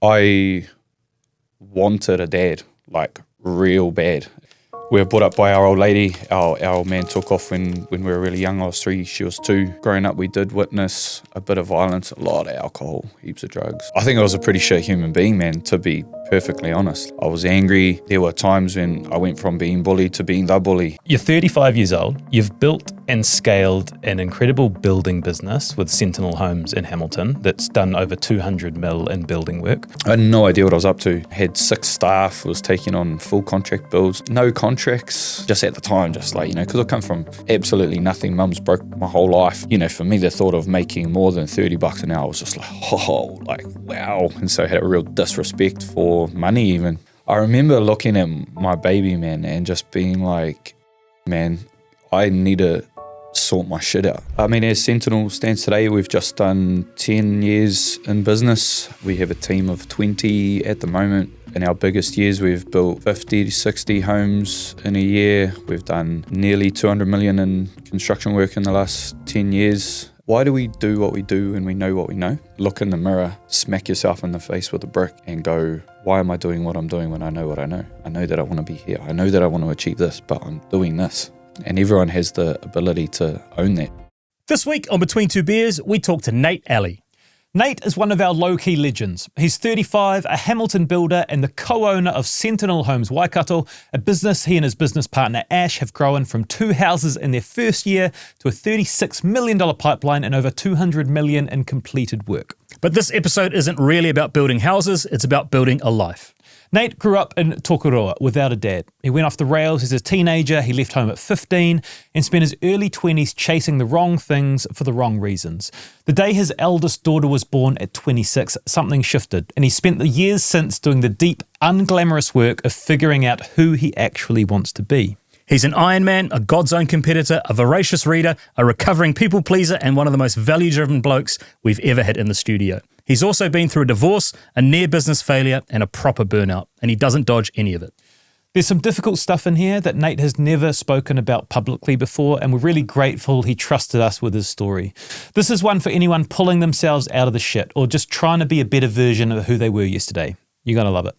I wanted a dad, like real bad. We were brought up by our old lady. Our old man took off when we were really young. I was 3, she was 2. Growing up, we did witness a bit of violence, a lot of alcohol, heaps of drugs. I think I was a pretty shit human being, man, to be perfectly honest. I was angry. There were times when I went from being bullied to being the bully. You're 35 years old. You've built and scaled an incredible building business with Sentinel Homes in Hamilton that's done over 200 mil in building work. I had no idea what I was up to. Had 6 staff, was taking on full contract builds, no contracts. Just at the time, just like, because I come from absolutely nothing. Mum's broke my whole life. For me, the thought of making more than $30 an hour was just like, wow. And so I had a real disrespect for money even. I remember looking at my baby, man, and just being like, man, I need to sort my shit out. I mean, as Sentinel stands today, we've just done 10 years in business. We have a team of 20 at the moment. In our biggest years, we've built 50 to 60 homes in a year. We've done nearly 200 million in construction work in the last 10 years. Why do we do what we do when we know what we know? Look in the mirror, smack yourself in the face with a brick and go, why am I doing what I'm doing when I know what I know? I know that I want to be here. I know that I want to achieve this, but I'm doing this. And everyone has the ability to own that. This week on Between Two Beers, we talk to Nate Alley. Nate is one of our low-key legends. He's 35, a Hamilton builder and the co-owner of Sentinel Homes Waikato, a business he and his business partner Ash have grown from 2 houses in their first year to a $36 million pipeline and over $200 million in completed work. But this episode isn't really about building houses, it's about building a life. Nate grew up in Tokoroa without a dad. He went off the rails as a teenager, he left home at 15 and spent his early 20s chasing the wrong things for the wrong reasons. The day his eldest daughter was born at 26, something shifted, and he spent the years since doing the deep, unglamorous work of figuring out who he actually wants to be. He's an Ironman, a God's own competitor, a voracious reader, a recovering people pleaser, and one of the most value-driven blokes we've ever had in the studio. He's also been through a divorce, a near-business failure, and a proper burnout, and he doesn't dodge any of it. There's some difficult stuff in here that Nate has never spoken about publicly before, and we're really grateful he trusted us with his story. This is one for anyone pulling themselves out of the shit or just trying to be a better version of who they were yesterday. You're going to love it.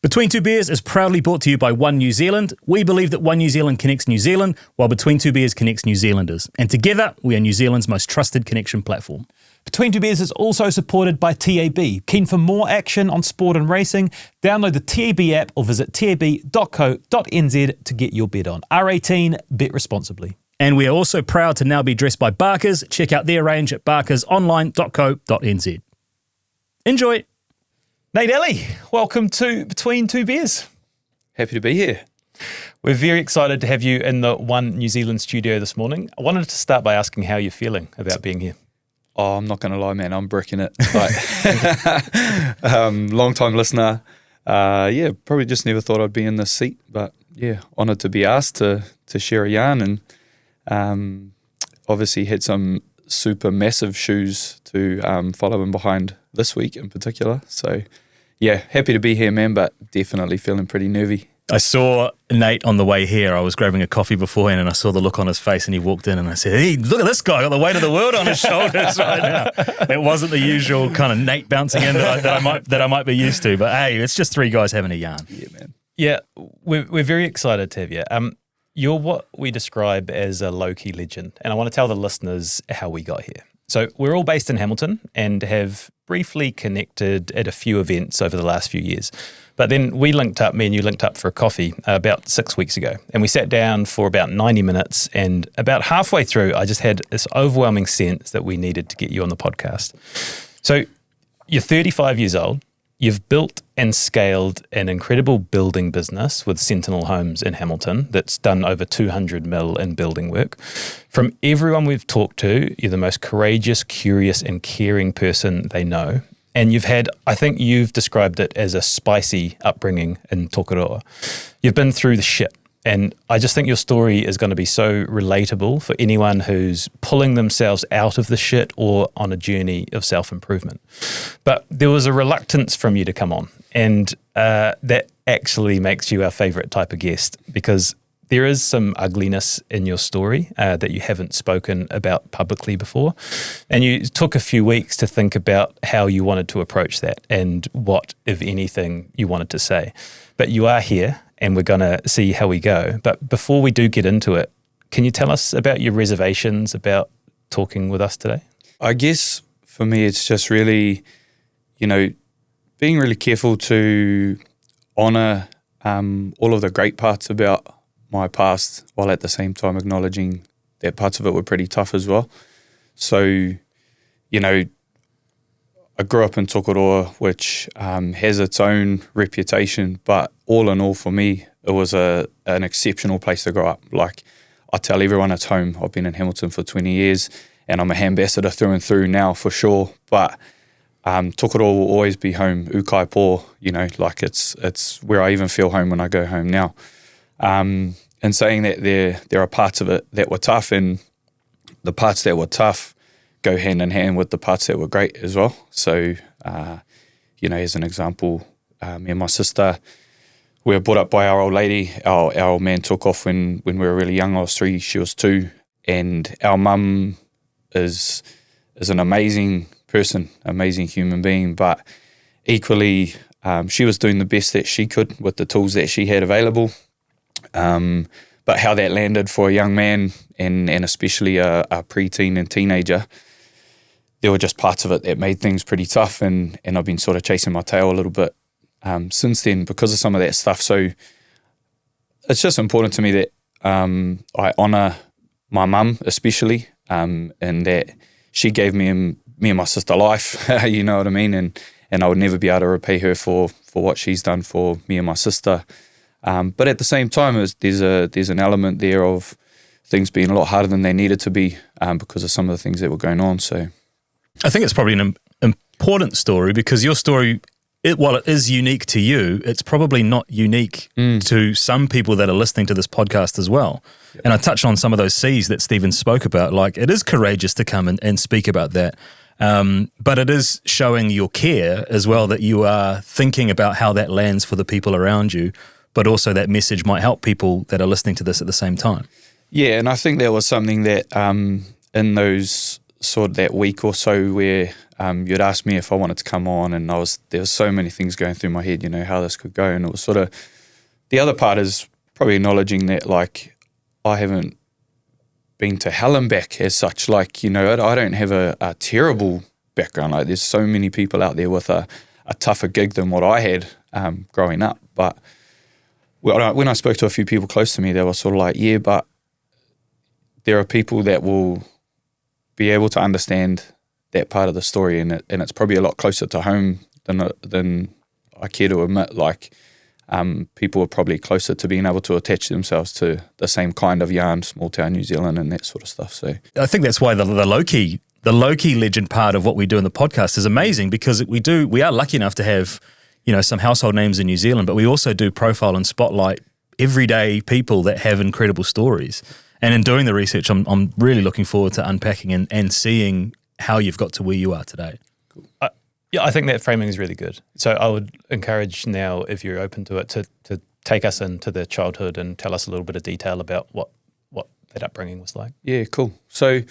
Between Two Beers is proudly brought to you by One New Zealand. We believe that One New Zealand connects New Zealand, while Between Two Beers connects New Zealanders. And together, we are New Zealand's most trusted connection platform. Between Two Beers is also supported by TAB. Keen for more action on sport and racing? Download the TAB app or visit tab.co.nz to get your bet on. R18, bet responsibly. And we are also proud to now be dressed by Barkers. Check out their range at barkersonline.co.nz. Enjoy. Nate Alley, welcome to Between Two Beers. Happy to be here. We're very excited to have you in the One New Zealand studio this morning. I wanted to start by asking how you're feeling about being here. Oh, I'm not going to lie, man. I'm bricking it. Long-time listener. Probably just never thought I'd be in this seat. But yeah, honoured to be asked to share a yarn, and obviously had some super massive shoes to follow in behind this week in particular. So yeah, happy to be here, man, but definitely feeling pretty nervy. I saw Nate on the way here. I was grabbing a coffee beforehand and I saw the look on his face and he walked in and I said, hey, look at this guy, got the weight of the world on his shoulders right now. It wasn't the usual kind of Nate bouncing in that I might be used to, but hey, it's just 3 guys having a yarn. Yeah, man. Yeah, we're very excited to have you. You're what we describe as a low-key legend, and I want to tell the listeners how we got here. So we're all based in Hamilton and have briefly connected at a few events over the last few years. But then me and you linked up for a coffee about 6 weeks ago. And we sat down for about 90 minutes. And about halfway through, I just had this overwhelming sense that we needed to get you on the podcast. So you're 35 years old. You've built and scaled an incredible building business with Sentinel Homes in Hamilton that's done over 200 mil in building work. From everyone we've talked to, you're the most courageous, curious and caring person they know. And I think you've described it as a spicy upbringing in Tokoroa. You've been through the shit. And I just think your story is going to be so relatable for anyone who's pulling themselves out of the shit or on a journey of self-improvement. But there was a reluctance from you to come on. And that actually makes you our favourite type of guest, because there is some ugliness in your story that you haven't spoken about publicly before. And you took a few weeks to think about how you wanted to approach that and what, if anything, you wanted to say. But you are here and we're going to see how we go. But before we do get into it, can you tell us about your reservations about talking with us today? I guess for me, it's just really, being really careful to honour all of the great parts about my past, while at the same time acknowledging that parts of it were pretty tough as well. So, I grew up in Tokoroa, which has its own reputation, but all in all for me, it was an exceptional place to grow up. Like, I tell everyone it's home. I've been in Hamilton for 20 years and I'm a ambassador through and through now for sure, but Tokoroa will always be home, ukai po, like it's where I even feel home when I go home now. And saying that there are parts of it that were tough, and the parts that were tough go hand in hand with the parts that were great as well. So, as an example, me and my sister, we were brought up by our old lady. Our old man took off when we were really young. I was 3, she was 2. And our mum is an amazing person, amazing human being, but equally she was doing the best that she could with the tools that she had available. But how that landed for a young man and especially a preteen and teenager, there were just parts of it that made things pretty tough, and I've been sort of chasing my tail a little bit since then because of some of that stuff. So it's just important to me that I honour my mum especially, and that she gave me and my sister life, you know what I mean? And I would never be able to repay her for what she's done for me and my sister. But at the same time, there's an element there of things being a lot harder than they needed to be because of some of the things that were going on. So I think it's probably an important story because your story, while it is unique to you, it's probably not unique to some people that are listening to this podcast as well. Yep. And I touched on some of those C's that Stephen spoke about. Like, it is courageous to come and speak about that. But it is showing your care as well, that you are thinking about how that lands for the people around you, but also that message might help people that are listening to this at the same time. Yeah, and I think that was something that in those sort of that week or so where you'd ask me if I wanted to come on, and there was so many things going through my head, how this could go, and it was sort of, the other part is probably acknowledging that, like, I haven't been to hell and back as such. Like, I don't have a terrible background. Like, there's so many people out there with a tougher gig than what I had growing up. But when I spoke to a few people close to me, they were sort of like, yeah, but there are people that will be able to understand that part of the story, and it's probably a lot closer to home than I care to admit. Like, people are probably closer to being able to attach themselves to the same kind of yarn, small town New Zealand and that sort of stuff. So I think that's why the low-key legend part of what we do in the podcast is amazing, because we are lucky enough to have, some household names in New Zealand, but we also do profile and spotlight everyday people that have incredible stories. And in doing the research, I'm really looking forward to unpacking and seeing how you've got to where you are today. Cool. I think that framing is really good. So I would encourage now, if you're open to it, to take us into the childhood and tell us a little bit of detail about what that upbringing was like. Yeah, cool. So,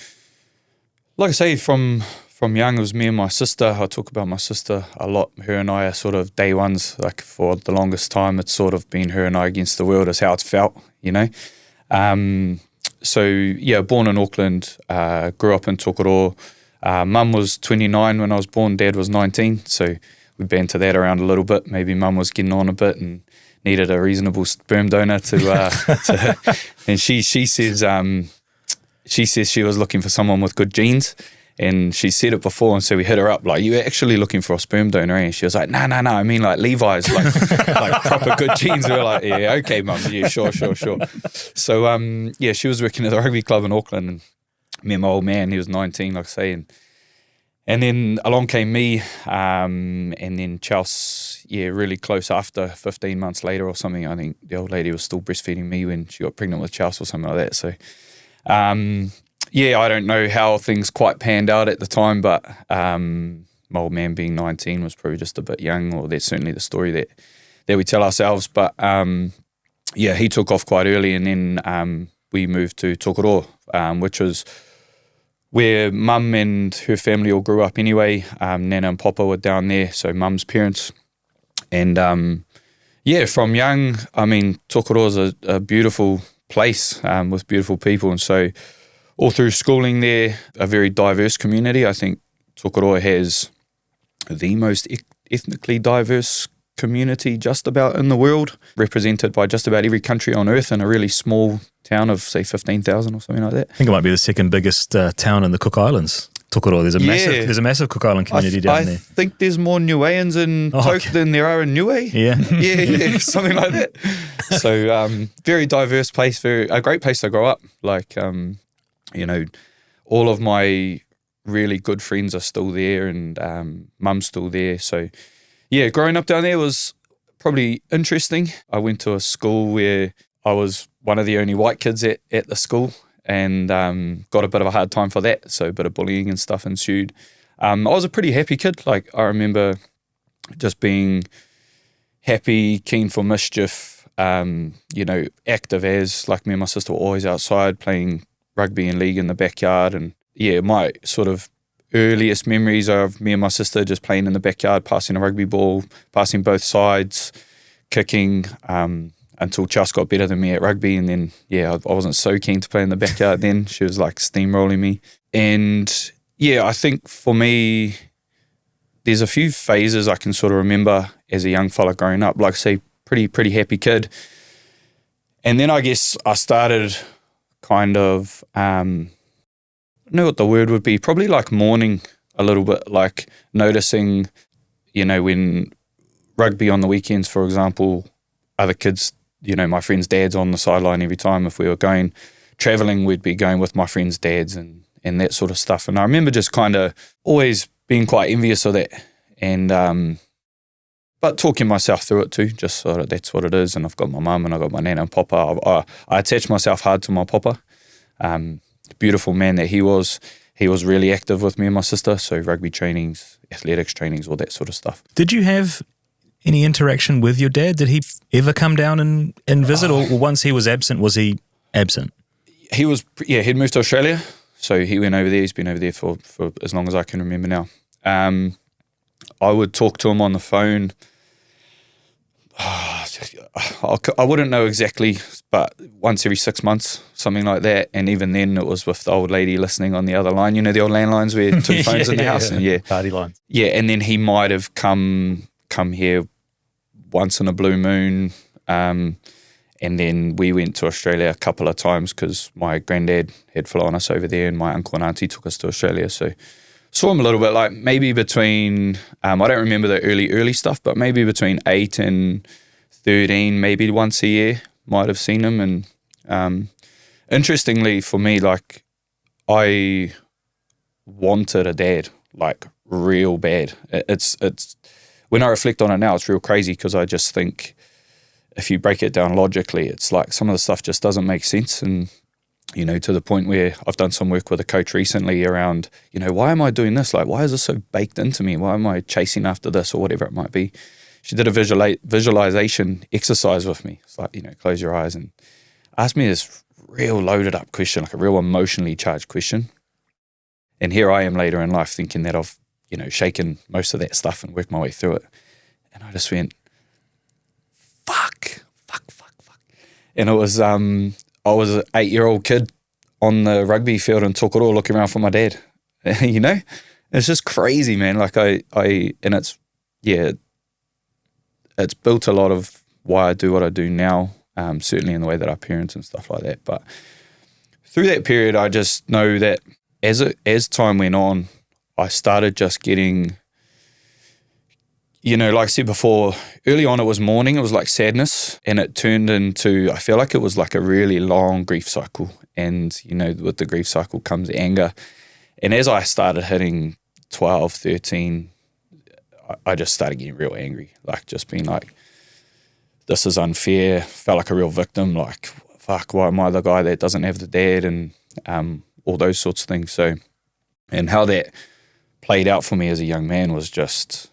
like I say, from young, it was me and my sister. I talk about my sister a lot. Her and I are sort of day ones. Like, for the longest time, it's sort of been her and I against the world is how it's felt, So, yeah, born in Auckland, grew up in Tokoroa. Mum was 29 when I was born, Dad was 19, so we banter that around a little bit. Maybe Mum was getting on a bit and needed a reasonable sperm donor and she says she was looking for someone with good genes, and she said it before, and so we hit her up like, "You're actually looking for a sperm donor?" And she was like, no, I mean like Levi's, like proper good genes. We were like, yeah, okay, Mum, yeah, sure. So yeah, she was working at the rugby club in Auckland, and me and my old man, he was 19, like I say, and then along came me, and then Chels, really close after, 15 months later or something. I think the old lady was still breastfeeding me when she got pregnant with Chels or something like that. So, I don't know how things quite panned out at the time, but my old man being 19 was probably just a bit young, or that's certainly the story that we tell ourselves. But yeah, he took off quite early, and then we moved to Tokoroa, which was where Mum and her family all grew up anyway. Nana and Papa were down there, so Mum's parents. And yeah, from young, I mean, Tokoroa is a beautiful place with beautiful people. And so all through schooling there, a very diverse community. I think Tokoroa has the most ethnically diverse community just about in the world, represented by just about every country on earth in a really small town of, say, 15,000 or something like that. I think it might be the second biggest town in the Cook Islands. Tokoroa. There's a massive Cook Island community down there. I think there's more Niueans in Tok than there are in Niue. Yeah. yeah, something like that. So very diverse place, a great place to grow up. Like, you know, all of my really good friends are still there, and Mum's still there. So yeah, growing up down there was probably interesting. I went to a school where I was one of the only white kids at the school, and got a bit of a hard time for that. So a bit of bullying and stuff ensued. I was a pretty happy kid. Like, I remember just being happy, keen for mischief, you know, active as, like, me and my sister were always outside playing rugby and league in the backyard. And yeah, my sort of earliest memories are of me and my sister just playing in the backyard, passing a rugby ball, passing both sides, kicking, until Chas got better than me at rugby. And then, yeah, I wasn't so keen to play in the backyard then. She was like steamrolling me. And yeah, I think for me, there's a few phases I can sort of remember as a young fella growing up, like, say, pretty happy kid. And then I guess I started kind of, I don't know what the word would be, probably like mourning a little bit, like noticing, you know, when rugby on the weekends, for example, other kids, you know, my friends' dads on the sideline every time. If we were going traveling, we'd be going with my friends' dads and that sort of stuff. And I remember just kind of always being quite envious of that, and but talking myself through it too, just so that that's what it is. And I've got my mum and I've got my nana and papa. I attached myself hard to my papa. Beautiful man that he was. He was really active with me and my sister, so rugby trainings, athletics trainings, all that sort of stuff. Did you have any interaction with your dad? Did he ever come down and visit, or once he was absent, was he absent? He was, yeah, he'd moved to Australia, so he went over there. He's been over there for as long as I can remember now. I would talk to him on the phone. I wouldn't know exactly, but once every 6 months, something like that. And even then, it was with the old lady listening on the other line. You know, the old landlines where two phones in the house. And party lines. Yeah, and then he might have come here once in a blue moon. And then we went to Australia a couple of times because my granddad had flown us over there, and my uncle and auntie took us to Australia. So saw him a little bit, like maybe between, I don't remember the early stuff, but maybe between 8 and 13, maybe once a year, might have seen him. And interestingly for me, like, I wanted a dad, like, real bad. It's when I reflect on it now, it's real crazy, because I just think if you break it down logically, it's like some of the stuff just doesn't make sense. And you know, to the point where I've done some work with a coach recently around, you know, why am I doing this? Like, why is this so baked into me? Why am I chasing after this, or whatever it might be? She did a visualization exercise with me. It's like, you know, close your eyes and ask me this real loaded up question, like a real emotionally charged question. And here I am later in life thinking that I've, you know, shaken most of that stuff and worked my way through it. And I just went, fuck. And it was, I was an 8-year-old kid on the rugby field in Tokoroa looking around for my dad. You know, it's just crazy, man. Like and it's, yeah, it's built a lot of why I do what I do now, certainly in the way that I parent and stuff like that. But through that period, I just know that as time went on, I started just getting, you know, like I said before, early on it was mourning, it was like sadness, and it turned into, I feel like it was like a really long grief cycle. And, you know, with the grief cycle comes anger. And as I started hitting 12, 13, I just started getting real angry, like just being like, this is unfair, felt like a real victim, like, fuck, why am I the guy that doesn't have the dad, and all those sorts of things. So, and how that played out for me as a young man was just,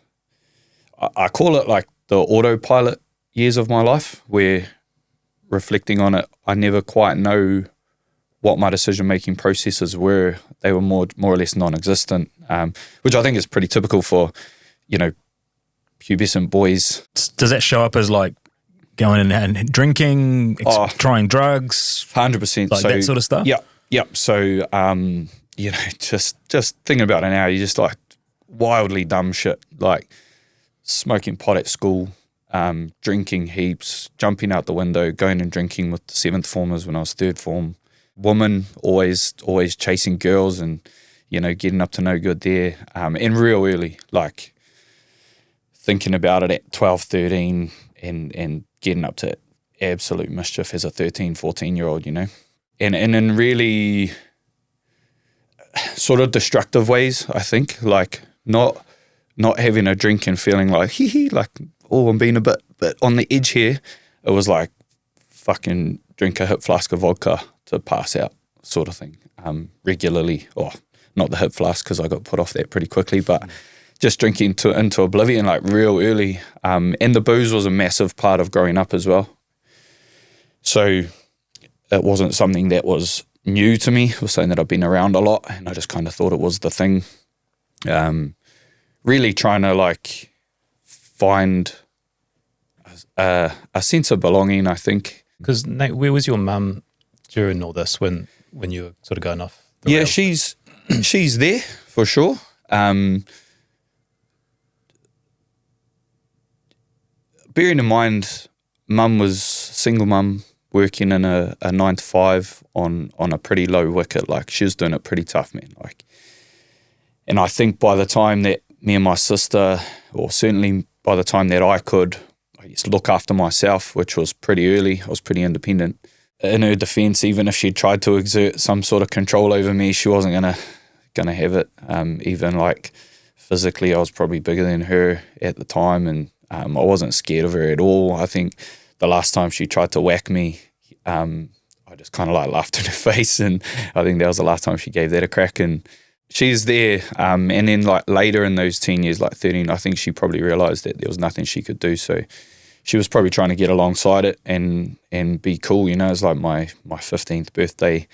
I call it like the autopilot years of my life, where reflecting on it, I never quite know what my decision-making processes were. They were more or less non-existent, which I think is pretty typical for, pubescent boys. Does that show up as like going and drinking, trying drugs? 100%. Like that sort of stuff? Yeah. So, just thinking about it now, you're just like wildly dumb shit, like smoking pot at school, drinking heaps, jumping out the window, going and drinking with the 7th formers when I was 3rd form. Women always chasing girls and, getting up to no good there. And real early, like thinking about it at 12, 13 and getting up to absolute mischief as a 13, 14-year-old, and in really sort of destructive ways, I think, like not having a drink and feeling like, like, I'm being a bit on the edge here. It was like fucking drink a hip flask of vodka to pass out sort of thing, regularly. Or not the hip flask because I got put off that pretty quickly, but just drinking into oblivion like real early. And the booze was a massive part of growing up as well. So it wasn't something that was new to me. It was something that I've been around a lot, and I just kind of thought it was the thing. Really trying to like find a sense of belonging, I think. Because Nate, where was your mum during all this when you were sort of going off the rails? she's there for sure. Bearing in mind, mum was single mum, working in a 9 to 5 on a pretty low wicket. Like, she was doing it pretty tough, man. Like, and I think by the time that me and my sister, or certainly by the time that I could, I guess, look after myself, which was pretty early, I was pretty independent. In her defence, even if she tried to exert some sort of control over me, she wasn't gonna have it. Even like physically, I was probably bigger than her at the time, and I wasn't scared of her at all. I think the last time she tried to whack me, I just kind of like laughed in her face, and I think that was the last time she gave that a crack. And she's there, and then like later in those 10 years, like 13, I think she probably realised that there was nothing she could do. So she was probably trying to get alongside it and be cool. It was like my 15th birthday.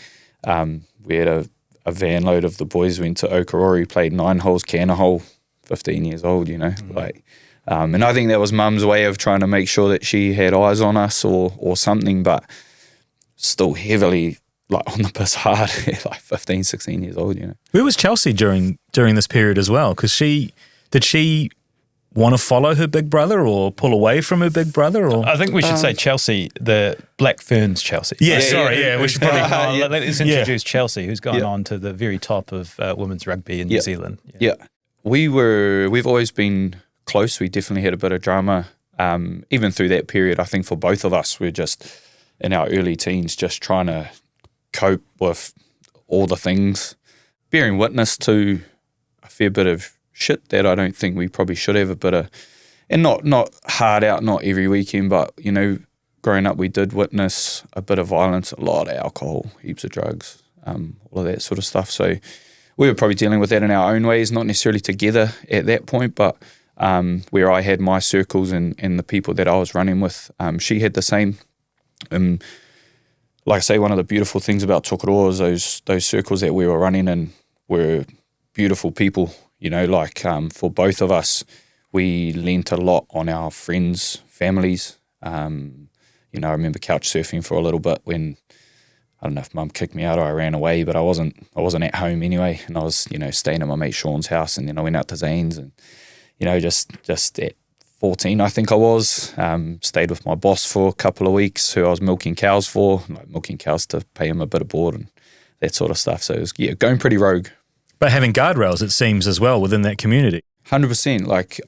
We had a van load of the boys went to Tokoroa, played 9 holes, can a hole, 15 years old, like. And I think that was mum's way of trying to make sure that she had eyes on us or something, but still heavily like on the piss hard, like 15, 16 years old, Where was Chelsea during this period as well? Because did she want to follow her big brother or pull away from her big brother? Or I think we should say Chelsea, the Black Ferns Chelsea. Yeah, we should probably let's introduce Chelsea, who's gone on to the very top of women's rugby in New Zealand. Yeah. We've always been close. We definitely had a bit of drama, even through that period. I think for both of us, we're just in our early teens, just trying to cope with all the things, bearing witness to a fair bit of shit that I don't think we probably should have a bit of, and not hard out, not every weekend, but growing up we did witness a bit of violence, a lot of alcohol, heaps of drugs, all of that sort of stuff. So we were probably dealing with that in our own ways, not necessarily together at that point, but where I had my circles and the people that I was running with, she had the same. Like I say, one of the beautiful things about Tokoroa is those circles that we were running in were beautiful people. For both of us, we lent a lot on our friends, families. I remember couch surfing for a little bit when, I don't know if mum kicked me out or I ran away, but I wasn't at home anyway, and I was staying at my mate Sean's house, and then I went out to Zane's, and just at 14 I think I was, stayed with my boss for a couple of weeks, who I was milking cows for, like milking cows to pay him a bit of board and that sort of stuff. So it was going pretty rogue. But having guardrails, it seems, as well within that community. 100%. Like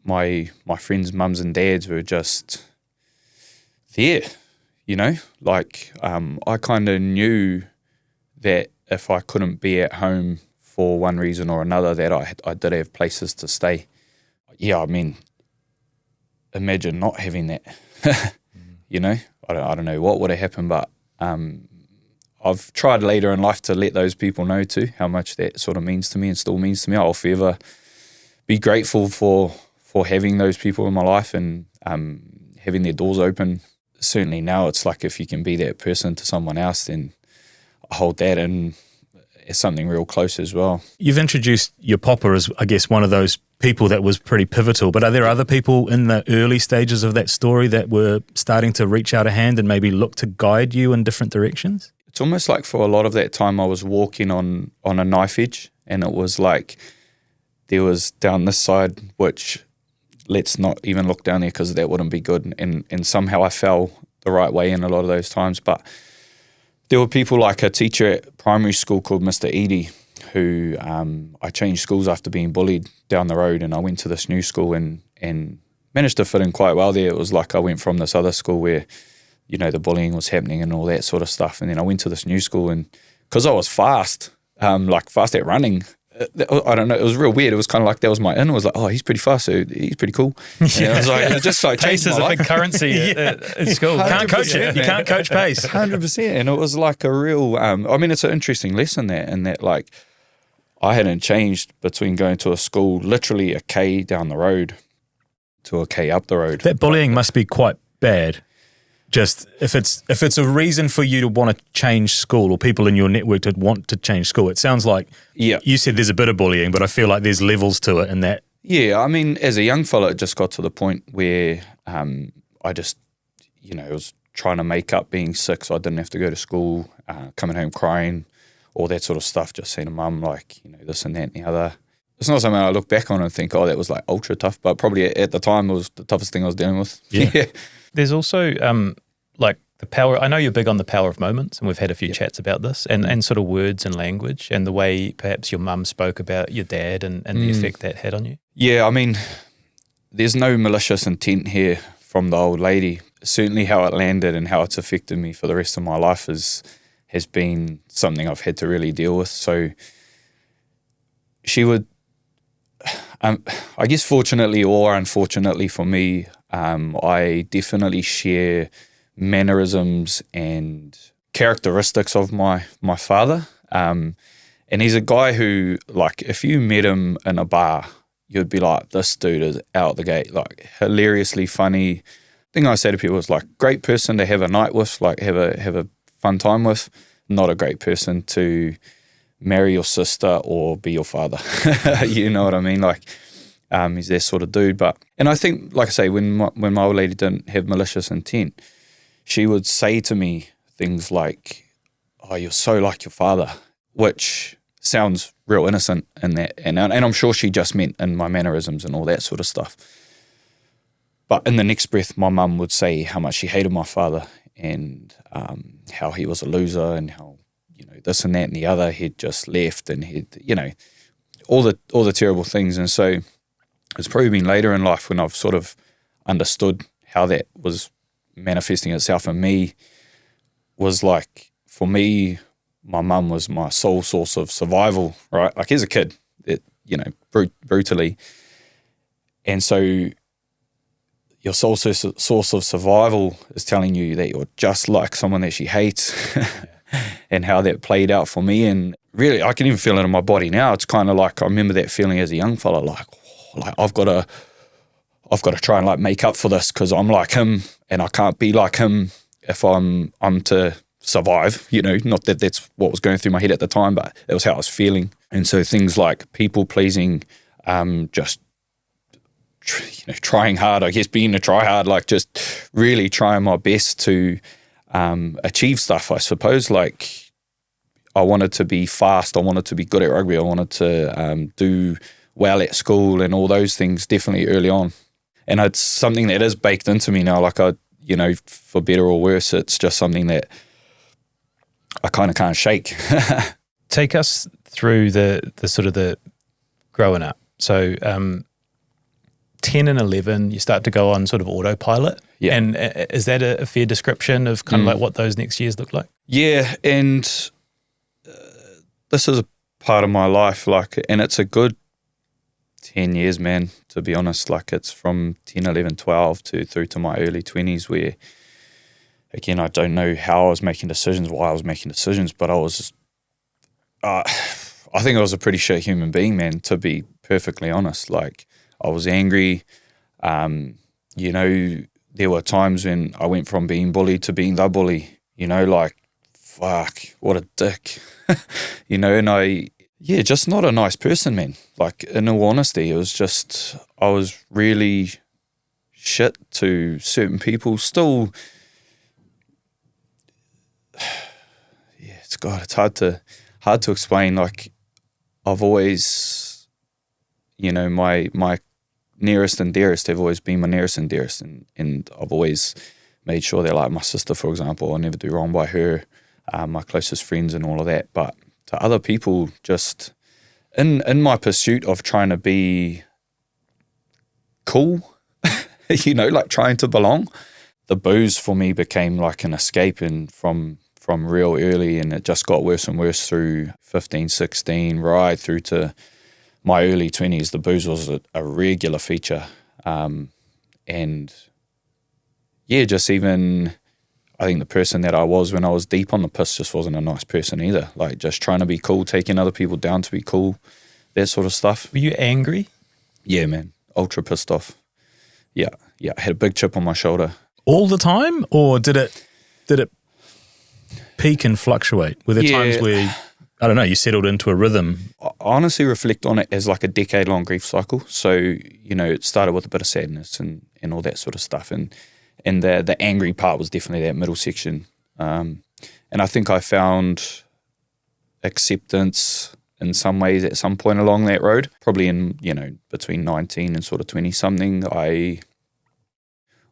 my friends' mums and dads were just there. Like I kind of knew that if I couldn't be at home for one reason or another, that I did have places to stay. Yeah, I mean, imagine not having that. I don't know what would have happened, but I've tried later in life to let those people know too how much that sort of means to me and still means to me. I'll forever be grateful for having those people in my life and having their doors open. certainly now it's like if you can be that person to someone else, then I hold that in as something real close as well. You've introduced your papa as, I guess, one of those people that was pretty pivotal, but are there other people in the early stages of that story that were starting to reach out a hand and maybe look to guide you in different directions? It's almost like for a lot of that time I was walking on a knife edge, and it was like there was down this side, which let's not even look down there because that wouldn't be good, and somehow I fell the right way in a lot of those times. But there were people like a teacher at primary school called Mr. Edie, who I changed schools after being bullied down the road, and I went to this new school and managed to fit in quite well there. It was like I went from this other school where, you know, the bullying was happening and all that sort of stuff, and then I went to this new school, and because I was fast at running, I don't know, it was real weird. It was kind of like that was my in. It was like, oh, he's pretty fast, so he's pretty cool. And it was like, it was just like pace is a big currency at school. Can't coach it. You can't coach pace. 100%. And it was like a real, I mean, it's an interesting lesson there, in that like I hadn't changed between going to a school literally a K down the road to a K up the road. That bullying must be quite bad. Just if it's a reason for you to want to change school, or people in your network to want to change school, it sounds like you said there's a bit of bullying, but I feel like there's levels to it in that. Yeah, I mean, as a young fella, it just got to the point where I just, you know, was trying to make up being sick so I didn't have to go to school, coming home crying, all that sort of stuff, just saying to mum, like, you know, this and that and the other. It's not something I look back on and think, oh, that was like ultra tough, but probably at the time it was the toughest thing I was dealing with. Yeah. There's also like the power. I know you're big on the power of moments, and we've had a few chats about this, and sort of words and language, and the way perhaps your mum spoke about your dad and the effect that had on you. Yeah, I mean, there's no malicious intent here from the old lady. Certainly how it landed and how it's affected me for the rest of my life has been something I've had to really deal with. So she would, I guess fortunately or unfortunately for me, I definitely share mannerisms and characteristics of my father. And he's a guy who, like, if you met him in a bar, you'd be like, this dude is out the gate, like hilariously funny. Thing I say to people is like, great person to have a night with, like have a fun time with, not a great person to marry your sister or be your father. You know what I mean? Like, he's that sort of dude. And I think, like I say, when my old lady didn't have malicious intent, she would say to me things like, oh, you're so like your father, which sounds real innocent in that. And I'm sure she just meant in my mannerisms and all that sort of stuff. But in the next breath, my mum would say how much she hated my father and how he was a loser and how, you know, this and that and the other, he'd just left and he'd, you know, all the terrible things. And so it's probably been later in life when I've sort of understood how that was manifesting itself in me. Was like, for me, my mum was my sole source of survival, right? Like as a kid, you know, brutally. And so your sole source of survival is telling you that you're just like someone that she hates. And how that played out for me. And really, I can even feel it in my body now. It's kind of like, I remember that feeling as a young fella, like I've got to try and like make up for this because I'm like him and I can't be like him if I'm to survive, you know. Not that that's what was going through my head at the time, but it was how I was feeling. And so things like people pleasing, just trying hard, I guess, being a try hard, like just really trying my best to achieve stuff, I suppose. Like I wanted to be fast, I wanted to be good at rugby, I wanted to do well at school and all those things definitely early on. And it's something that is baked into me now, like I, you know, for better or worse, it's just something that I kind of can't shake. Take us through the sort of the growing up. So 10 and 11, you start to go on sort of autopilot. Yeah. And is that a fair description of kind of like what those next years look like? Yeah, and this is a part of my life, like, and it's a good 10 years, man, to be honest. Like it's from 10, 11, 12 through to my early 20s where, again, I don't know how I was making decisions, why I was making decisions, but I was, I think I was a pretty shit human being, man, to be perfectly honest. Like I was angry, you know, there were times when I went from being bullied to being the bully, you know, like, fuck, what a dick, you know, and just not a nice person, man. Like, in all honesty, it was just, I was really shit to certain people. Still, it's hard to explain. Like, I've always, you know, my nearest and dearest have always been my nearest and dearest, and I've always made sure they're like my sister, for example. I never do wrong by her, my closest friends and all of that. But to other people, just in my pursuit of trying to be cool, you know, like trying to belong, the booze for me became like an escape, and from real early, and it just got worse and worse through 15, 16, right through to my early 20s. The booze was a regular feature. And yeah, just even, I think the person that I was when I was deep on the piss just wasn't a nice person either. Like, just trying to be cool, taking other people down to be cool, that sort of stuff. Were you angry? Yeah, man. Ultra pissed off. Yeah. I had a big chip on my shoulder. All the time? Or did it peak and fluctuate? Were there times where, I don't know, you settled into a rhythm? I honestly reflect on it as like a decade-long grief cycle. So, you know, it started with a bit of sadness and all that sort of stuff. And the angry part was definitely that middle section. And I think I found acceptance in some ways at some point along that road, probably in, you know, between 19 and sort of 20-something.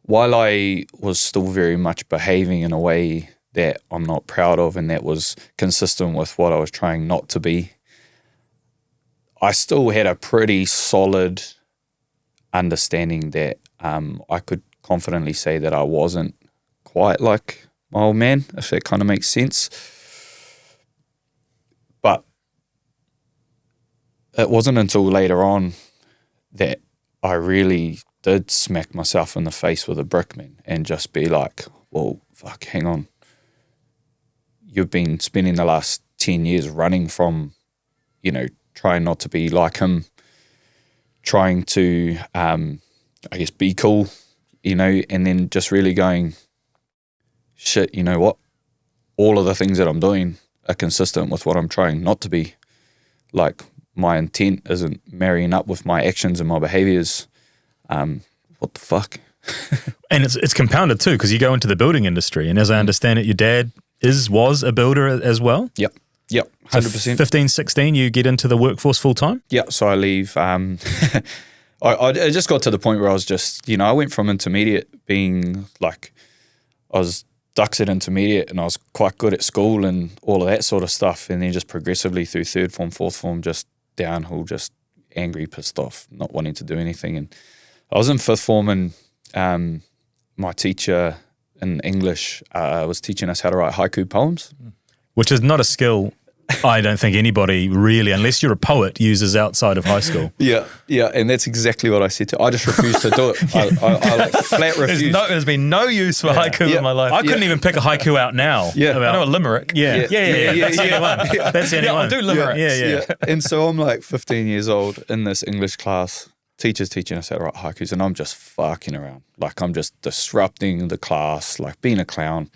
While I was still very much behaving in a way that I'm not proud of and that was consistent with what I was trying not to be, I still had a pretty solid understanding that I could confidently say that I wasn't quite like my old man, if that kind of makes sense. But it wasn't until later on that I really did smack myself in the face with a brick, man, and just be like, well, fuck, hang on. You've been spending the last 10 years running from, you know, trying not to be like him, trying to, I guess, be cool, you know, and then just really going, shit, you know what? All of the things that I'm doing are consistent with what I'm trying not to be. Like, my intent isn't marrying up with my actions and my behaviors. What the fuck? And it's compounded too, because you go into the building industry, and as I understand it, your dad was a builder as well? Yep, 100%. So 15, 16, you get into the workforce full time? Yeah, so I leave. I just got to the point where I was just, you know, I went from intermediate being like, I was ducks at intermediate and I was quite good at school and all of that sort of stuff, and then just progressively through third form, fourth form, just downhill, just angry, pissed off, not wanting to do anything. And I was in fifth form, and my teacher in English was teaching us how to write haiku poems. Which is not a skill I don't think anybody really, unless you're a poet, uses outside of high school. Yeah, and that's exactly what I said to. I just refused to do it. I like flat refused. There's been no use for haiku in my life. I couldn't even pick a haiku out now. I know a limerick. Yeah. That's the only one. That's the only one. I do limericks. Yeah. And so I'm like 15 years old in this English class. Teacher's teaching us how to write haikus, and I'm just fucking around. Like, I'm just disrupting the class, like being a clown.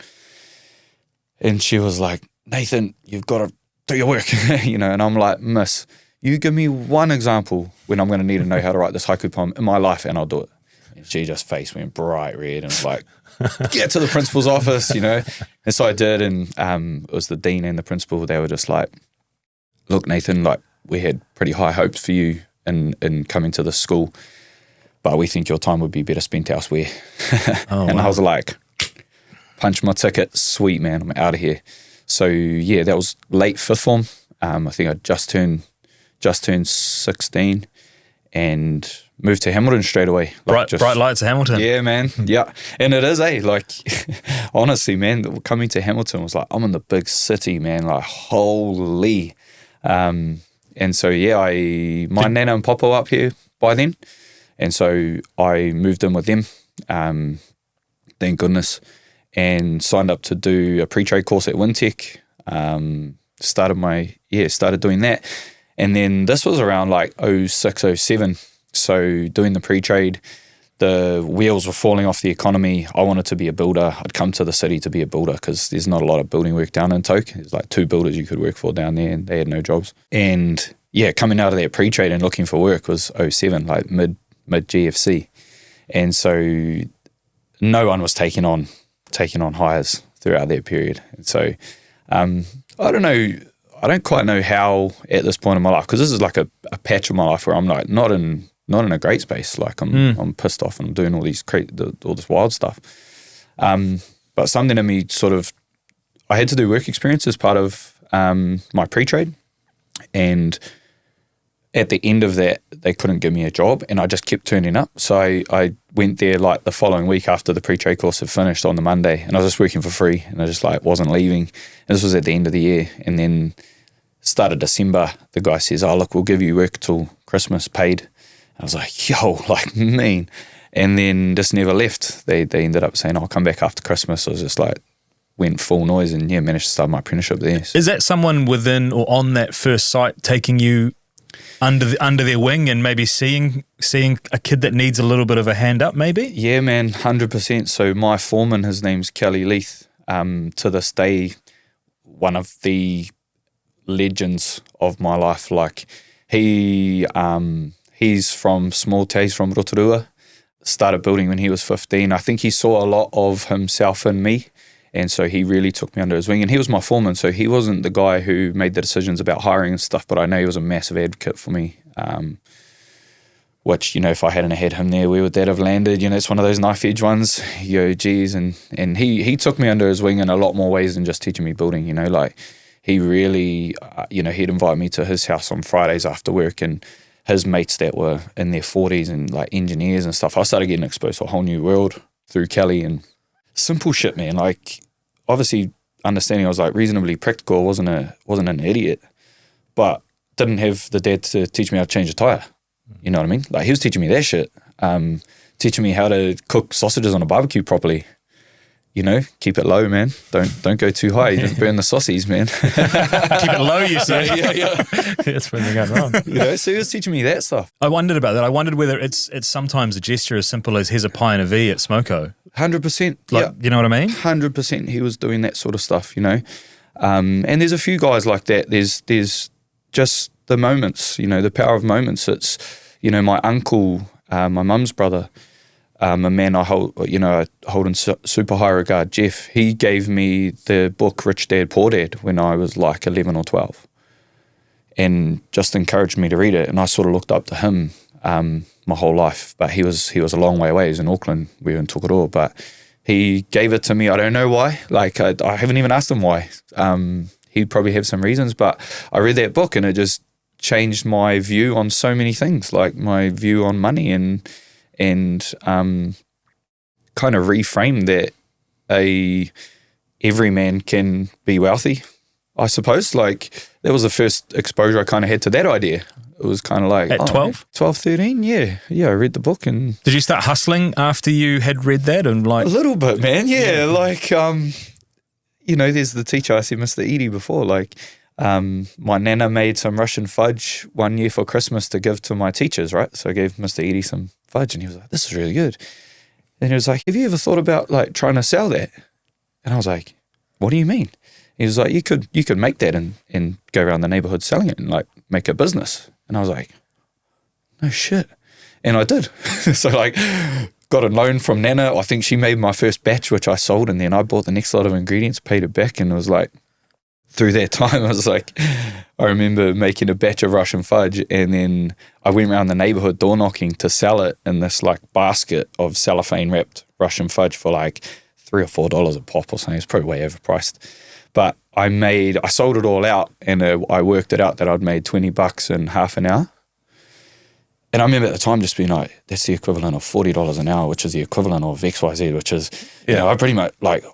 And she was like, Nathan, you've got to do your work, you know. And I'm like, miss, you give me one example when I'm going to need to know how to write this haiku poem in my life, and I'll do it. And she just face went bright red and was like, get to the principal's office, you know. And so I did, and it was the dean and the principal. They were just like, look, Nathan, like, we had pretty high hopes for you in coming to this school, but we think your time would be better spent elsewhere. And I was like, punch my ticket, sweet, man, I'm out of here. So yeah, that was late fifth form. I think I just turned 16 and moved to Hamilton straight away. Like, bright lights of Hamilton. Yeah, man. Yeah. And it is, like, honestly, man, coming to Hamilton was like, I'm in the big city, man, like, holy. And so, yeah, my nana and papa were up here by then. And so I moved in with them, thank goodness, and signed up to do a pre-trade course at Wintech. Started doing that. And then this was around like 06, 07. So doing the pre-trade, the wheels were falling off the economy. I wanted to be a builder. I'd come to the city to be a builder because there's not a lot of building work down in Tok. There's like 2 builders you could work for down there, and they had no jobs. And yeah, coming out of that pre-trade and looking for work was 07, like mid GFC. And so no one was taking on hires throughout that period. And so I don't know. I don't quite know how at this point in my life, because this is like a patch of my life where I'm like not in a great space. Like I'm pissed off and I'm doing all this wild stuff. But something in me sort of, I had to do work experience as part of my pre-trade, and at the end of that, they couldn't give me a job, and I just kept turning up. So I went there like the following week after the pre-trade course had finished on the Monday, and I was just working for free, and I just like wasn't leaving. And this was at the end of the year, and then started December, the guy says, "Oh look, we'll give you work till Christmas paid." I was like, yo, like mean. And then just never left. They ended up saying, "I'll come back after Christmas." So I was just like, went full noise, and yeah, managed to start my apprenticeship there. Is that someone within or on that first site taking you under their wing and maybe seeing a kid that needs a little bit of a hand up maybe? Yeah, man, 100%. So my foreman, his name's Kelly Leith, to this day, one of the legends of my life. Like he's from small town, he's from Rotorua, started building when he was 15. I think he saw a lot of himself in me, and so he really took me under his wing, and he was my foreman, so he wasn't the guy who made the decisions about hiring and stuff, but I know he was a massive advocate for me, which, you know, if I hadn't had him there, where would that have landed? You know, it's one of those knife edge ones, yo, geez, and he took me under his wing in a lot more ways than just teaching me building, you know, like he really, you know, he'd invite me to his house on Fridays after work, and his mates that were in their 40s and like engineers and stuff, I started getting exposed to a whole new world through Kelly, and simple shit, man. Like obviously understanding I was like reasonably practical, I wasn't an idiot, but didn't have the dad to teach me how to change a tire. You know what I mean? Like he was teaching me that shit, teaching me how to cook sausages on a barbecue properly. You know, keep it low, man. Don't go too high. You just burn the sausages, man. Keep it low, you say. Yeah. That's when they got wrong. You know, so he was teaching me that stuff. I wondered about that. I wondered whether it's sometimes a gesture as simple as here's a pie and a V at Smoko. 100%. Like, you know what I mean? 100%. He was doing that sort of stuff, you know. And there's a few guys like that. There's just the moments, you know, the power of moments. It's, you know, my uncle, my mum's brother, a man I hold in super high regard, Jeff, he gave me the book Rich Dad, Poor Dad when I was like 11 or 12, and just encouraged me to read it. And I sort of looked up to him my whole life, but he was a long way away. He was in Auckland, we were in Tokoroa, but he gave it to me. I don't know why. Like I haven't even asked him why. He'd probably have some reasons, but I read that book and it just changed my view on so many things, like my view on money, and kind of reframe that every man can be wealthy, I suppose. Like that was the first exposure I kind of had to that idea. It was kind of like at 12? 12, 13, yeah. I read the book. And did you start hustling after you had read that? And like a little bit, man. Yeah. Like you know, there's the teacher I said, Mr. Edie, before. Like my nana made some Russian fudge one year for Christmas to give to my teachers, right? So I gave Mr. Edie some fudge, and he was like, "This is really good." And he was like, "Have you ever thought about like trying to sell that?" And I was like, "What do you mean?" He was like, you could make that and go around the neighborhood selling it and like make a business." And I was like, "No shit." And I did. So like got a loan from Nana. I think she made my first batch, which I sold, and then I bought the next lot of ingredients, paid it back, and it was like, through that time, I was like, I remember making a batch of Russian fudge, and then I went around the neighborhood door knocking to sell it in this like basket of cellophane wrapped Russian fudge for like $3 or $4 a pop or something. It's probably way overpriced. But I sold it all out, and I worked it out that I'd made $20 in half an hour. And I remember at the time just being like, that's the equivalent of $40 an hour, which is the equivalent of XYZ, which is, you know, I pretty much like,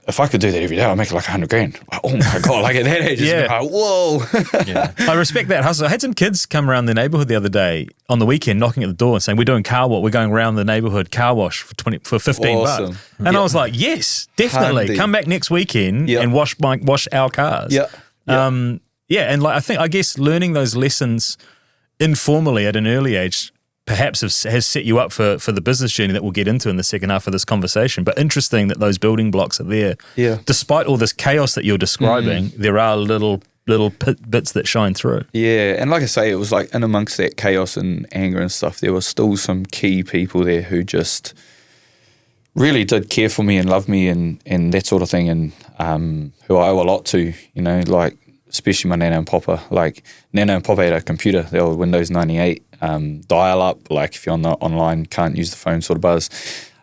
if I could do that every day, I'd make like $100,000. Like, oh my God, like at that age, yeah. Like, whoa. Yeah. I respect that hustle. I had some kids come around the neighborhood the other day on the weekend knocking at the door and saying, we're doing car wash. We're going around the neighborhood car wash for $15. Awesome. And I was like, yes, definitely. Handy. Come back next weekend and wash our cars. Yeah. And like I guess learning those lessons informally at an early age perhaps has set you up for the business journey that we'll get into in the second half of this conversation. But interesting that those building blocks are there. Yeah. Despite all this chaos that you're describing, there are little bits that shine through. Yeah, and like I say, it was like in amongst that chaos and anger and stuff, there was still some key people there who just really did care for me and love me and that sort of thing, and who I owe a lot to, you know, like especially my Nana and Papa. Like Nana and Papa had a computer, the old Windows 98, dial up, like if you're on the online, can't use the phone sort of buzz.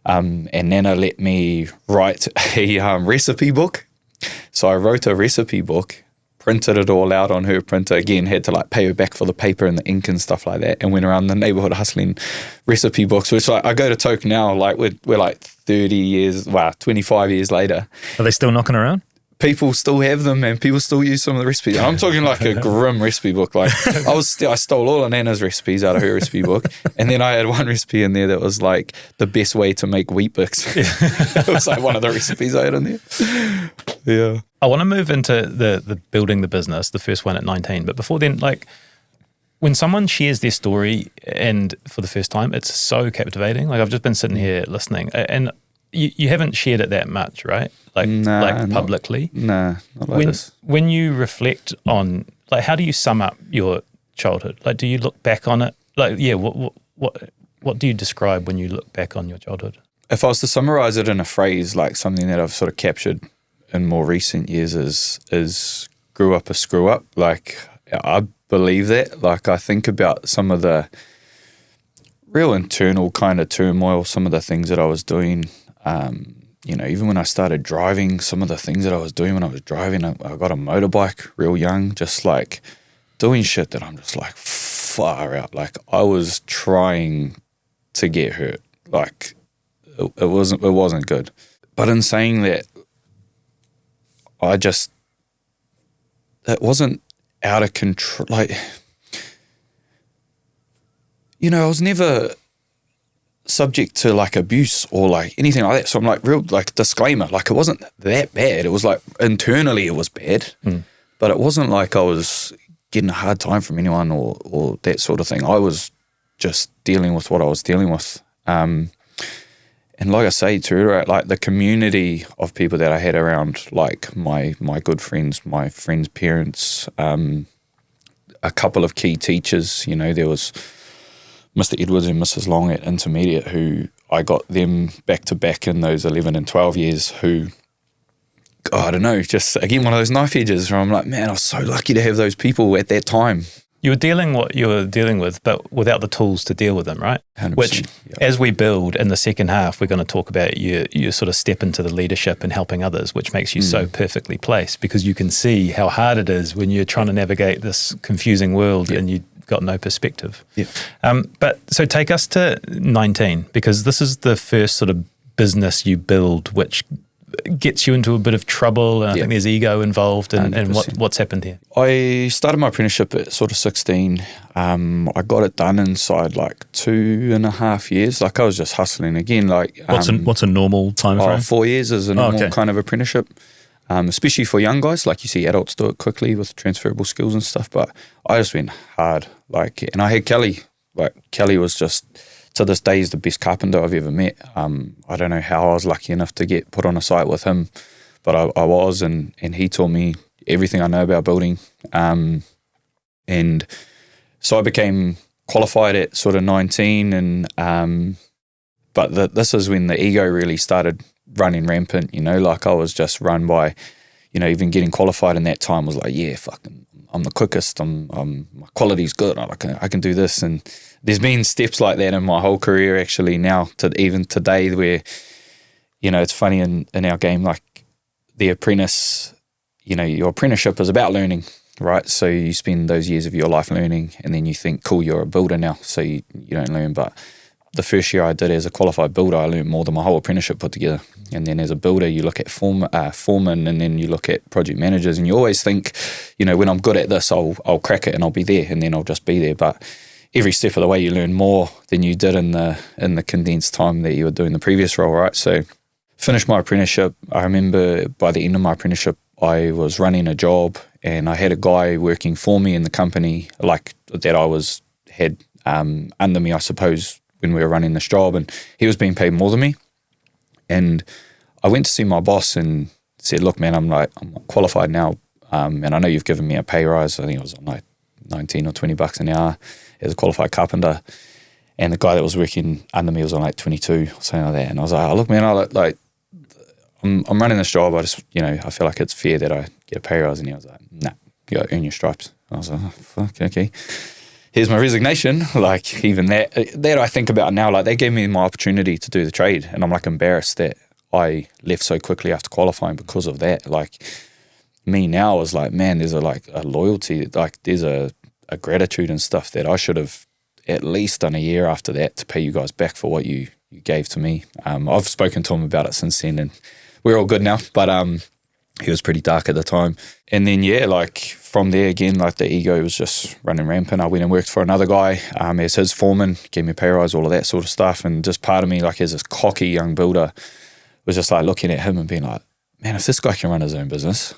And Nana let me write a recipe book. So I wrote a recipe book, printed it all out on her printer. Again, had to like pay her back for the paper and the ink and stuff like that, and went around the neighborhood hustling recipe books, which like I go to Tok now, like we're like 25 years later. Are they still knocking around? People still have them, and people still use some of the recipes. And I'm talking like a grim recipe book. Like I stole all of Nana's recipes out of her recipe book, and then I had one recipe in there that was like the best way to make wheat bix. It was like one of the recipes I had in there. Yeah. I want to move into the building the business, the first one at 19. But before then, like when someone shares their story and for the first time, it's so captivating. Like I've just been sitting here listening, and you haven't shared it that much, right? Like publicly. Not like this. When you reflect on, like, how do you sum up your childhood? Like, do you look back on it? Like, yeah, what do you describe when you look back on your childhood? If I was to summarize it in a phrase, like something that I've sort of captured in more recent years is grew up a screw up. Like I believe that. Like I think about some of the real internal kind of turmoil, some of the things that I was doing. You know, even when I started driving, some of the things that I was doing when I was driving, I got a motorbike real young, just like doing shit that I'm just like far out. Like I was trying to get hurt. Like it wasn't good. But in saying that, it wasn't out of control. Like, you know, I was never subject to like abuse or like anything like that. So I'm like real like disclaimer, like it wasn't that bad. It was like internally it was bad, but it wasn't like I was getting a hard time from anyone or that sort of thing. I was just dealing with what I was dealing with. And like I say, to like the community of people that I had around, like my good friends, my friends' parents, a couple of key teachers, you know, there was Mr. Edwards and Mrs. Long at intermediate, who I got them back to back in those 11 and 12 years, who, I don't know, just again, one of those knife edges where I'm like, man, I was so lucky to have those people at that time. You were dealing what you were dealing with, but without the tools to deal with them, right? 100%, Which, yeah. as we build in the second half, we're going to talk about you sort of step into the leadership and helping others, which makes you so perfectly placed, because you can see how hard it is when you're trying to navigate this confusing world and you've got no perspective. Yeah. But so take us to 19, because this is the first sort of business you build, which gets you into a bit of trouble, and I think there's ego involved, and what's happened here? I started my apprenticeship at sort of 16. I got it done inside like 2.5 years. Like I was just hustling again. Like what's a normal time frame? 4 years is a normal kind of apprenticeship, especially for young guys. Like you see adults do it quickly with transferable skills and stuff, but I just went hard. Like, and I had Kelly. Like Kelly was just, to this day, is the best carpenter I've ever met. I don't know how I was lucky enough to get put on a site with him, but I was, and he taught me everything I know about building. And so I became qualified at sort of 19, and but this is when the ego really started running rampant, you know, like I was just run by, you know, even getting qualified in that time was like, yeah, fucking, I'm the quickest, my quality's good, I can do this. And there's been steps like that in my whole career actually now, to even today, where, you know, it's funny in our game, like the apprentice, you know, your apprenticeship is about learning, right? So you spend those years of your life learning, and then you think, cool, you're a builder now, so you don't learn. But the first year I did as a qualified builder, I learned more than my whole apprenticeship put together. And then as a builder, you look at foreman, and then you look at project managers, and you always think, you know, when I'm good at this, I'll crack it and I'll be there, and then I'll just be there. But every step of the way, you learn more than you did in the condensed time that you were doing the previous role, right? So finished my apprenticeship. I remember by the end of my apprenticeship, I was running a job, and I had a guy working for me in the company, like that I had under me, I suppose, when we were running this job, and he was being paid more than me. And I went to see my boss and said, look, man, I'm qualified now, and I know you've given me a pay rise. I think it was on like 19 or 20 bucks an hour as a qualified carpenter. And the guy that was working under me was on like 22 or something like that. And I was like, oh, look, man, I'm running this job. I just, I feel like it's fair that I get a pay rise. And he was like, nah, you got to earn your stripes. I was like, oh, fuck, okay. Here's my resignation. Like, even that I think about now, like, they gave me my opportunity to do the trade, and I'm like embarrassed that I left so quickly after qualifying because of that. Like, me now is like, man, there's a loyalty, like there's a gratitude and stuff that I should have at least done a year after that to pay you guys back for what you gave to me. I've spoken to him about it since then, and we're all good now, but he was pretty dark at the time. And then, like, from there again, like, the ego was just running rampant. I went and worked for another guy as his foreman, gave me a pay rise, all of that sort of stuff. And just part of me, like, as this cocky young builder, was just like looking at him and being like, man, if this guy can run his own business,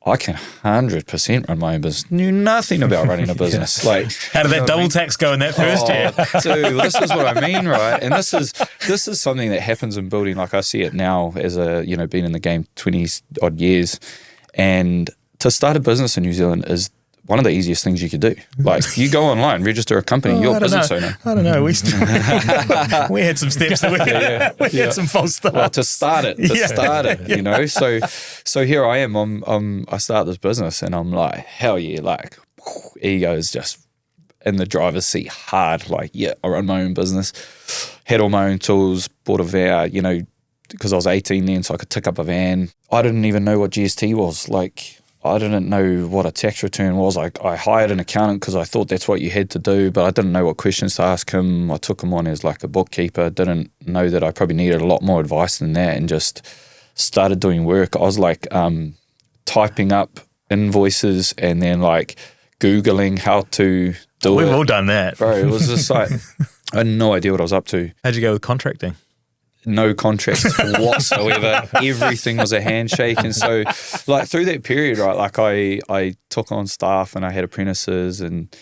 I can 100% run my own business. Knew nothing about running a business. Like, how did that double tax go in that first year? Dude, this is what I mean, right? And this is something that happens in building. Like, I see it now as been in the game 20 odd years, and to start a business in New Zealand is one of the easiest things you could do. Like, you go online, register a company, you're a business owner. I don't know. We had some steps. We had some false starts. Well, to start it, So here I am. I start this business, and I'm like, hell yeah, like, ego is just in the driver's seat hard. Like, yeah, I run my own business, had all my own tools, bought a van, because I was 18 then, so I could tick up a van. I didn't even know what GST was. Like, I didn't know what a tax return was. I hired an accountant because I thought that's what you had to do, but I didn't know what questions to ask him. I took him on as like a bookkeeper. Didn't know that I probably needed a lot more advice than that, and just started doing work. I was like typing up invoices and then like Googling how to do it. We've all done that. Bro, it was just like, I had no idea what I was up to. How'd you go with contracting? No contracts whatsoever. Everything was a handshake. And so, like, through that period, right, like, I took on staff and I had apprentices, and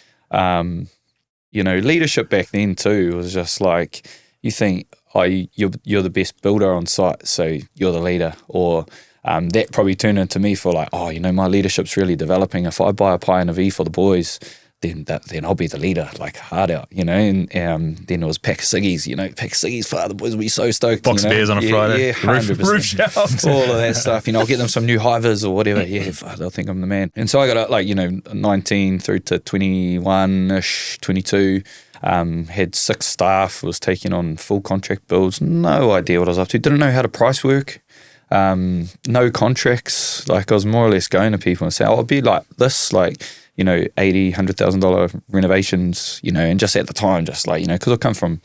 leadership back then too was just like, you think, you're the best builder on site, so you're the leader. Or that probably turned into me for like, my leadership's really developing. If I buy a pie and a V for the boys, then I'll be the leader, like, hard out, and then it was pack of ciggies, pack of ciggies for the boys will be so stoked. Box of beers on a Friday. Yeah, 100%. Roof shelves. All of that stuff, I'll get them some new hivers or whatever. Yeah, they'll think I'm the man. And so I got 19 through to 21-ish, 22, had 6 staff, was taking on full contract builds, no idea what I was up to, didn't know how to price work. No contracts. Like, I was more or less going to people and saying, I'll be like this, like, $80,000, $100,000 renovations, and just at the time, just like, because I come from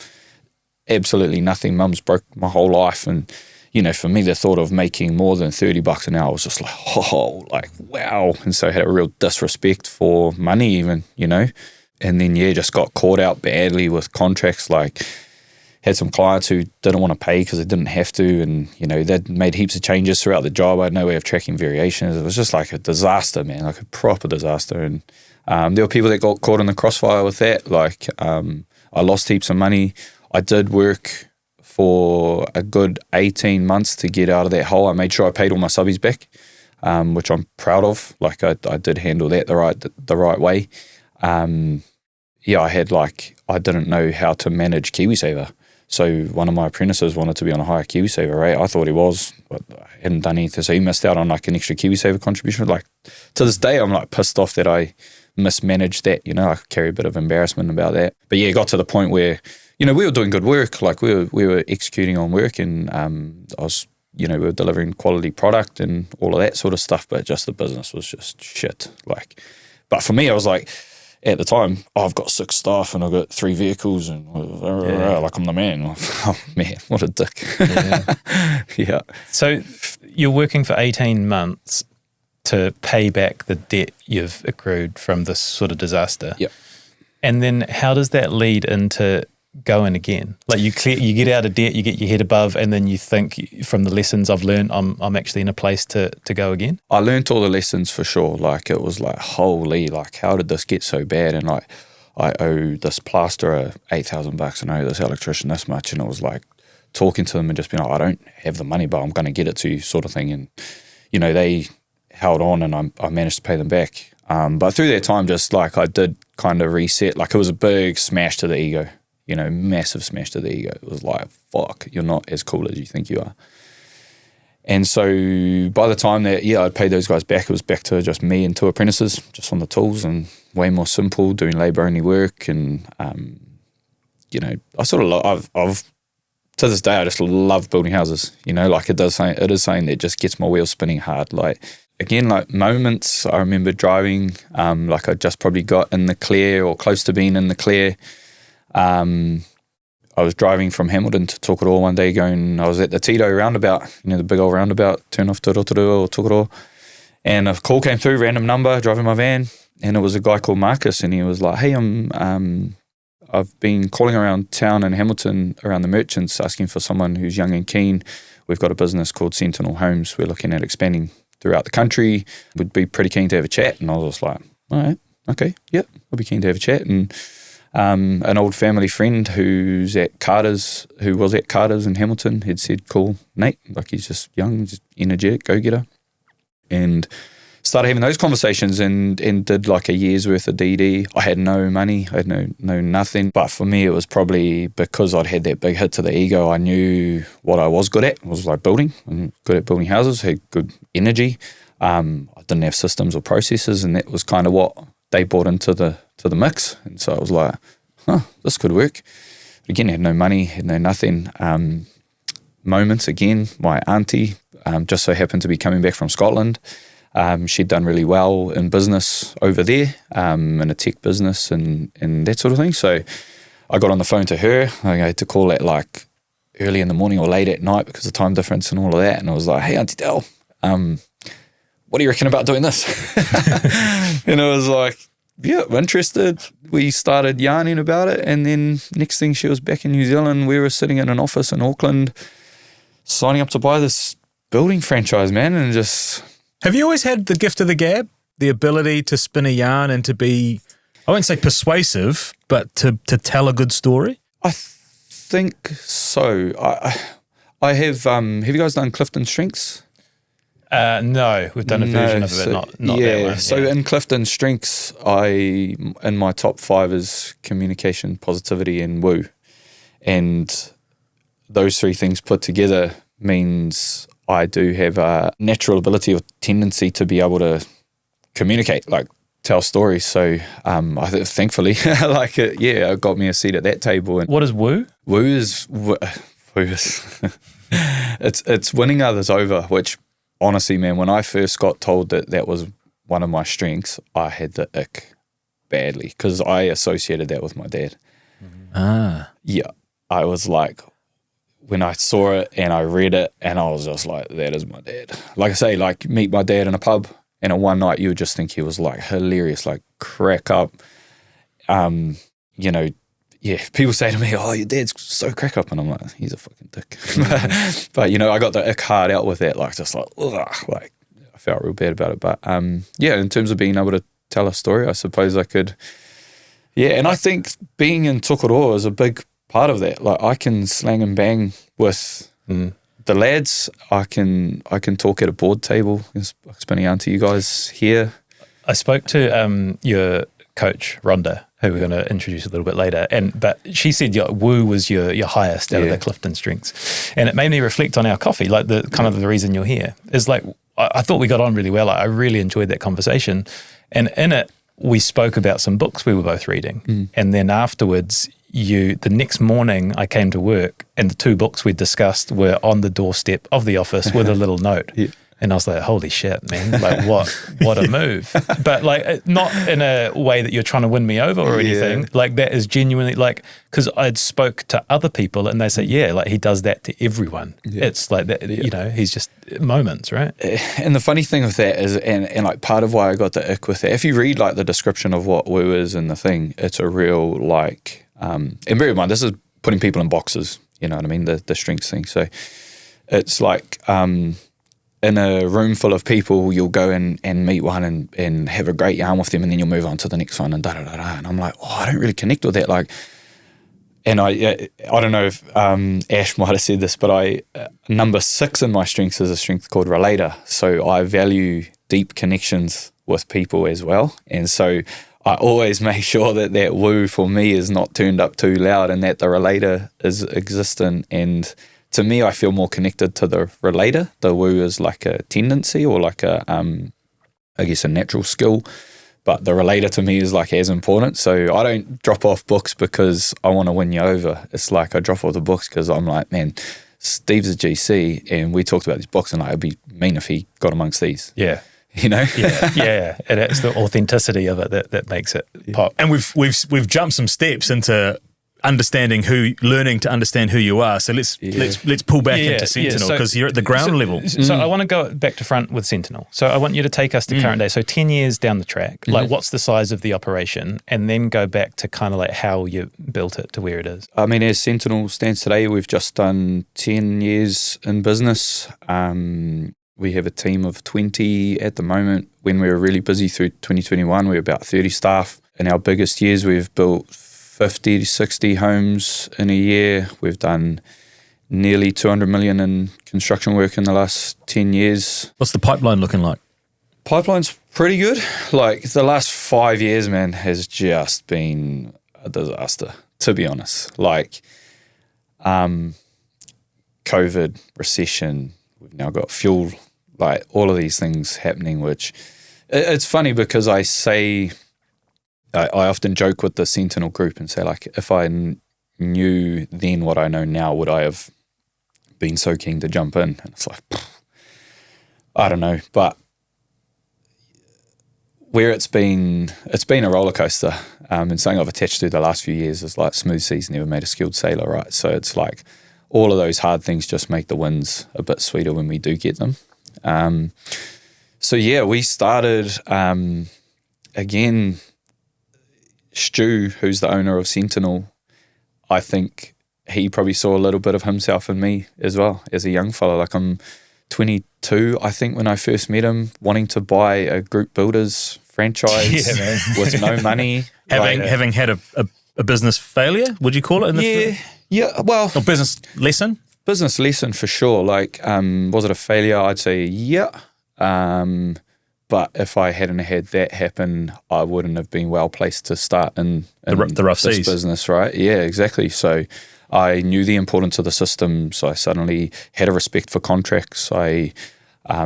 absolutely nothing. Mum's broke my whole life. And, for me, the thought of making more than 30 bucks an hour was just like, wow. And so I had a real disrespect for money even, and then, just got caught out badly with contracts. Like, had some clients who didn't want to pay because they didn't have to, and they'd made heaps of changes throughout the job. I had no way of tracking variations. It was just like a disaster, man, like a proper disaster. And there were people that got caught in the crossfire with that. Like, I lost heaps of money. I did work for a good 18 months to get out of that hole. I made sure I paid all my subbies back, which I'm proud of. Like, I did handle that the right way. I didn't know how to manage KiwiSaver. So one of my apprentices wanted to be on a higher KiwiSaver rate. I thought he was, but I hadn't done anything. So he missed out on like an extra KiwiSaver contribution. Like, to this day, I'm like pissed off that I mismanaged that. I carry a bit of embarrassment about that. But yeah, it got to the point where, we were doing good work. Like, we were executing on work, and I was, we were delivering quality product and all of that sort of stuff. But just the business was just shit. Like, but for me, I was like, at the time, I've got 6 staff and I've got 3 vehicles and like, I'm the man. Oh, man, what a dick. Yeah. So you're working for 18 months to pay back the debt you've accrued from this sort of disaster. Yep. And then how does that lead into going again? Like, you get out of debt, you get your head above, and then you think, from the lessons I've learned, I'm actually in a place to go again? I learned all the lessons for sure. Like, it was like, holy, like, how did this get so bad? And like, I owe this plasterer $8,000 and I owe this electrician this much. And it was like talking to them and just being like, I don't have the money, but I'm going to get it to you, sort of thing. And, you know, they held on and I managed to pay them back. But through that time, just like I did kind of reset, like it was a big smash to the ego, you know, massive smash to the ego. It was like, fuck, you're not as cool as you think you are. And so by the time that, I'd paid those guys back, it was back to just me and 2 apprentices, just on the tools, and way more simple, doing labour-only work. And, you know, I sort of I've to this day, I just love building houses, you know, like it is something that just gets my wheels spinning hard. Like, again, like moments, I remember driving, like I just probably got in the clear or close to being in the clear. I was driving from Hamilton to Tokoroa one day I was at the Tito roundabout, you know, the big old roundabout, turn off to Rotorua or Tokoroa. And a call came through, random number, driving my van. And it was a guy called Marcus, and he was like, hey, I've been calling around town in Hamilton around the merchants asking for someone who's young and keen. We've got a business called Sentinel Homes. We're looking at expanding throughout the country. Would be pretty keen to have a chat. And I was just like, all right, okay, yep, I'll be keen to have a chat. And an old family friend who was at Carter's in Hamilton had said, call Nate, like he's just young, just energetic, go-getter. And started having those conversations and did like a year's worth of DD. I had no money, I had no nothing. But for me, it was probably because I'd had that big hit to the ego. I knew what I was good at. I was like building. I'm good at building houses, had good energy. I didn't have systems or processes, and that was kind of what they brought into the mix. And so I was like, this could work. But again, had no money, had no nothing. Moments again, my auntie just so happened to be coming back from Scotland. She'd done really well in business over there, in a tech business and that sort of thing. So I got on the phone to her. I had to call at like early in the morning or late at night because of time difference and all of that. And I was like, hey, Auntie Del, what do you reckon about doing this? And I was like, yeah, I'm interested. We started yarning about it. And then next thing, she was back in New Zealand. We were sitting in an office in Auckland signing up to buy this building franchise, man. And just... Have you always had the gift of the gab, the ability to spin a yarn and to be, I won't say persuasive, but to tell a good story? I think so. I have you guys done Clifton Strengths? No, we've done a version of it, but not that one. So in Clifton Strengths, in my top 5 is communication, positivity, and woo. And those 3 things put together means I do have a natural ability or tendency to be able to communicate, like tell stories. So thankfully, like it got me a seat at that table. And what is woo? Woo is it's winning others over, which honestly, man, when I first got told that was one of my strengths, I had the ick badly because I associated that with my dad. Yeah, I was like, when I saw it and I read it and I was just like, that is my dad. Like I say, like meet my dad in a pub and on one night you would just think he was like hilarious, like crack up. You know, yeah, people say to me, oh, your dad's so crack up. And I'm like, he's a fucking dick. But you know, I got the ick hard out with that, like just like, ugh, like I felt real bad about it. But yeah, in terms of being able to tell a story, I suppose I could. Yeah, and I think being in Tokoroa is a big part of that. Like I can slang and bang with the lads. I can talk at a board table. Spinning yarn to you guys here. I spoke to your coach Rhonda, who we're going to introduce a little bit later, but she said your woo was your highest out of the Clifton Strengths, and it made me reflect on our coffee. Like the kind of the reason you're here is like I thought we got on really well. I really enjoyed that conversation, and in it we spoke about some books we were both reading, and then afterwards. The next morning I came to work and the 2 books we discussed were on the doorstep of the office with a little note. And I was like, holy shit, man, like what a move. But like not in a way that you're trying to win me over or anything. Like that is genuinely like, because I'd spoke to other people and they say, yeah, like he does that to everyone. It's like that, you know, he's just moments, right? And the funny thing with that is, and like part of why I got the ick with that, if you read like the description of what woo is in the thing, it's a real like, and bear in mind, this is putting people in boxes, you know what I mean, the strengths thing. So it's like in a room full of people, you'll go and meet one and have a great yarn with them, and then you'll move on to the next one and da-da-da-da. And I'm like, I don't really connect with that. Like, and I don't know if Ash might have said this, but number 6 in my strengths is a strength called relator. So I value deep connections with people as well. And so I always make sure that woo for me is not turned up too loud and that the relator is existent. And to me, I feel more connected to the relator. The woo is like a tendency or like a natural skill. But the relator to me is like as important. So I don't drop off books because I want to win you over. It's like I drop off the books because I'm like, man, Steve's a GC and we talked about these books and like, it'd be mean if he got amongst these. Yeah. You know? Yeah. And it's the authenticity of it that makes it pop. And we've jumped some steps into learning to understand who you are. So let's pull back into Sentinel because you're at the ground level. So I want to go back to front with Sentinel. So I want you to take us to current day. So 10 years down the track, like what's the size of the operation, and then go back to kind of like how you built it to where it is. I mean, as Sentinel stands today, we've just done 10 years in business. We have a team of 20 at the moment. When we were really busy through 2021, we were about 30 staff. In our biggest years, we've built 50 to 60 homes in a year. We've done nearly 200 million in construction work in the last 10 years. What's the pipeline looking like? Pipeline's pretty good. Like the last 5 years, man, has just been a disaster, to be honest. Like COVID, recession, we've now got fuel, like all of these things happening, which it's funny because I often joke with the Sentinel group and say, like, if I knew then what I know now, would I have been so keen to jump in? And it's like, I don't know. But where it's been a roller coaster. And something I've attached to the last few years is like smooth seas never made a skilled sailor, right? So it's like all of those hard things just make the wins a bit sweeter when we do get them. So yeah, we started, again, Stu, who's the owner of Sentinel, I think he probably saw a little bit of himself in me as well as a young fella. Like I'm 22, I think, when I first met him, wanting to buy a group builders franchise with no money. Having had a business failure, would you call it? Well, or business lesson? Business lesson for sure. Like, was it a failure? I'd say yeah. But if I hadn't had that happen, I wouldn't have been well placed to start in the rough this seas business, right? Yeah, exactly. So I knew the importance of the system. So I suddenly had a respect for contracts. I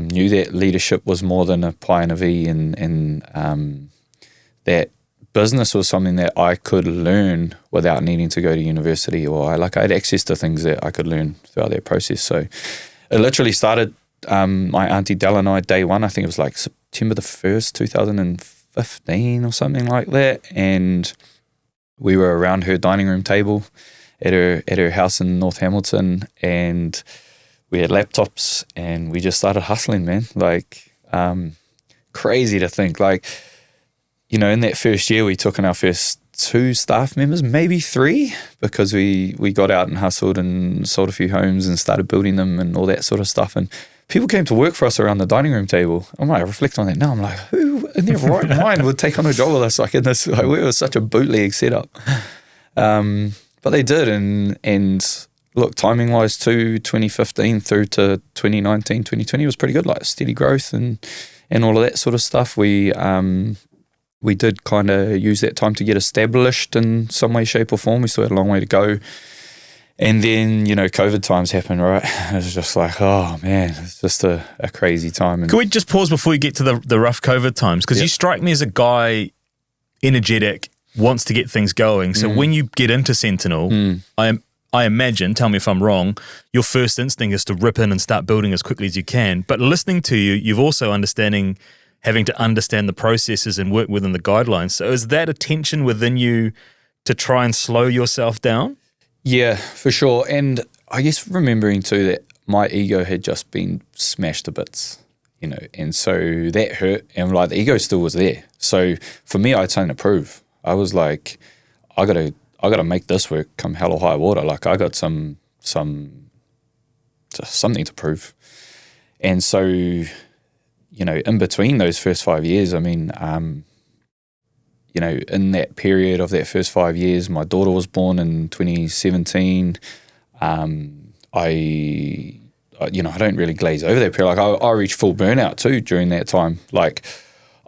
knew that leadership was more than a pie and a V, and that business was something that I could learn without needing to go to university, or I had access to things that I could learn throughout that process. So it literally started. My auntie Dell and I, day one, I think it was like September the 1st, 2015 or something like that. And we were around her dining room table at her house in North Hamilton, and we had laptops and we just started hustling, man. Like, crazy to think. Like, you know, in that first year, we took in our first 2 staff members, maybe 3, because we got out and hustled and sold a few homes and started building them and all that sort of stuff. And people came to work for us around the dining room table. I'm like, I reflect on that now. I'm like, who in their right mind would take on a job with us like in this? Like, we were such a bootleg setup. But they did, and look, timing wise too, 2015 through to 2019, 2020 was pretty good, like steady growth and all of that sort of stuff. We did kind of use that time to get established in some way, shape or form. We still had a long way to go. And then, you know, COVID times happened, right? It was just like, oh man, it's just a crazy time. And can we just pause before we get to the rough COVID times? Because you strike me as a guy, energetic, wants to get things going. So when you get into Sentinel, I imagine, tell me if I'm wrong, your first instinct is to rip in and start building as quickly as you can. But listening to you, you've also having to understand the processes and work within the guidelines. So is that a tension within you to try and slow yourself down? Yeah, for sure. And I guess remembering too that my ego had just been smashed to bits, you know, and so that hurt, and like the ego still was there. So for me, I had something to prove. I was like, I gotta make this work come hell or high water. Like I got something to prove. And so, you know, in between those first 5 years, I mean, you know, in that period of that first 5 years, my daughter was born in 2017. You know, I don't really glaze over that period. Like I reached full burnout too during that time. Like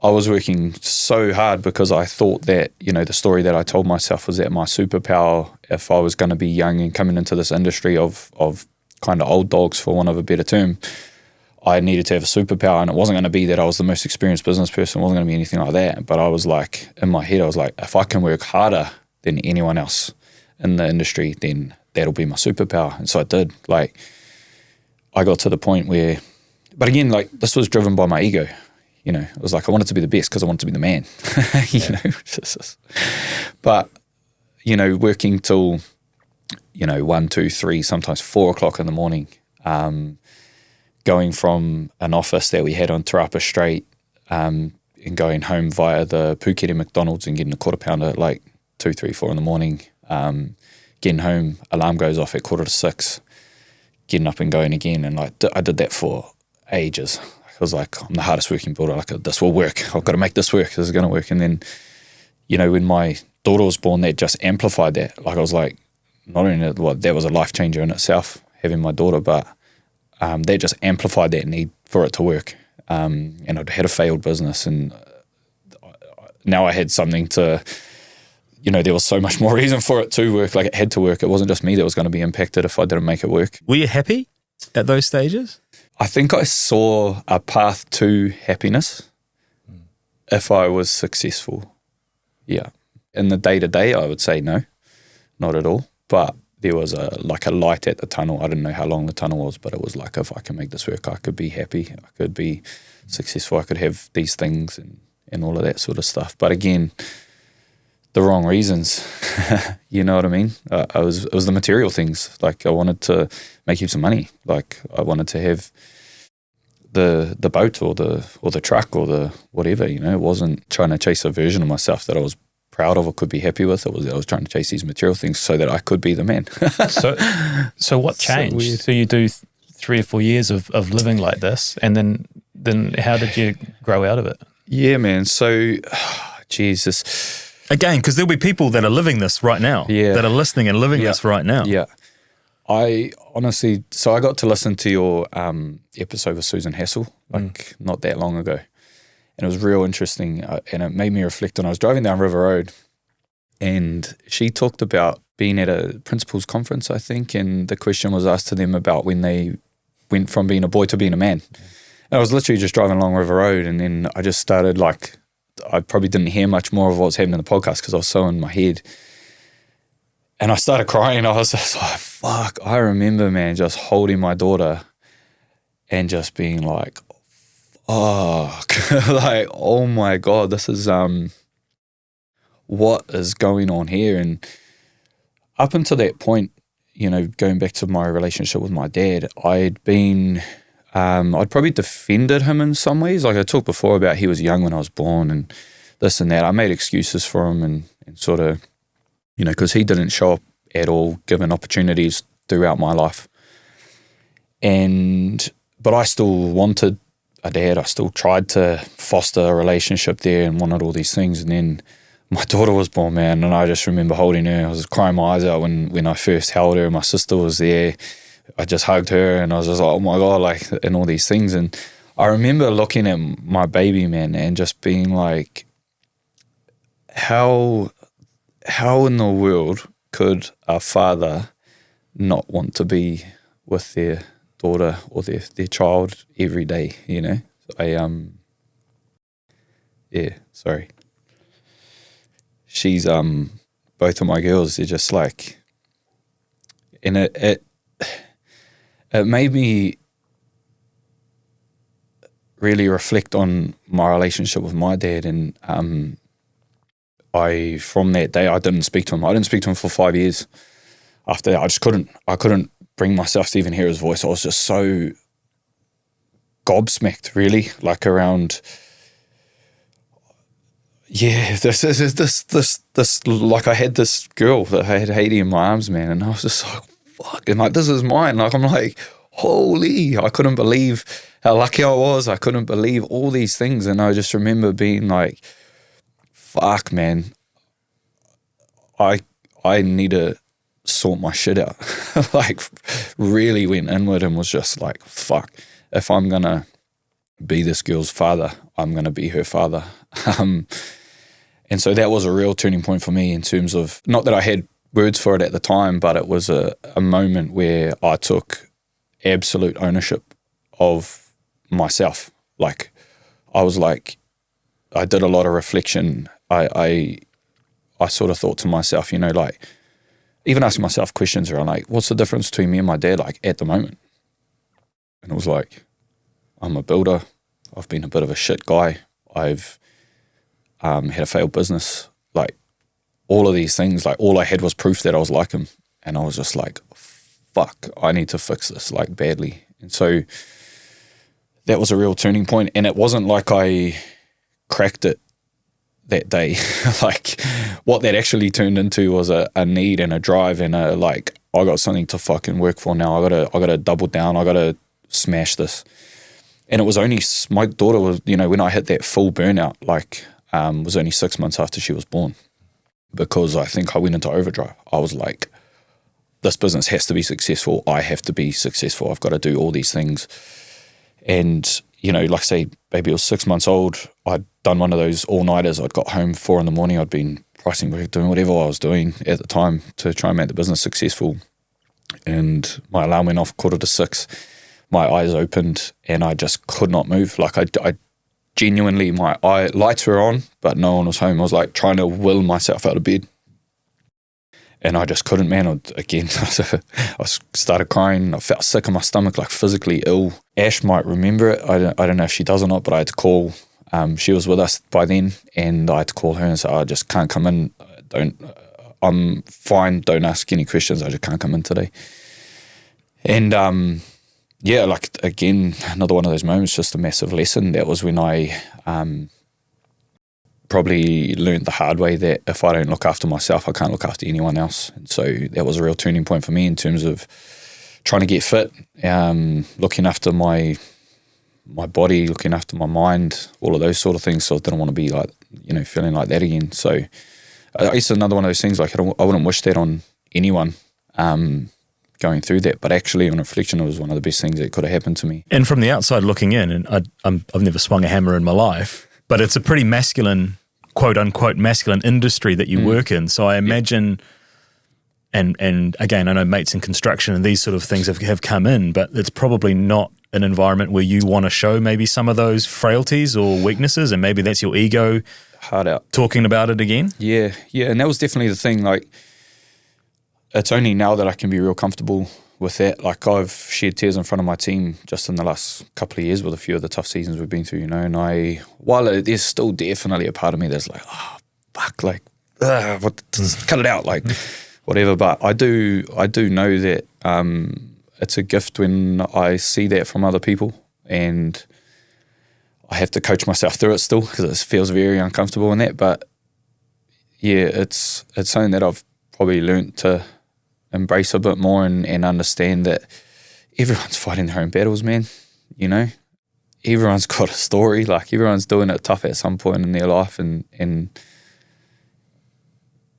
I was working so hard because I thought that, you know, the story that I told myself was that my superpower, if I was going to be young and coming into this industry of kind of old dogs, for want of a better term, I needed to have a superpower, and it wasn't going to be that I was the most experienced business person. It wasn't going to be anything like that. But I was like, in my head, I was like, if I can work harder than anyone else in the industry, then that'll be my superpower. And so I did. Like, I got to the point where, but again, like this was driven by my ego. You know, it was like I wanted to be the best because I wanted to be the man. You know, but you know, working till 1, 2, 3, sometimes 4 o'clock in the morning, going from an office that we had on Te Rapa Strait, and going home via the Pukete McDonald's and getting a quarter pounder at like 2, 3, 4 in the morning. Getting home, alarm goes off at 5:45. Getting up and going again, and like I did that for ages. I was like, I'm the hardest working builder. Like, this will work. I've got to make this work. This is going to work. And then, you know, when my daughter was born, that just amplified that. Like I was like, not only that was a life changer in itself, having my daughter, but that just amplified that need for it to work. And I'd had a failed business, and now I had something to, you know, there was so much more reason for it to work. Like it had to work. It wasn't just me that was going to be impacted if I didn't make it work. Were you happy at those stages? I think I saw a path to happiness if I was successful. Yeah. In the day-to-day, I would say no, not at all. But there was a light at the tunnel. I didn't know how long the tunnel was, but it was like, if I can make this work, I could be happy. I could be successful. I could have these things and all of that sort of stuff. But again, the wrong reasons. You know what I mean? It was the material things. Like I wanted to make heaps of money. Like I wanted to have the boat or the truck or the whatever. You know, it wasn't trying to chase a version of myself that I was proud of or could be happy with. I was trying to chase these material things so that I could be the man. So what changed? So you do 3 or 4 years of living like this, and then how did you grow out of it? Yeah, man. So, Jesus. Again, because there'll be people that are living this right now, that are listening and living this right now. Yeah. I honestly, so I got to listen to your episode with Susan Hassel, not that long ago. And it was real interesting, and it made me reflect on, I was driving down River Road, and she talked about being at a principals conference, I think, and the question was asked to them about when they went from being a boy to being a man. And I was literally just driving along River Road, and then I just started like, I probably didn't hear much more of what was happening in the podcast because I was so in my head. And I started crying. I was just like, fuck. I remember, man, just holding my daughter and just being like, fuck. Like, oh my God, this is what is going on here? And up until that point, you know, going back to my relationship with my dad, I'd probably defended him in some ways. Like I talked before about he was young when I was born and this and that. I made excuses for him and sort of, you know, because he didn't show up at all, given opportunities throughout my life. But I still wanted a dad. I still tried to foster a relationship there and wanted all these things. And then my daughter was born, man, and I just remember holding her. I was crying my eyes out when I first held her. My sister was there. I just hugged her and I was just like, oh my God, like, and all these things. And I remember looking at my baby, man, and just being like, how in the world could a father not want to be with their daughter or their child every day, you know? She's, both of my girls, they're just like, and it made me really reflect on my relationship with my dad. And from that day, I didn't speak to him. I didn't speak to him for 5 years. After that, I couldn't bring myself to even hear his voice. I was just so gobsmacked, really, like around, this, like I had this girl that I had Haiti in my arms, man, and I was just like, fuck, and like, this is mine. Like, I'm like holy, I couldn't believe how lucky I was. I couldn't believe all these things. And I just remember being like, fuck, man, I need to sort my shit out. Like, really went inward and was just like, fuck, if I'm going to be this girl's father, I'm going to be her father. And so that was a real turning point for me in terms of, not that I had words for it at the time, but it was a moment where I took absolute ownership of myself. Like, I was like, I did a lot of reflection. I sort of thought to myself, you know, like, even asking myself questions around like, what's the difference between me and my dad, like, at the moment? And it was like, I'm a builder. I've been a bit of a shit guy. I've had a failed business. Like, all of these things, like, all I had was proof that I was like him. And I was just like, fuck, I need to fix this, like, badly. And so that was a real turning point. And it wasn't like I cracked it that day. Like, what that actually turned into was a need and a drive and a, like, I got something to fucking work for now. I gotta double down. I gotta smash this. And it was only, my daughter was, you know, when I hit that full burnout, like, was only 6 months after she was born, because I think I went into overdrive. I was like, this business has to be successful. I have to be successful. I've got to do all these things. And, you know, like I say, baby was 6 months old. I'd done one of those all-nighters. I'd got home 4 a.m. I'd been pricing work, doing whatever I was doing at the time to try and make the business successful. And my alarm went off 5:45. My eyes opened and I just could not move. Like, I genuinely, my lights were on, but no one was home. I was like trying to will myself out of bed. And I just couldn't, man. Again, I started crying. I felt sick in my stomach, like physically ill. Ash might remember it. I don't know if she does or not, but I had to call. She was with us by then, and I had to call her and say, I just can't come in. I'm fine. Don't ask any questions. I just can't come in today. And yeah, like, again, another one of those moments, just a massive lesson. That was when I probably learned the hard way that if I don't look after myself, I can't look after anyone else. And so that was a real turning point for me in terms of trying to get fit, looking after my body, looking after my mind, all of those sort of things. So I didn't want to be like, you know, feeling like that again. So it's another one of those things, like, I wouldn't wish that on anyone going through that. But actually, on reflection, it was one of the best things that could have happened to me. And from the outside looking in, and I've never swung a hammer in my life, but it's a pretty masculine, quote unquote, masculine industry that you work in. So I imagine, and again, I know mates in construction and these sort of things have come in, but it's probably not an environment where you want to show maybe some of those frailties or weaknesses, and maybe that's your ego Hard out. talking about it again. Yeah. And that was definitely the thing. Like, it's only now that I can be real comfortable with that. Like, I've shed tears in front of my team just in the last couple of years with a few of the tough seasons we've been through, you know, and while there's still definitely a part of me that's like, oh, fuck, like, just cut it out, like, whatever. But I do know that it's a gift when I see that from other people, and I have to coach myself through it still because it feels very uncomfortable in that. But yeah, it's something that I've probably learnt to embrace a bit more and understand that everyone's fighting their own battles, man. You know, everyone's got a story. Like, everyone's doing it tough at some point in their life, and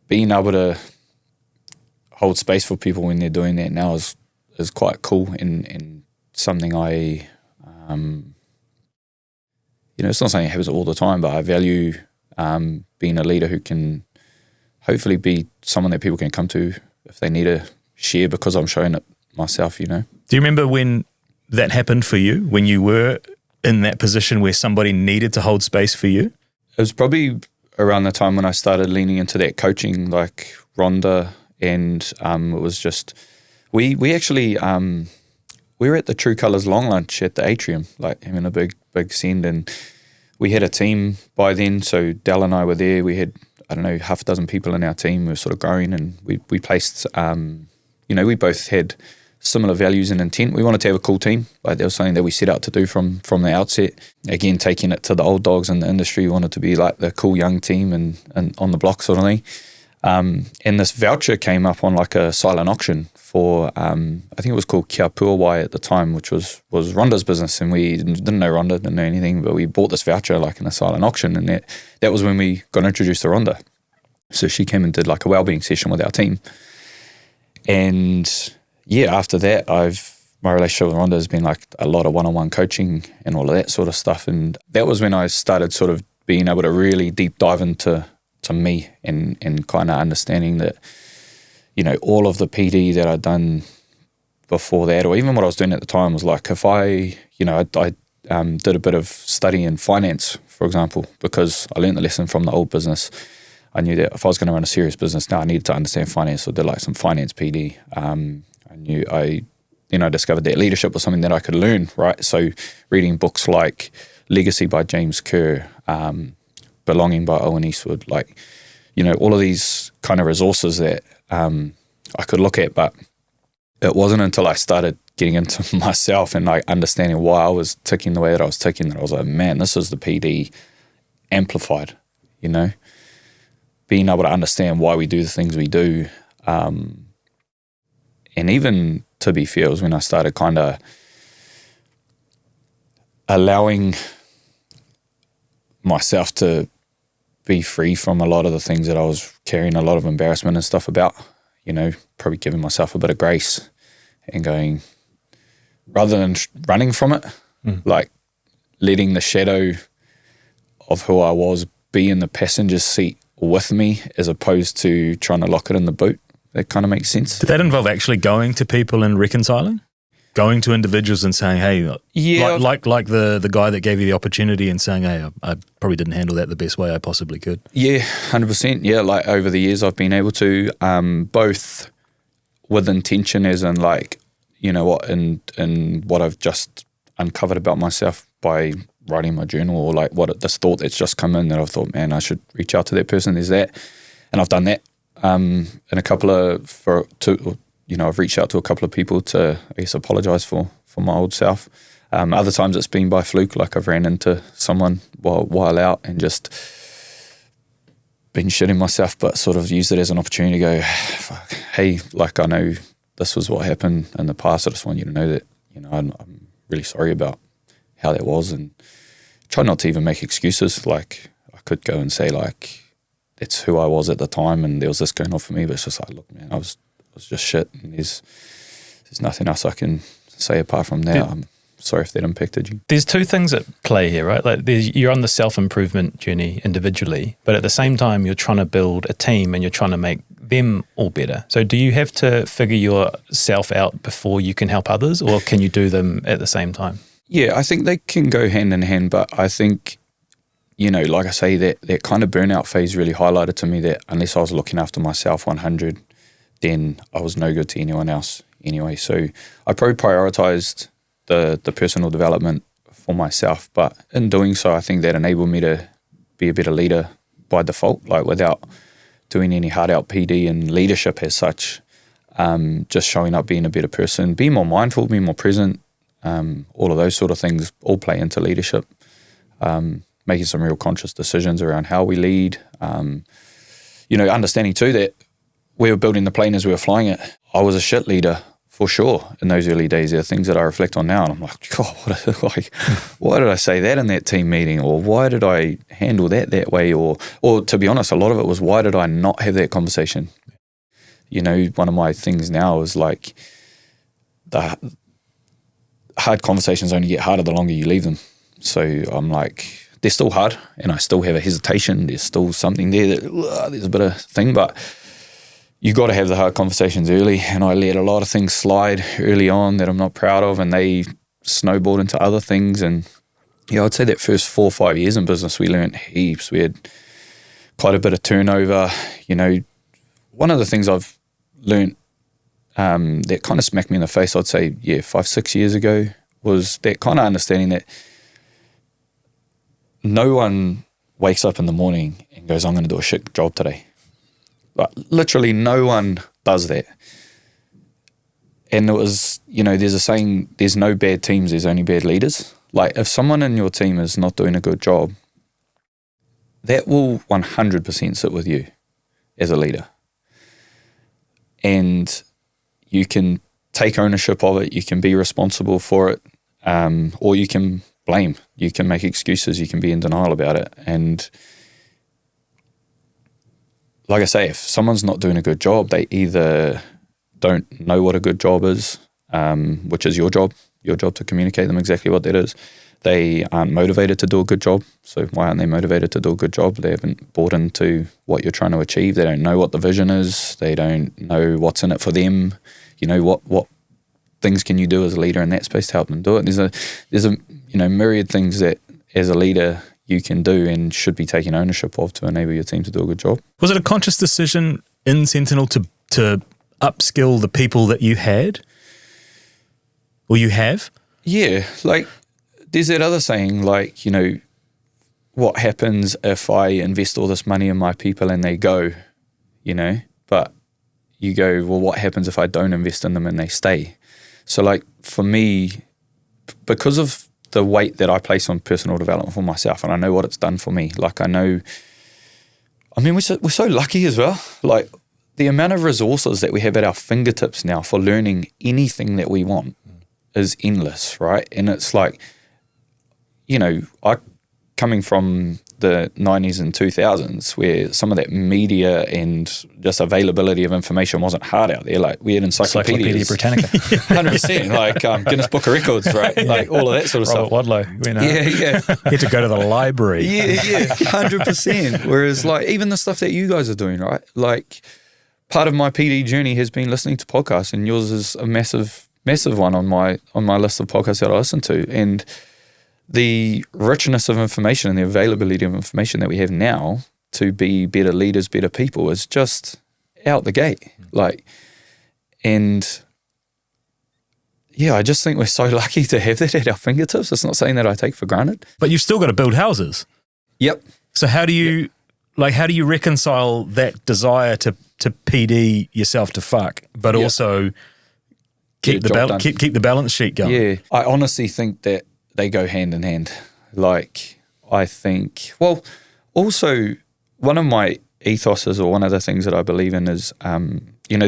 being able to hold space for people when they're doing that now is quite cool and something I you know, it's not something that happens all the time, but I value being a leader who can hopefully be someone that people can come to if they need to share, because I'm showing it myself, you know. Do you remember when that happened for you, when you were in that position where somebody needed to hold space for you? It was probably around the time when I started leaning into that coaching, like Rhonda, and it was just, we actually, we were at the True Colours long lunch at the atrium, like having a big send, and we had a team by then, so Dell and I were there. We had, I don't know, half a dozen people in our team. We were sort of growing, and we placed, you know, we both had similar values and intent. We wanted to have a cool team. Like, that was something that we set out to do from the outset. Again, taking it to the old dogs in the industry, we wanted to be like the cool young team and on the block sort of thing. And this voucher came up on like a silent auction for, I think it was called Kia Puawai at the time, which was Rhonda's business. And we didn't know Rhonda, didn't know anything, but we bought this voucher like in a silent auction. And that was when we got introduced to Rhonda. So she came and did like a wellbeing session with our team. And yeah, after that, my relationship with Rhonda has been like a lot of one-on-one coaching and all of that sort of stuff. And that was when I started sort of being able to really deep dive into me and kind of understanding that, you know, all of the PD that I'd done before that, or even what I was doing at the time, was like, if I did a bit of study in finance, for example, because I learned the lesson from the old business. I knew that if I was going to run a serious business now, I needed to understand finance. So I did like some finance PD. I discovered that leadership was something that I could learn, right? So reading books like Legacy by James Kerr, Belonging by Owen Eastwood, like, you know, all of these kind of resources that I could look at. But it wasn't until I started getting into myself and like understanding why I was ticking the way that I was ticking that I was like, man, this is the PD amplified, you know? Being able to understand why we do the things we do. And even, to be fair, was when I started kind of allowing myself to be free from a lot of the things that I was carrying a lot of embarrassment and stuff about, you know, probably giving myself a bit of grace and going, rather than running from it, like letting the shadow of who I was be in the passenger seat with me as opposed to trying to lock it in the boot. That kind of makes sense. Did that involve actually going to people and reconciling? Going to individuals and saying, hey, yeah, like the guy that gave you the opportunity and saying, hey, I probably didn't handle that the best way I possibly could. Yeah, 100%. Yeah, like over the years I've been able to, both with intention as in like, you know what, and what I've just uncovered about myself by writing my journal, or like this thought that's just come in that I've thought, man, I should reach out to that person. There's that. And I've done that. And I've reached out to a couple of people to, I guess, apologise for my old self. Other times it's been by fluke, like I've ran into someone while out and just been shitting myself, but sort of used it as an opportunity to go, fuck, hey, like I know this was what happened in the past. I just want you to know that, you know, I'm really sorry about how that was, and try not to even make excuses. Like I could go and say like, that's who I was at the time and there was this going on for me, but it's just like, look, man, I was just shit, and there's nothing else I can say apart from that. I'm sorry if that impacted you. There's two things at play here, right? Like you're on the self-improvement journey individually, but at the same time you're trying to build a team and you're trying to make them all better. So do you have to figure yourself out before you can help others, or can you do them at the same time? Yeah, I think they can go hand in hand, but I think, you know, like I say, that kind of burnout phase really highlighted to me that unless I was looking after myself 100, then I was no good to anyone else anyway. So I probably prioritized the personal development for myself, but in doing so, I think that enabled me to be a better leader by default, like without doing any hard out PD and leadership as such, just showing up, being a better person, being more mindful, being more present, all of those sort of things all play into leadership. Making some real conscious decisions around how we lead, understanding too that we were building the plane as we were flying it. I was a shit leader for sure in those early days. There are things that I reflect on now and I'm like, God, why did I say that in that team meeting? Or why did I handle that way? Or to be honest, a lot of it was, why did I not have that conversation? You know, one of my things now is like, the hard conversations only get harder the longer you leave them. So I'm like, they're still hard and I still have a hesitation. There's still something there that there's a bit of thing, but you got to have the hard conversations early. And I let a lot of things slide early on that I'm not proud of, and they snowballed into other things. And yeah, I'd say that first 4 or 5 years in business, we learned heaps. We had quite a bit of turnover. You know, one of the things I've learned that kind of smacked me in the face, I'd say, 5-6 years ago, was that kind of understanding that no one wakes up in the morning and goes, I'm going to do a shit job today. Like, literally no one does that. And it was, you know, there's a saying, there's no bad teams, there's only bad leaders. Like, if someone in your team is not doing a good job, that will 100% sit with you. as a leader. And you can take ownership of it, you can be responsible for it, or you can blame, you can make excuses, you can be in denial about it. And like I say, if someone's not doing a good job, they either don't know what a good job is, which is your job to communicate them exactly what that is. They aren't motivated to do a good job. So why aren't they motivated to do a good job? They haven't bought into what you're trying to achieve. They don't know what the vision is. They don't know what's in it for them. You know, what things can you do as a leader in that space to help them do it? There's a myriad things that as a leader you can do and should be taking ownership of to enable your team to do a good job. Was it a conscious decision in Sentinel to upskill the people that you had or you have? Yeah, like there's that other saying, like, you know, what happens if I invest all this money in my people and they go, you know? But you go, well, what happens if I don't invest in them and they stay? So like for me, because of the weight that I place on personal development for myself, and I know what it's done for me, like we're so lucky as well. Like the amount of resources that we have at our fingertips now for learning anything that we want is endless, right? And it's like, you know, coming from the 90s and 2000s where some of that media and just availability of information wasn't hard out there. Like we had encyclopedias. Encyclopedia Britannica. 100%, like Guinness Book of Records, right? Like all of that sort of stuff. Robert Wadlow. You know. Yeah. You had to go to the library. Yeah, 100%. Whereas like even the stuff that you guys are doing, right? Like part of my PD journey has been listening to podcasts, and yours is a massive one on my list of podcasts that I listen to. And the richness of information and the availability of information that we have now to be better leaders, better people is just out the gate. Like, and yeah, I just think we're so lucky to have that at our fingertips. It's not something that I take for granted. But you've still got to build houses. Yep. So how do you reconcile that desire to PD yourself to fuck, but also keep the balance sheet going? Yeah, I honestly think that they go hand in hand. Like, I think, well, also one of my ethoses or one of the things that I believe in is, you know,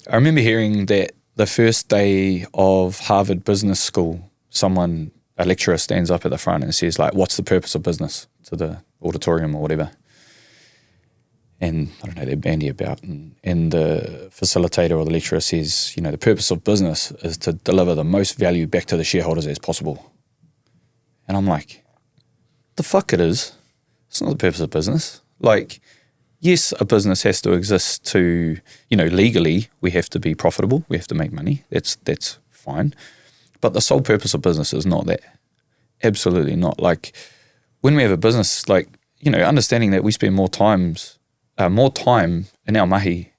I remember hearing that the first day of Harvard Business School, a lecturer stands up at the front and says, like, what's the purpose of business, to the auditorium or whatever. And I don't know, they're bandy about. And the facilitator or the lecturer says, you know, the purpose of business is to deliver the most value back to the shareholders as possible. And I'm like, the fuck it is. It's not the purpose of business. Like, yes, a business has to exist to, you know, legally we have to be profitable. We have to make money. That's fine. But the sole purpose of business is not that. Absolutely not. Like, when we have a business, like, you know, understanding that we spend more time in our mahi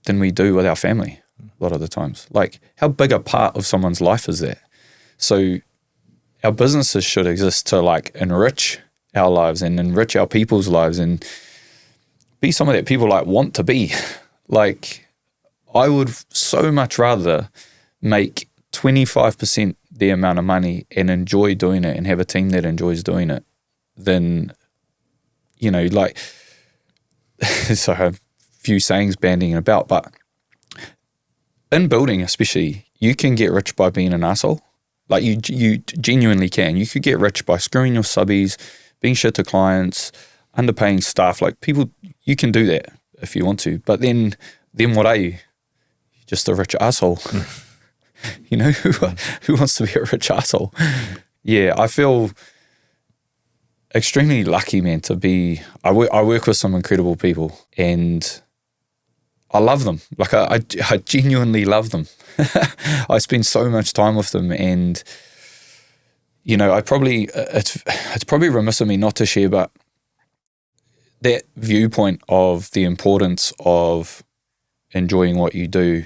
than we do with our family a lot of the times. Like, how big a part of someone's life is that? So our businesses should exist to, like, enrich our lives and enrich our people's lives and be something that people, like, want to be. Like, I would so much rather make 25% the amount of money and enjoy doing it and have a team that enjoys doing it than, you know, like, so I have a few sayings bandying about, but in building especially, you can get rich by being an asshole. Like, you genuinely can. You could get rich by screwing your subbies, being shit to clients, underpaying staff. Like, people, you can do that if you want to. But then what are you? You're just a rich asshole. You know, who wants to be a rich asshole? Yeah, I feel extremely lucky, man, to be. I work with some incredible people, and I love them. Like, I genuinely love them. I spend so much time with them, and you know, it's probably remiss of me not to share, but that viewpoint of the importance of enjoying what you do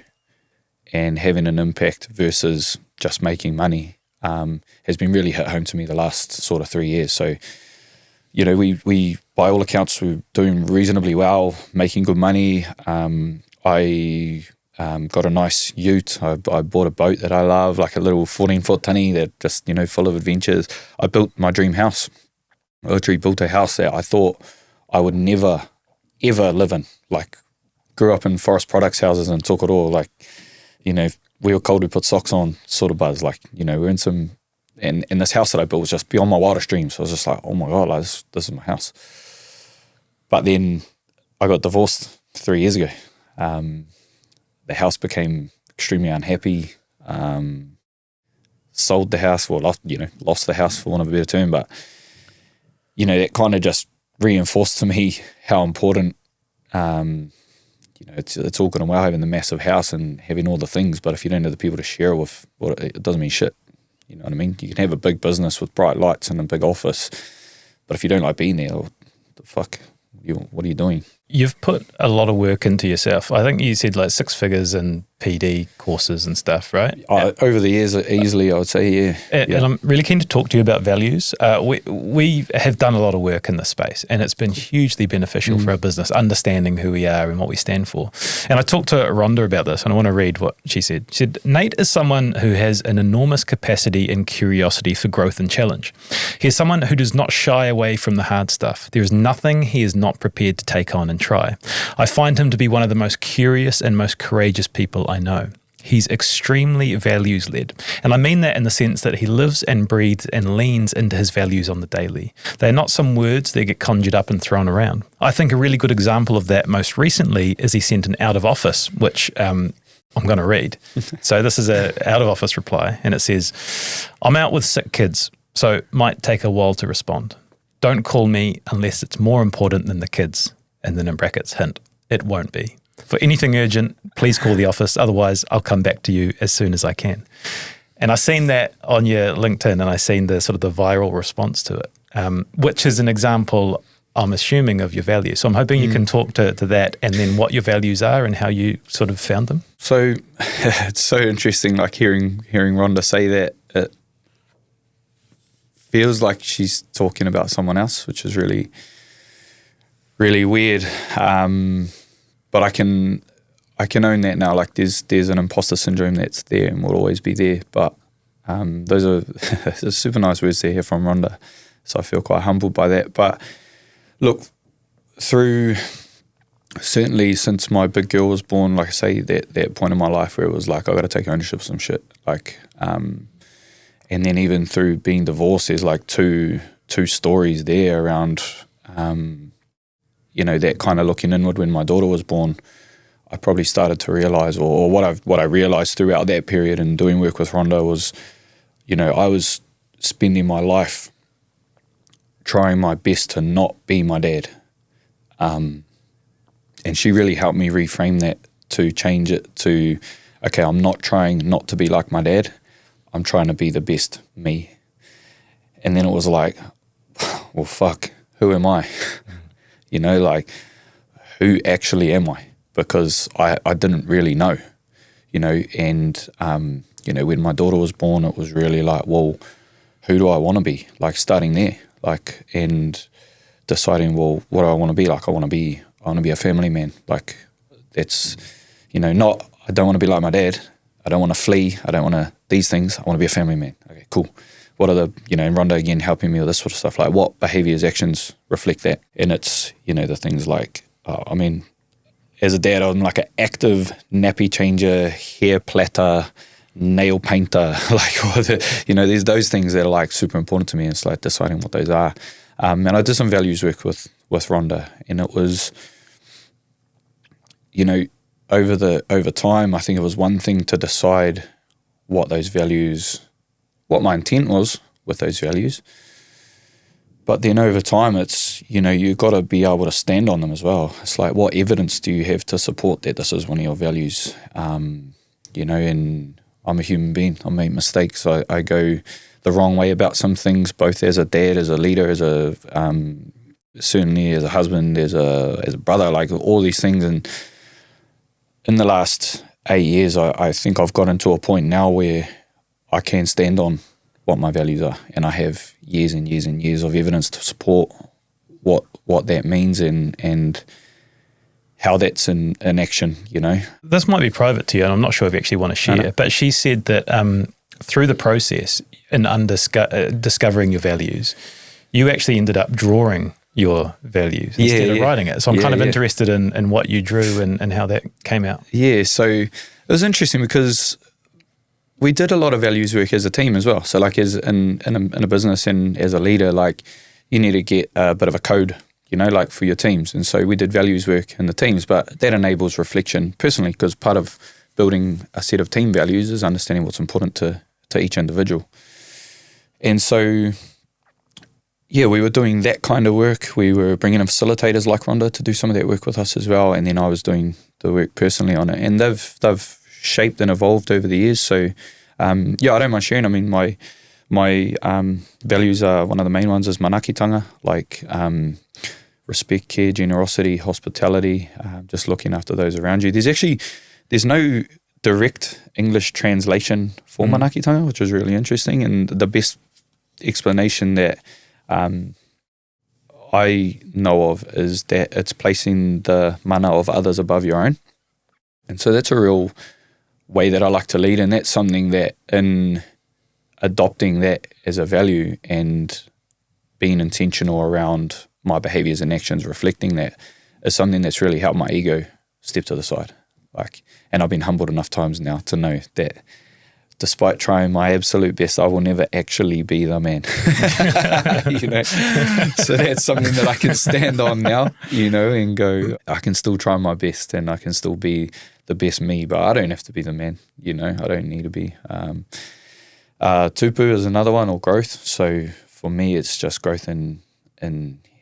and having an impact versus just making money has been really hit home to me the last sort of 3 years. So, you know, we by all accounts, we're doing reasonably well, making good money. I got a nice ute. I bought a boat that I love, like a little 14-foot tunny that just, you know, full of adventures. I built my dream house. I literally built a house that I thought I would never, ever live in. Like, grew up in forest products houses in Tokoroa. Like, you know, we were cold, we put socks on sort of buzz. Like, you know, we're in some, and this house that I built was just beyond my wildest dreams. So I was just like, oh my God, like, this is my house. But then I got divorced 3 years ago. The house became extremely unhappy. Sold the house, well, lost the house for want of a better term. But, you know, that kind of just reinforced to me how important, you know, it's all good and well having the massive house and having all the things, but if you don't have the people to share it with, well, it doesn't mean shit. You know what I mean? You can have a big business with bright lights and a big office, but if you don't like being there, what the fuck, what are you doing? You've put a lot of work into yourself. I think you said like 6 figures in PD courses and stuff, right? Over the years, easily, I would say, yeah. And I'm really keen to talk to you about values. We have done a lot of work in this space, and it's been hugely beneficial for our business, understanding who we are and what we stand for. And I talked to Rhonda about this, and I want to read what she said. She said, Nate is someone who has an enormous capacity and curiosity for growth and challenge. He is someone who does not shy away from the hard stuff. There is nothing he is not prepared to take on and try. I find him to be one of the most curious and most courageous people I know. He's extremely values-led. And I mean that in the sense that he lives and breathes and leans into his values on the daily. They're not some words that get conjured up and thrown around. I think a really good example of that most recently is he sent an out of office, which I'm going to read. So this is an out of office reply, and it says, I'm out with sick kids, so might take a while to respond. Don't call me unless it's more important than the kids. And then in brackets, hint, it won't be. For anything urgent, please call the office. Otherwise, I'll come back to you as soon as I can. And I seen that on your LinkedIn, and I seen the sort of the viral response to it, which is an example, I'm assuming, of your values. So I'm hoping you can talk to that, and then what your values are and how you sort of found them. So it's so interesting, like hearing Rhonda say that. It feels like she's talking about someone else, which is really, really weird. But I can own that now. Like there's an imposter syndrome that's there and will always be there. But those are super nice words to hear from Rhonda. So I feel quite humbled by that. But look, through certainly since my big girl was born, like I say, that point in my life where it was like I got to take ownership of some shit. Like, and then even through being divorced, there's like two stories there around. You know, that kind of looking inward when my daughter was born, I probably started to realize, or what I realized throughout that period and doing work with Rhonda was, you know, I was spending my life trying my best to not be my dad. And she really helped me reframe that, to change it to, okay, I'm not trying not to be like my dad. I'm trying to be the best me. And then it was like, well, fuck, who am I? You know, like, who actually am I? Because I didn't really know, you know, and, you know, when my daughter was born, it was really like, well, who do I want to be? Like, starting there, like, and deciding, well, what do I want to be? Like, I want to be a family man. Like, that's, you know, not, I don't want to be like my dad. I don't want to flee. I don't want to, these things. I want to be a family man. Okay, cool. What are the, you know, and Rhonda again helping me with this sort of stuff, like what behaviours, actions reflect that? And it's, you know, the things like, I mean, as a dad, I'm like an active nappy changer, hair platter, nail painter, like, you know, there's those things that are like super important to me. It's like deciding what those are. And I did some values work with Rhonda, and it was, you know, over time, I think it was one thing to decide what those values, what my intent was with those values. But then over time, it's, you know, you've got to be able to stand on them as well. It's like, what evidence do you have to support that this is one of your values? You know, and I'm a human being. I make mistakes. I go the wrong way about some things, both as a dad, as a leader, as a certainly as a husband, as a brother, like all these things. And in the last 8 years, I think I've gotten to a point now where I can stand on what my values are, and I have years and years and years of evidence to support what that means and how that's in action, you know. This might be private to you, and I'm not sure if you actually want to share, but she said that through the process in discovering your values, you actually ended up drawing your values instead of writing it. So I'm kind of interested in what you drew and how that came out. Yeah, so it was interesting because we did a lot of values work as a team as well. So like as in a business and as a leader, like you need to get a bit of a code, you know, like for your teams. And so we did values work in the teams, but that enables reflection personally, because part of building a set of team values is understanding what's important to each individual. And so, yeah, we were doing that kind of work. We were bringing in facilitators like Rhonda to do some of that work with us as well. And then I was doing the work personally on it. And they've shaped and evolved over the years. So, I don't mind sharing. I mean, my values are, one of the main ones is manaakitanga, like respect, care, generosity, hospitality, just looking after those around you. There's no direct English translation for manaakitanga, which is really interesting. And the best explanation that I know of is that it's placing the mana of others above your own. And so that's a real way that I like to lead. And that's something that in adopting that as a value and being intentional around my behaviors and actions, reflecting that, is something that's really helped my ego step to the side. And I've been humbled enough times now to know that despite trying my absolute best, I will never actually be the man. You know, so that's something that I can stand on now, you know, and go, I can still try my best and I can still be the best me, but I don't have to be the man, you know, I don't need to be. Tupu is another one, or growth. So for me, it's just growth in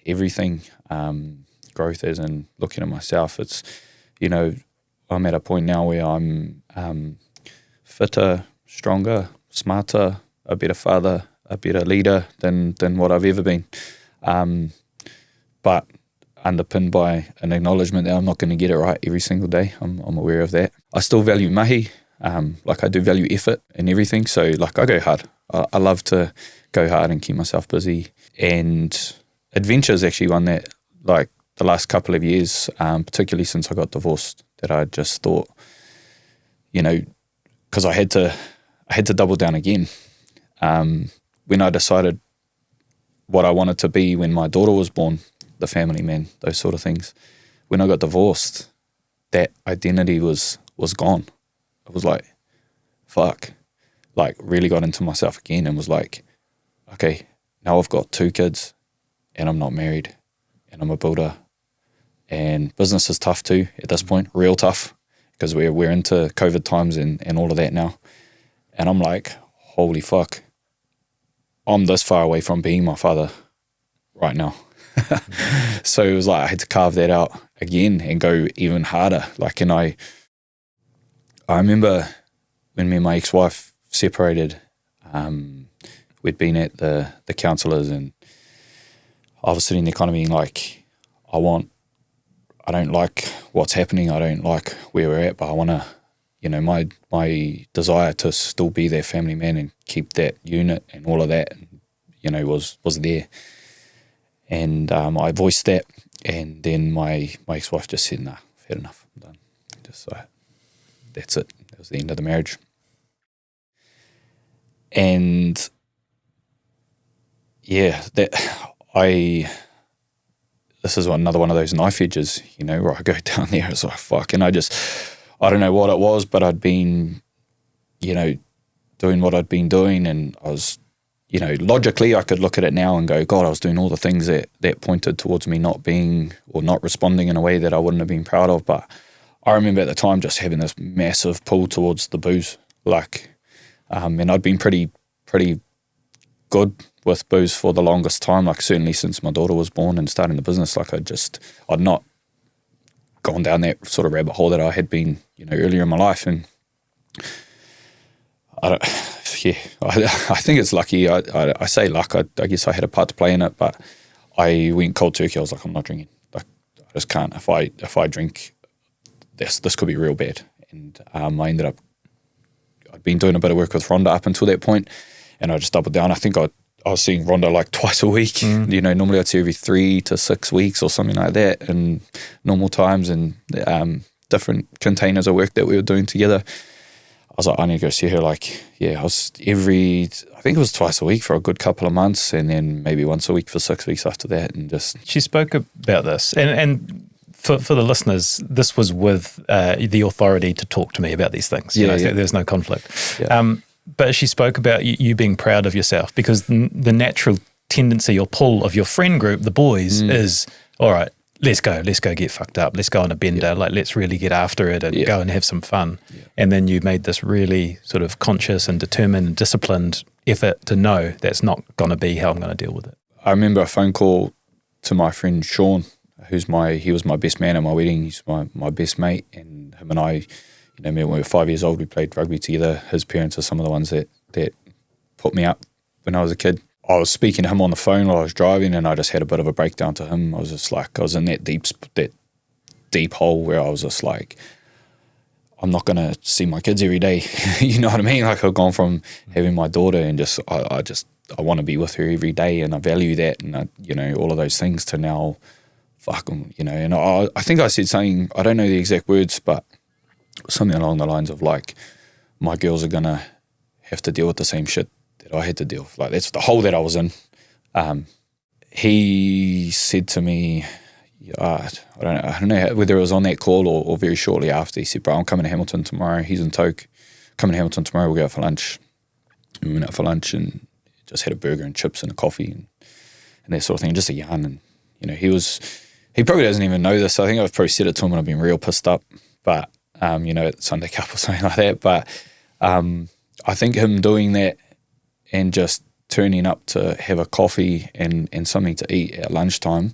everything. Growth as in looking at myself. It's, you know, I'm at a point now where I'm fitter, stronger, smarter, a better father, a better leader than what I've ever been. But underpinned by an acknowledgement that I'm not going to get it right every single day. I'm aware of that. I still value mahi. Like I do value effort and everything. So like I go hard. I love to go hard and keep myself busy. And adventure is actually one that, like the last couple of years, particularly since I got divorced, that I just thought, you know, because I had to double down again. When I decided what I wanted to be when my daughter was born, the family man, those sort of things. When I got divorced, that identity was gone. I was like, fuck, like really got into myself again and was like, okay, now I've got 2 kids and I'm not married and I'm a builder, and business is tough too at this point, real tough, because we're into COVID times and all of that now. And I'm like, holy fuck, I'm this far away from being my father right now. So it was like I had to carve that out again and go even harder. Like, and I remember when me and my ex-wife separated, we'd been at the counsellors, and I was sitting there kind of being like, I don't like what's happening. I don't like where we're at, but I want to, you know, my desire to still be their family man and keep that unit and all of that, you know, was there. And I voiced that, and then my ex-wife just said, nah, I've had enough, I'm done. Just like, that's it. That was the end of the marriage. And yeah, this is another one of those knife edges, you know, where I go down there, it's like, fuck. And I don't know what it was, but I'd been, you know, doing what I'd been doing, and I was, you know, logically I could look at it now and go, God, I was doing all the things that pointed towards me not being or not responding in a way that I wouldn't have been proud of. But I remember at the time just having this massive pull towards the booze, like, and I'd been pretty good with booze for the longest time, like certainly since my daughter was born and starting the business. Like I'd not gone down that sort of rabbit hole that I had been, you know, earlier in my life. And I think it's lucky. I say luck. I guess I had a part to play in it, but I went cold turkey. I was like, I'm not drinking. Like, I just can't. If I drink, this could be real bad. And I ended up, I'd been doing a bit of work with Rhonda up until that point, and I just doubled down. I think I was seeing Rhonda like twice a week. You know, normally I'd see her every 3 to 6 weeks or something like that in normal times, and different containers of work that we were doing together. I was like, I need to go see her. Like, yeah, I think it was twice a week for a good couple of months, and then maybe once a week for 6 weeks after that. And just She spoke about this, and for the listeners, this was with the authority to talk to me about these things. There's no conflict. Yeah. But she spoke about you being proud of yourself, because the natural tendency or pull of your friend group, the boys, is, all right, let's go get fucked up. Let's go on a bender. Like, let's really get after it and go and have some fun. Yeah. And then you made this really sort of conscious and determined and disciplined effort to know that's not going to be how I'm going to deal with it. I remember a phone call to my friend Sean, he was my best man at my wedding. He's my best mate, and him and I, when we were 5 years old, we played rugby together. His parents are some of the ones that put me up when I was a kid. I was speaking to him on the phone while I was driving, and I just had a bit of a breakdown to him. I was just like, I was in that deep hole where I was just like, I'm not going to see my kids every day. You know what I mean? Like, I've gone from having my daughter and I want to be with her every day, and I value that, and all of those things, to now, fuck them, And I think I said something, I don't know the exact words, but something along the lines of like, my girls are going to have to deal with the same shit that I had to deal with. Like, that's the hole that I was in. He said to me, I don't know whether it was on that call or very shortly after, he said, bro, I'm coming to Hamilton tomorrow. He's in Toke. Coming to Hamilton tomorrow, we'll go out for lunch. And we went out for lunch and just had a burger and chips and a coffee and that sort of thing, just a yarn. And, he probably doesn't even know this. I think I've probably said it to him when I've been real pissed up, but, at Sunday Cup or something like that. But I think him doing that and just turning up to have a coffee and something to eat at lunchtime,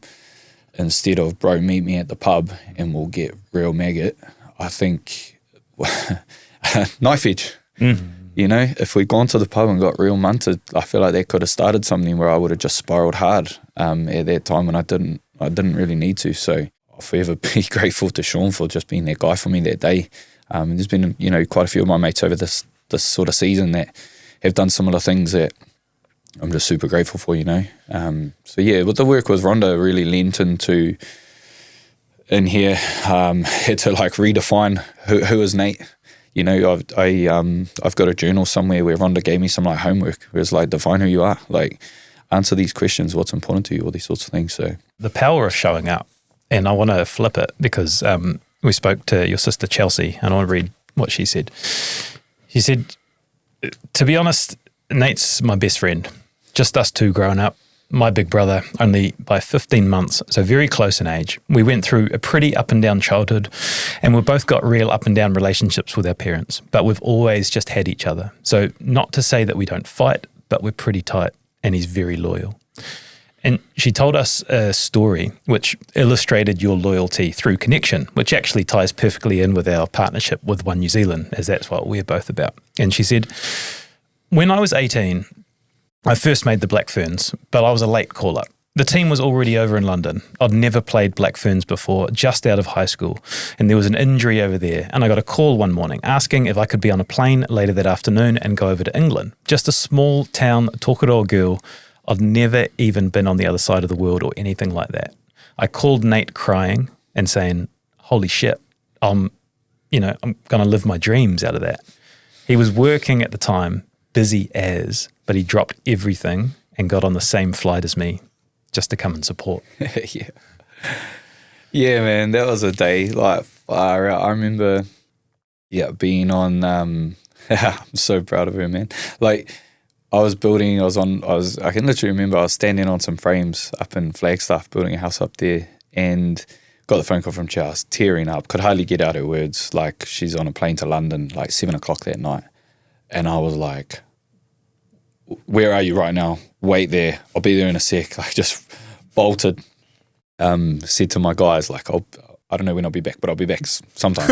instead of, bro, meet me at the pub and we'll get real maggot, I think, knife edge. If we'd gone to the pub and got real munted, I feel like that could have started something where I would have just spiraled hard at that time, and I didn't really need to. So I'll forever be grateful to Sean for just being that guy for me that day. There's been, quite a few of my mates over this sort of season that have done similar things that I'm just super grateful for, So yeah, with the work with Rhonda really lent into in here, had to like redefine who is Nate. I've got a journal somewhere where Rhonda gave me some like homework where it's like, define who you are, like answer these questions, what's important to you, all these sorts of things. So the power of showing up, and I want to flip it because we spoke to your sister Chelsea, and I want to read what she said. She said, to be honest, Nate's my best friend. Just us two growing up. My big brother, only by 15 months, so very close in age. We went through a pretty up and down childhood, and we've both got real up and down relationships with our parents, but we've always just had each other. So not to say that we don't fight, but we're pretty tight, and he's very loyal. And she told us a story which illustrated your loyalty through connection, which actually ties perfectly in with our partnership with One New Zealand, as that's what we're both about. And she said, when I was 18, I first made the Black Ferns, but I was a late call-up. The team was already over in London. I'd never played Black Ferns before, just out of high school, and there was an injury over there, and I got a call one morning asking if I could be on a plane later that afternoon and go over to England. Just a small town Tokoroa girl. I'd never even been on the other side of the world or anything like that. I called Nate crying and saying, holy shit, I'm going to live my dreams out of that. He was working at the time, busy as, but he dropped everything and got on the same flight as me just to come and support. Yeah, man, that was a day like far out. I remember, being on, I'm so proud of her, man. Like, I can literally remember I was standing on some frames up in Flagstaff, building a house up there, and got the phone call from Charles, tearing up, could hardly get out her words. Like, she's on a plane to London, like 7 o'clock that night. And I was like, where are you right now? Wait there. I'll be there in a sec. Like, just bolted. Said to my guys, like, I don't know when I'll be back, but I'll be back sometime.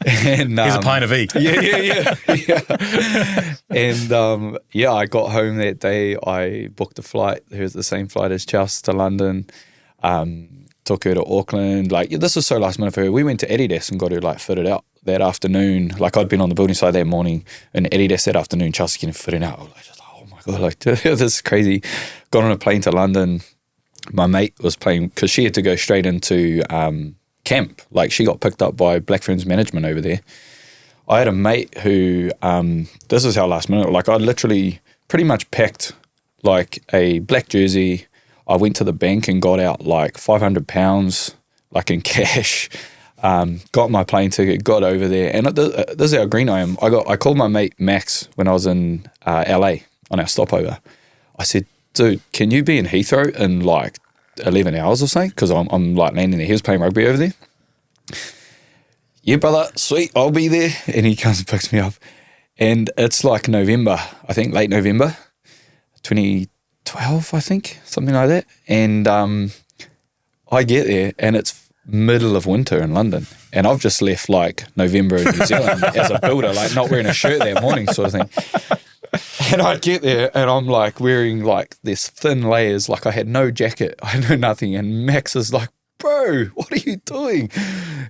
And, here's a pint of E. Yeah. And I got home that day. I booked a flight. Here's the same flight as Charles to London. Took her to Auckland. Like, this was so last minute for her. We went to Adidas and got her like fitted out that afternoon. Like, I'd been on the building site that morning, and Adidas that afternoon, Charles getting fitted out. I was like, oh my God, like, this is crazy. Got on a plane to London. My mate was playing, because she had to go straight into camp. Like, she got picked up by Black Ferns management over there. I had a mate who, this is how last minute, like I literally pretty much packed like a black jersey. I went to the bank and got out like £500 like in cash, got my plane ticket, got over there. And this is how green I am. I called my mate Max when I was in LA on our stopover. I said, dude, can you be in Heathrow in like 11 hours or something? Because I'm like landing there. He was playing rugby over there. Yeah, brother, sweet, I'll be there. And he comes and picks me up. And it's like November, I think, late November, 2012, I think, something like that. And I get there and it's middle of winter in London. And I've just left like November in New Zealand as a builder, like not wearing a shirt that morning sort of thing. And I get there and I'm like wearing like this thin layers, like I had no jacket, I had no nothing. And Max is like, bro, what are you doing?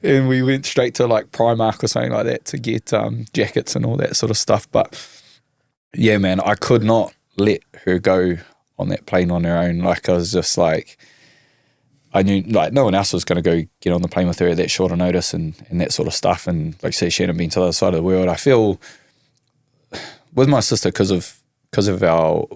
And we went straight to like Primark or something like that to get jackets and all that sort of stuff. But yeah, man, I could not let her go on that plane on her own. Like I was just like, I knew like no one else was going to go get on the plane with her at that shorter notice and that sort of stuff. And like I say, she hadn't been to the other side of the world. I feel with my sister because of our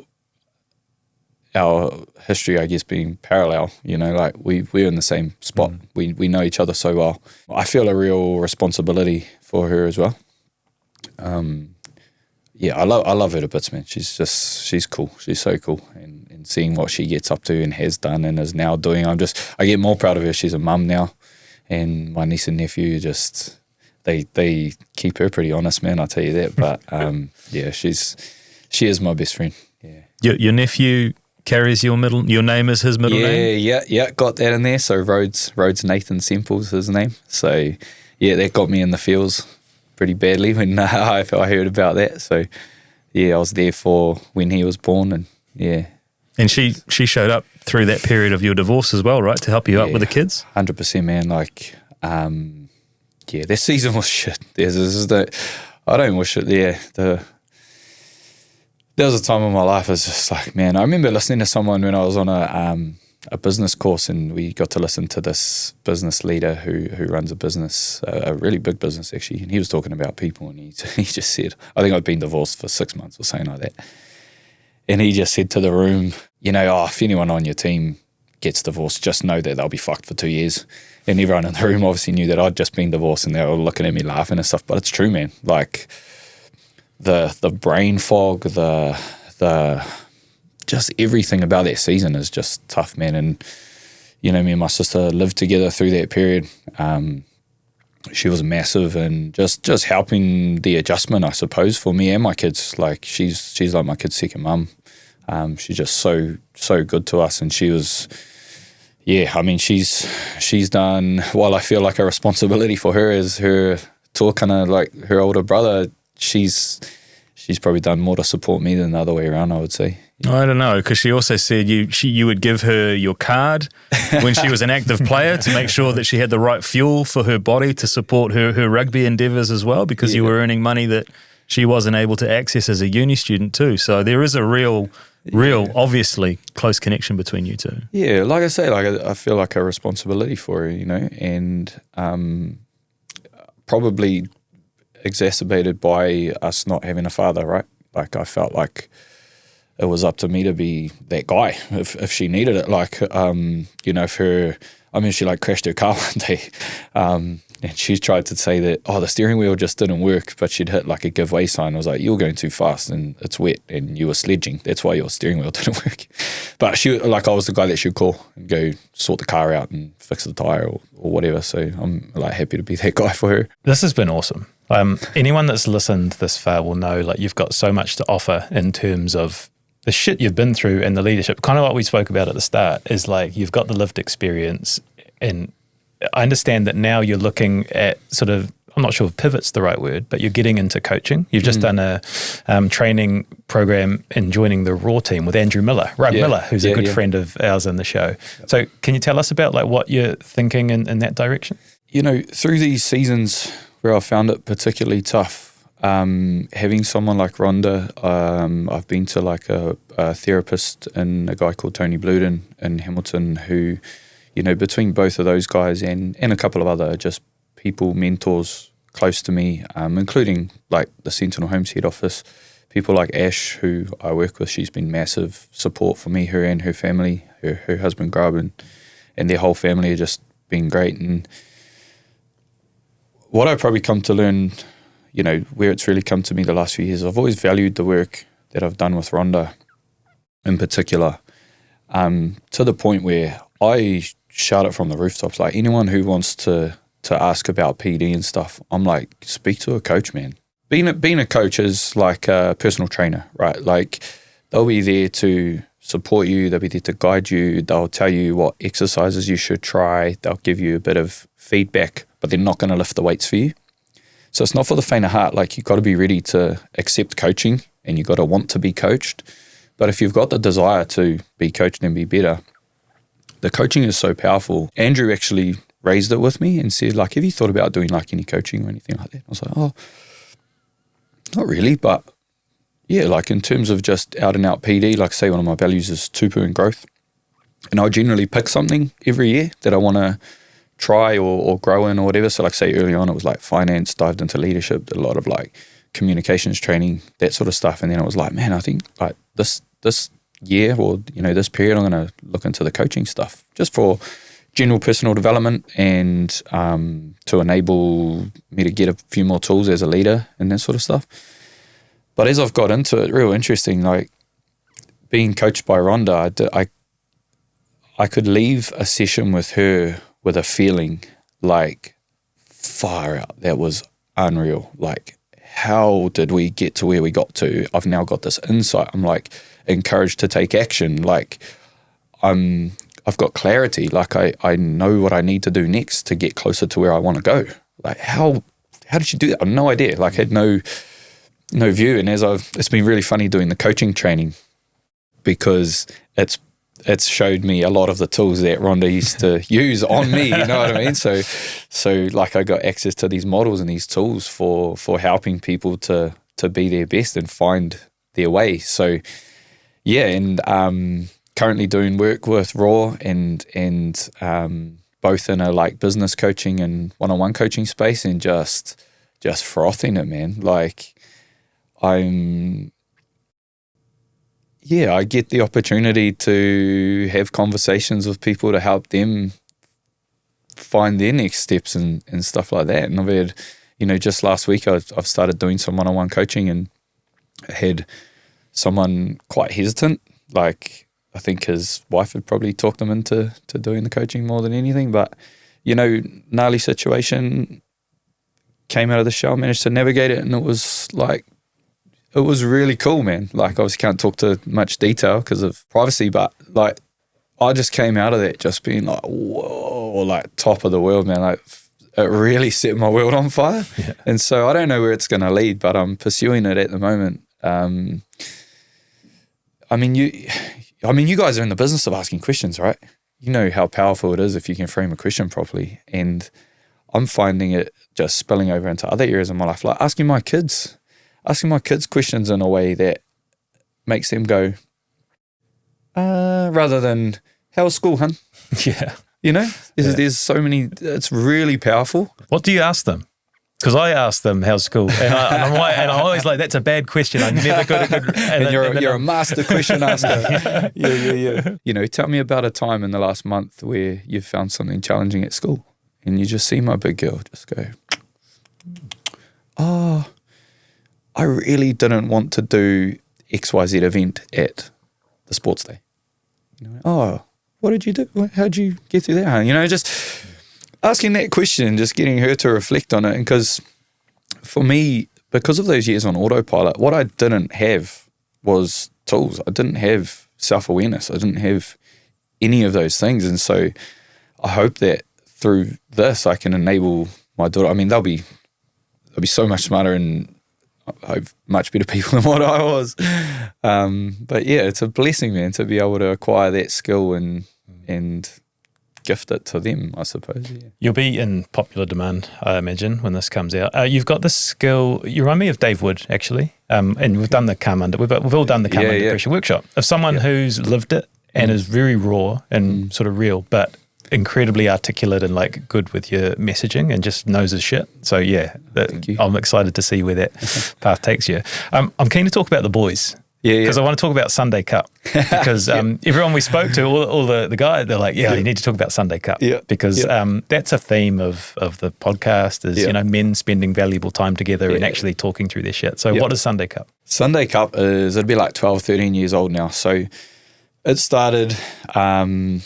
history, I guess, being parallel, you know, like we're in the same spot. We know each other so well. I feel a real responsibility for her as well. Yeah, I love her to bits, man. She's cool. She's so cool. And seeing what she gets up to and has done and is now doing, I get more proud of her. She's a mum now. And my niece and nephew just, they keep her pretty honest, man, I'll tell you that. But yeah, she is my best friend. Yeah. Your nephew carries your name as his middle name? Yeah, got that in there. So Rhodes Nathan Semple's his name. So yeah, that got me in the feels pretty badly when I heard about that. So yeah, I was there for when he was born, and yeah. And she showed up through that period of your divorce as well, right, to help you out with the kids? 100%, man. Like, yeah, this season was shit. I don't wish it. Yeah, there was a time in my life I was just like, man, I remember listening to someone when I was on a business course, and we got to listen to this business leader who runs a business, a really big business actually, and he was talking about people, and he just said, I think I'd been divorced for 6 months or something like that, and he just said to the room, you know, if anyone on your team gets divorced, just know that they'll be fucked for 2 years. And everyone in the room obviously knew that I'd just been divorced, and they were looking at me laughing and stuff, but it's true, man. Like the brain fog, the just everything about that season is just tough, man. And you know, me and my sister lived together through that period. She was massive, and just helping the adjustment, I suppose, for me and my kids. Like she's like my kid's second mum. She's just so good to us, and she was, yeah. I mean, she's done. While I feel like a responsibility for her as her kind of like her older brother, she's probably done more to support me than the other way around, I would say. I don't know, because she also said you would give her your card when she was an active player to make sure that she had the right fuel for her body to support her rugby endeavours as well, because you were earning money that she wasn't able to access as a uni student too. So there is a real obviously close connection between you two. Yeah, like I say, like I feel like a responsibility for her, you know, and probably exacerbated by us not having a father, right? Like I felt like it was up to me to be that guy if she needed it. Like, you know, she like crashed her car one day, and she tried to say that, the steering wheel just didn't work, but she'd hit like a give way sign. I was like, you're going too fast and it's wet and you were sledging. That's why your steering wheel didn't work. But I was the guy that she'd call and go sort the car out and fix the tire or whatever. So I'm like happy to be that guy for her. This has been awesome. Anyone that's listened this far will know like you've got so much to offer in terms of the shit you've been through and the leadership. Kind of what we spoke about at the start is like you've got the lived experience, and I understand that now you're looking at sort of, I'm not sure if pivot's the right word, but you're getting into coaching. You've just done a training program and joining the Raw team with Andrew Miller, Miller, who's a good friend of ours in the show. So can you tell us about like what you're thinking in that direction? You know, through these seasons where I found it particularly tough, having someone like Rhonda, I've been to like a therapist and a guy called Tony Bluden in Hamilton who, you know, between both of those guys and a couple of other just people, mentors, close to me, including like the Sentinel Homes head office. People like Ash, who I work with, she's been massive support for me, her and her family, her husband Grub, and their whole family have just been great. And what I've probably come to learn, you know, where it's really come to me the last few years, I've always valued the work that I've done with Rhonda in particular, to the point where I shout it from the rooftops. Like, anyone who wants to ask about PD and stuff, I'm like, speak to a coach, man. Being a coach is like a personal trainer, right? Like, they'll be there to support you, they'll be there to guide you, they'll tell you what exercises you should try, they'll give you a bit of feedback, but they're not going to lift the weights for you. So it's not for the faint of heart. Like, you've got to be ready to accept coaching, and you've got to want to be coached. But if you've got the desire to be coached and be better, the coaching is so powerful. Andrew actually raised it with me and said, like, have you thought about doing like any coaching or anything like that? I was like, oh, not really, but yeah, like in terms of just out and out PD, like say one of my values is tupu and growth. And I generally pick something every year that I want to try or grow in or whatever. So like say early on, it was like finance, dived into leadership, did a lot of like communications training, that sort of stuff. And then I was like, man, I think like this year or, you know, this period, I'm going to look into the coaching stuff just for general personal development and to enable me to get a few more tools as a leader and that sort of stuff. But as I've got into it, real interesting, like being coached by Rhonda, I could leave a session with her with a feeling like, far out, that was unreal. Like, how did we get to where we got to? I've now got this insight. I'm like encouraged to take action. Like, I've got clarity. Like, I know what I need to do next to get closer to where I want to go. Like, how did you do that? I have no idea. Like, I had no view. And it's been really funny doing the coaching training, because it's showed me a lot of the tools that Rhonda used to use on me, you know what I mean? So like, I got access to these models and these tools for helping people to be their best and find their way. So yeah, and currently doing work with Raw and both in a like business coaching and one-on-one coaching space, and just frothing it, man. Like, I get the opportunity to have conversations with people to help them find their next steps and stuff like that. And I've had, you know, just last week I've started doing some one-on-one coaching, and I had someone quite hesitant. Like, I think his wife had probably talked him into doing the coaching more than anything. But, you know, gnarly situation, came out of the show, managed to navigate it, and it was like, it was really cool, man. Like, obviously can't talk to much detail because of privacy, but like, I just came out of that just being like, whoa, like top of the world, man. Like, it really set my world on fire. Yeah. And so I don't know where it's going to lead, but I'm pursuing it at the moment. I mean, you guys are in the business of asking questions, right? You know how powerful it is if you can frame a question properly. And I'm finding it just spilling over into other areas of my life, like asking my kids questions in a way that makes them go, rather than, how's school, hun? Yeah. You know, there's so many, it's really powerful. What do you ask them? Because I ask them, how's school? And I'm always like, that's a bad question. I never got a good... And you're a master question asker. Yeah. You know, tell me about a time in the last month where you've found something challenging at school. And you just see my big girl just go, oh, I really didn't want to do XYZ event at the sports day. You know, oh, what did you do? How'd you get through that? You know, just asking that question, just getting her to reflect on it. And because for me, because of those years on autopilot, what I didn't have was tools. I didn't have self-awareness. I didn't have any of those things. And so I hope that through this, I can enable my daughter. I mean, they'll be so much smarter and I hope much better people than what I was. But yeah, it's a blessing, man, to be able to acquire that skill and gift it to them, I suppose. Yeah. You'll be in popular demand, I imagine, when this comes out. You've got this skill. You remind me of Dave Wood, actually, and we've done the Come Under. We've all done the Come Under Pressure workshop of someone who's lived it and is very raw and sort of real, but incredibly articulate and like good with your messaging and just knows his shit. So yeah, I'm excited to see where that path takes you. I'm keen to talk about the boys. Yeah, because I want to talk about Sunday Cup because everyone we spoke to, all the guys, they're like, you need to talk about Sunday Cup because that's a theme of the podcast is, men spending valuable time together and actually talking through their shit. So what is Sunday Cup? Sunday Cup it'd be like 12, 13 years old now. So it started, a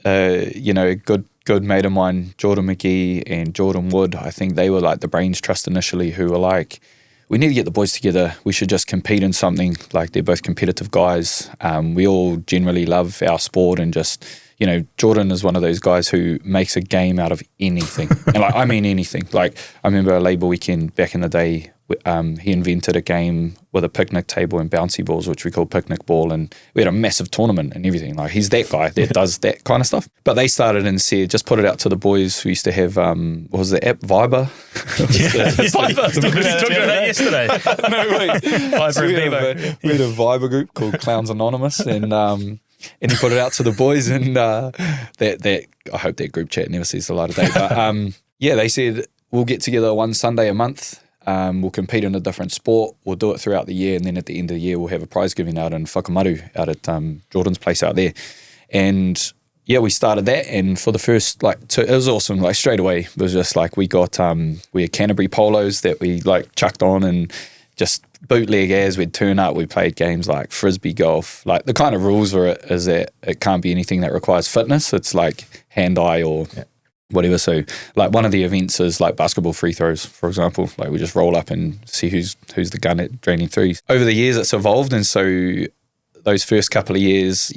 good mate of mine, Jordan McGee and Jordan Wood, I think they were like the brains trust initially, who were like, we need to get the boys together. We should just compete in something. Like, they're both competitive guys. We all generally love our sport, and just, Jordan is one of those guys who makes a game out of anything. And like, I mean anything. Like, I remember a Labour weekend back in the day, he invented a game with a picnic table and bouncy balls, which we call picnic ball, and we had a massive tournament and everything. Like, he's that guy that does that kind of stuff. But they started and said, just put it out to the boys. We used to have, what was the app, Viber? Viber. We talked about that yesterday. No, wait. Viber So we had a Viber group called Clowns Anonymous, and he put it out to the boys, and that I hope that group chat never sees the light of day. But they said, we'll get together one Sunday a month. We'll compete in a different sport. We'll do it throughout the year, and then at the end of the year, we'll have a prize giving out in Whakamaru out at Jordan's place out there. And we started that, and for the first it was awesome. Like, straight away, it was just like we had Canterbury polos that we like chucked on, and just bootleg as we'd turn up. We played games like frisbee golf. Like, the kind of rules for it is that it can't be anything that requires fitness. It's like hand-eye or whatever. So like, one of the events is like basketball free throws, for example. Like, we just roll up and see who's the gun at draining threes. Over the years, it's evolved, and so those first couple of years,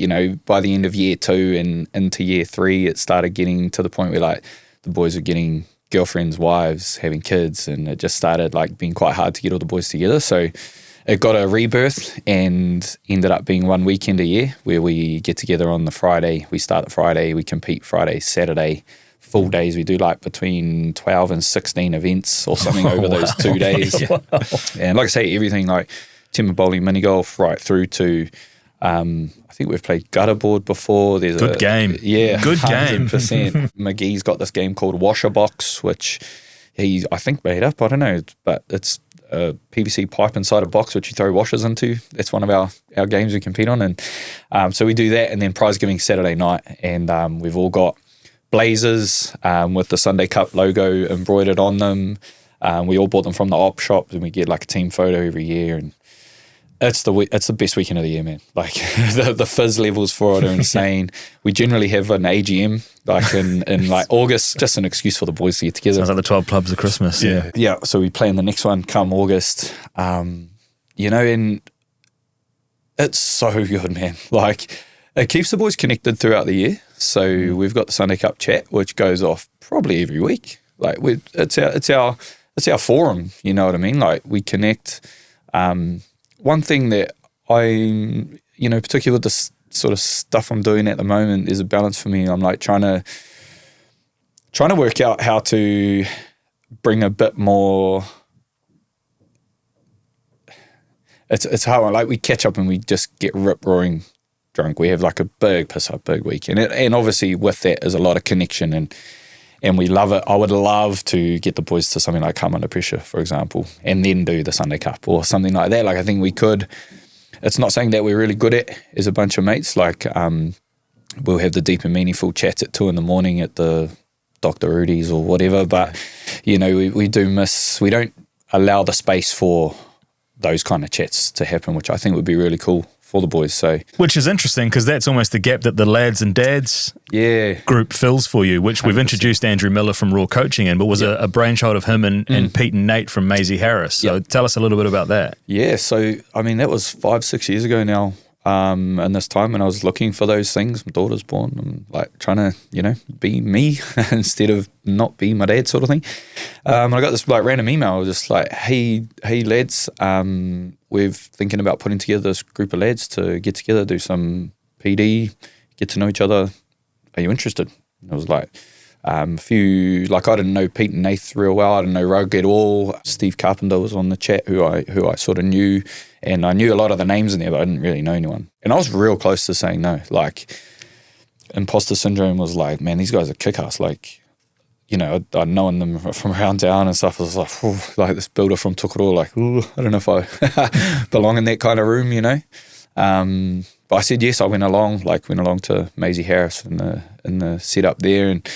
by the end of year 2 and into year 3, it started getting to the point where like the boys were getting girlfriends, wives, having kids, and it just started like being quite hard to get all the boys together. So it got a rebirth and ended up being one weekend a year where we get together on the Friday. We start the Friday, we compete Friday, Saturday, full days. We do like between 12 and 16 events or something over those 2 days. And like I say, everything like timber bowling, mini golf, right through to I think we've played gutterboard before. There's good game. Yeah, good 100%. game. McGee's got this game called Washer Box, which he I think made up. I don't know, but it's a PVC pipe inside a box which you throw washers into. That's one of our games we compete on, and so we do that, and then prize giving Saturday night, and we've all got blazers with the Sunday Cup logo embroidered on them. We all bought them from the op shop, and we get like a team photo every year, and it's the best weekend of the year, man. Like, the fizz levels for it are insane. We generally have an AGM like in like August, just an excuse for the boys to get together. Sounds like the 12 clubs of Christmas. Yeah. So we plan the next one come August. And it's so good, man. Like, it keeps the boys connected throughout the year. So we've got the Sunday Cup chat, which goes off probably every week. Like, it's our forum. You know what I mean? Like, we connect. One thing that I'm, particularly with this sort of stuff I'm doing at the moment, is a balance for me. I'm like trying to work out how to bring a bit more. It's hard. Like, we catch up and we just get rip roaring drunk. We have like a big piss up, big week, and obviously with that is a lot of connection, and we love it. I would love to get the boys to something like Come Under Pressure, for example, and then do the Sunday Cup or something like that. Like, I think we could. It's not something that we're really good at as a bunch of mates. Like, we'll have the deep and meaningful chats at 2 a.m. at the Dr. Rudy's or whatever. But, we do miss. We don't allow the space for those kind of chats to happen, which I think would be really cool for the boys. So, which is interesting, because that's almost the gap that the lads and dads group fills for you, which 100%. We've introduced Andrew Miller from Raw Coaching in, but was a brainchild of him and Pete and Nate from Maisie Harris. So tell us a little bit about that. Yeah, so I mean, that was 5-6 years ago now. And this time when I was looking for those things, my daughter's born, I'm like trying to, be me instead of not be my dad, sort of thing. I got this like random email just like, hey lads, we're thinking about putting together this group of lads to get together, do some PD, get to know each other. Are you interested? And I was like, a few, like, I didn't know Pete and Nath real well. I didn't know Rug at all. Steve Carpenter was on the chat, who I sort of knew, and I knew a lot of the names in there, but I didn't really know anyone. And I was real close to saying no. Like, imposter syndrome was like, man, these guys are kick-ass. Like, you know, I'd known them from around town and stuff. I was like this builder from Tokoroa, like, I don't know if I belong in that kind of room, you know. But I said yes. I went along to Maisie Harris in the setup there, and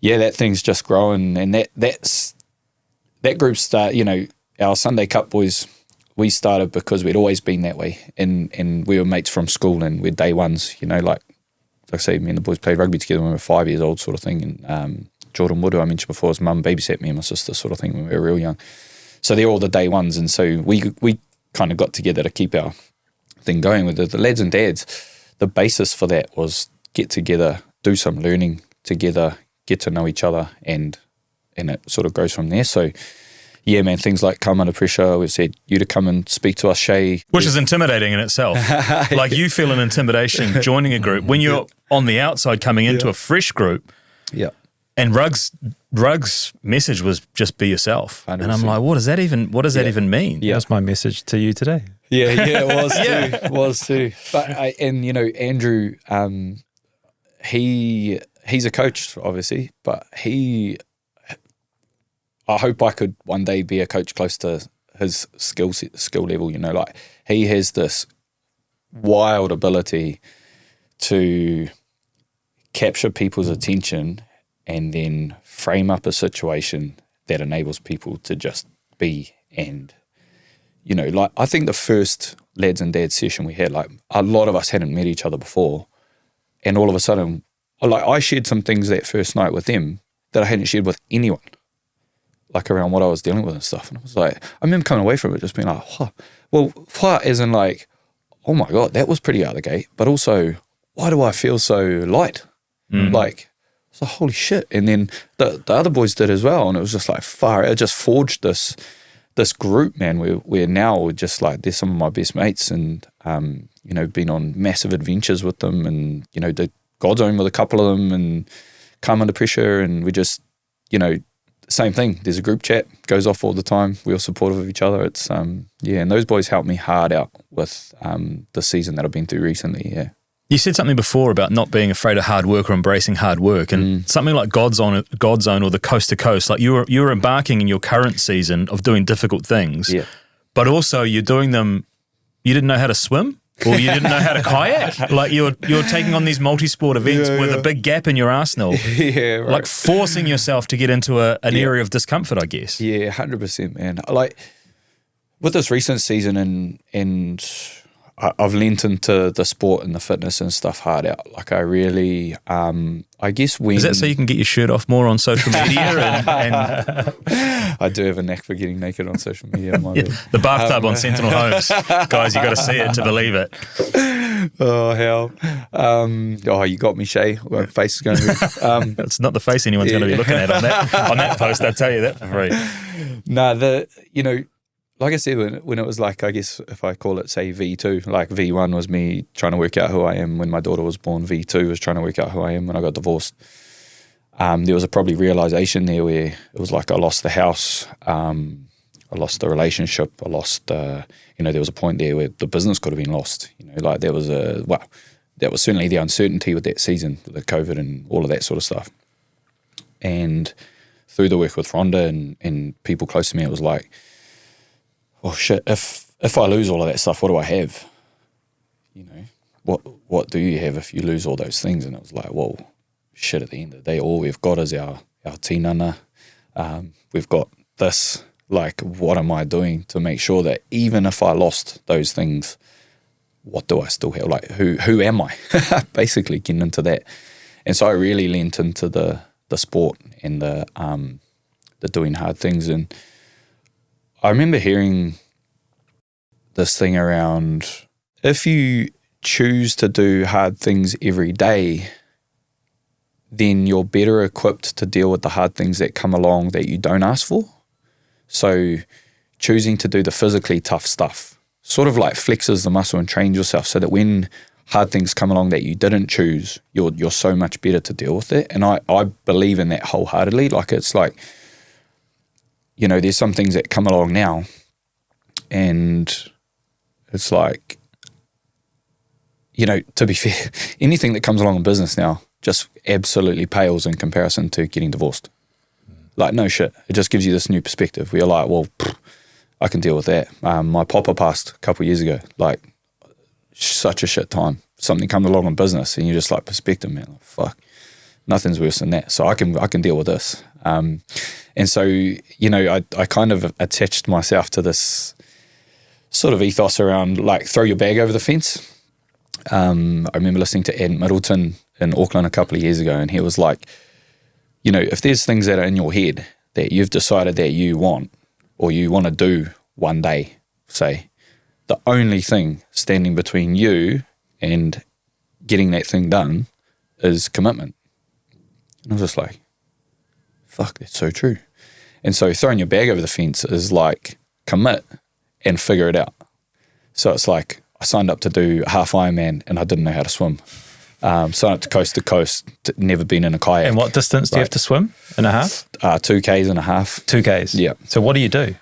yeah, that thing's just growing. And that group start. You know, our Sunday Cup boys, we started because we'd always been that way, and we were mates from school, and we're day ones. You know, like I say, me and the boys played rugby together when we were 5 years old, sort of thing. And Jordan Wood, who I mentioned before, his mum babysat me and my sister, sort of thing, when we were real young. So they're all the day ones, and so we kind of got together to keep our thing going with the lads and dads. The basis for that was get together, do some learning together, get to know each other, and it sort of goes from there. So yeah, man, things like come under pressure. We've said you to come and speak to us, Shay. Which is intimidating in itself. Like you feel an intimidation joining a group when you're on the outside coming into a fresh group. Yeah. And Rug's message was just be yourself. 100%. And I'm like, what does that even mean? Yeah. That's my message to you today. Yeah, it was too. But and you know, Andrew, he's a coach, obviously, but I hope I could one day be a coach close to his skill level. You know, like he has this wild ability to capture people's attention and then frame up a situation that enables people to just be. And you know, like I think the first lads and dads session we had, like a lot of us hadn't met each other before, and all of a sudden, like I shared some things that first night with them that I hadn't shared with anyone, like around what I was dealing with and stuff. And I was like, I remember coming away from it just being like, as in like, oh my God, that was pretty out of the gate, but also, why do I feel so light? Like, it's like, holy shit. And then the other boys did as well, and it was just like it just forged this group, man. We're now just like, they're some of my best mates, and you know, been on massive adventures with them, and you know, did God's Own with a couple of them, and Come Under Pressure, and we just, you know, same thing. There's a group chat, goes off all the time. We're all supportive of each other. It's and those boys helped me hard out with the season that I've been through recently. Yeah. You said something before about not being afraid of hard work or embracing hard work, and something like God's Own or the Coast to Coast. Like you were embarking in your current season of doing difficult things, but also you're doing them. You didn't know how to swim, or you didn't know how to kayak. Like you're taking on these multi-sport events with a big gap in your arsenal. Yeah, right. Like forcing yourself to get into an area of discomfort, I guess. Yeah, 100%, man. Like with this recent season, and I've lent into the sport and the fitness and stuff hard out. Like I really, I guess when... Is that so you can get your shirt off more on social media? and I do have a knack for getting naked on social media. The bathtub on Sentinel Homes. Guys, you got to see it to believe it. Oh, hell. You got me, Shay. My face is going to be... It's not the face anyone's going to be looking at on that post, I'll tell you that for free. Nah, you know... Like I said, when it was like, I guess if I call it, say, V2, like V1 was me trying to work out who I am when my daughter was born. V2 was trying to work out who I am when I got divorced. There was a probably realization there where it was like I lost the house, I lost the relationship, I lost, there was a point there where the business could have been lost. You know, like that was certainly the uncertainty with that season, the COVID and all of that sort of stuff. And through the work with Rhonda and people close to me, it was like, well, shit, if I lose all of that stuff, what do I have? You know, what do you have if you lose all those things? And it was like, well, shit, at the end of the day, all we've got is our tinana. We've got this, like, what am I doing to make sure that even if I lost those things, what do I still have? Like, who am I? Basically getting into that. And so I really lent into the sport and the doing hard things. And I remember hearing this thing around, if you choose to do hard things every day, then you're better equipped to deal with the hard things that come along that you don't ask for. So choosing to do the physically tough stuff sort of like flexes the muscle and trains yourself so that when hard things come along that you didn't choose, you're so much better to deal with it. And I believe in that wholeheartedly. Like, it's like, you know, there's some things that come along now and it's like, to be fair, anything that comes along in business now just absolutely pales in comparison to getting divorced. Like, no shit. It just gives you this new perspective where you're like, well, I can deal with that. My papa passed a couple of years ago, like, such a shit time. Something comes along in business and you're just like, perspective, man, like, fuck, nothing's worse than that. So I can deal with this. And so, I kind of attached myself to this sort of ethos around, like, throw your bag over the fence. I remember listening to Ed Middleton in Auckland a couple of years ago, and he was like, if there's things that are in your head that you've decided that you want or you want to do one day, say, the only thing standing between you and getting that thing done is commitment. And I was just like, fuck, that's so true. And so throwing your bag over the fence is like, commit and figure it out. So it's like, I signed up to do a half Ironman and I didn't know how to swim. Signed up to coast, never been in a kayak. And what distance do you have to swim in a half? 2Ks and a half. 2Ks? Yeah. So what do you do?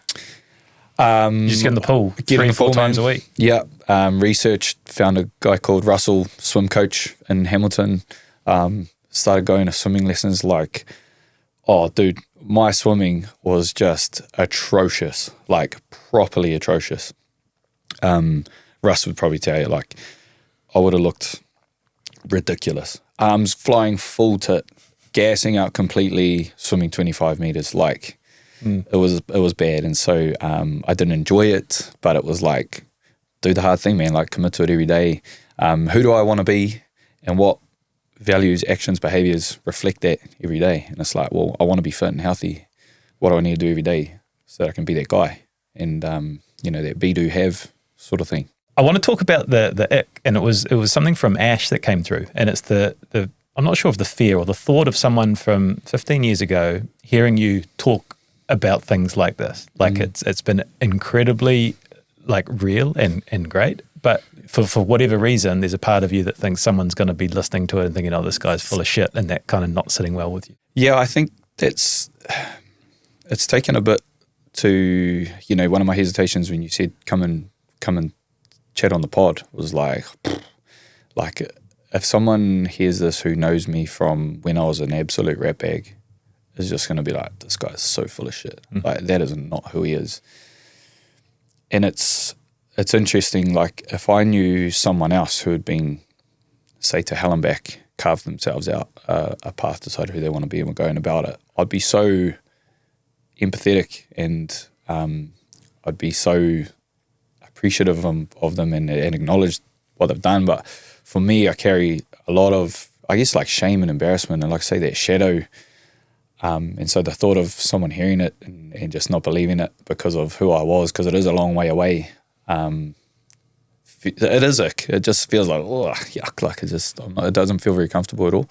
You just get in the pool 3-4 times a week? Yeah. Researched, found a guy called Russell, swim coach in Hamilton. Started going to swimming lessons. Like, oh, dude, my swimming was just atrocious, like properly atrocious. Russ would probably tell you, like, I would have looked ridiculous. Arms flying full tit, gassing out completely, swimming 25 meters. Like, it was bad. And so I didn't enjoy it, but it was like, do the hard thing, man. Like, commit to it every day. Who do I want to be, and what values, actions, behaviors reflect that every day? And it's like, well, I want to be fit and healthy. What do I need to do every day so that I can be that guy? And that be, do, have sort of thing. I want to talk about the ick, and it was something from Ash that came through, and it's the I'm not sure of the fear or the thought of someone from 15 years ago hearing you talk about things like this. Like, it's been incredibly, like, real and great, but for whatever reason, there's a part of you that thinks someone's going to be listening to it and thinking, oh, this guy's full of shit, and that kind of not sitting well with you. Yeah, I think it's taken a bit to, one of my hesitations when you said come and chat on the pod was like if someone hears this who knows me from when I was an absolute rat bag, is just going to be like, this guy's so full of shit. Like, that is not who he is. And it's interesting, like, if I knew someone else who had been, say, to hell and back, carved themselves out a path, decided who they want to be and were going about it, I'd be so empathetic, and I'd be so appreciative of them and acknowledge what they've done. But for me, I carry a lot of, I guess, like, shame and embarrassment and, like I say, that shadow. And so the thought of someone hearing it and just not believing it because of who I was, because it is a long way away, it is ick. It just feels like, oh, yuck, like, it doesn't feel very comfortable at all.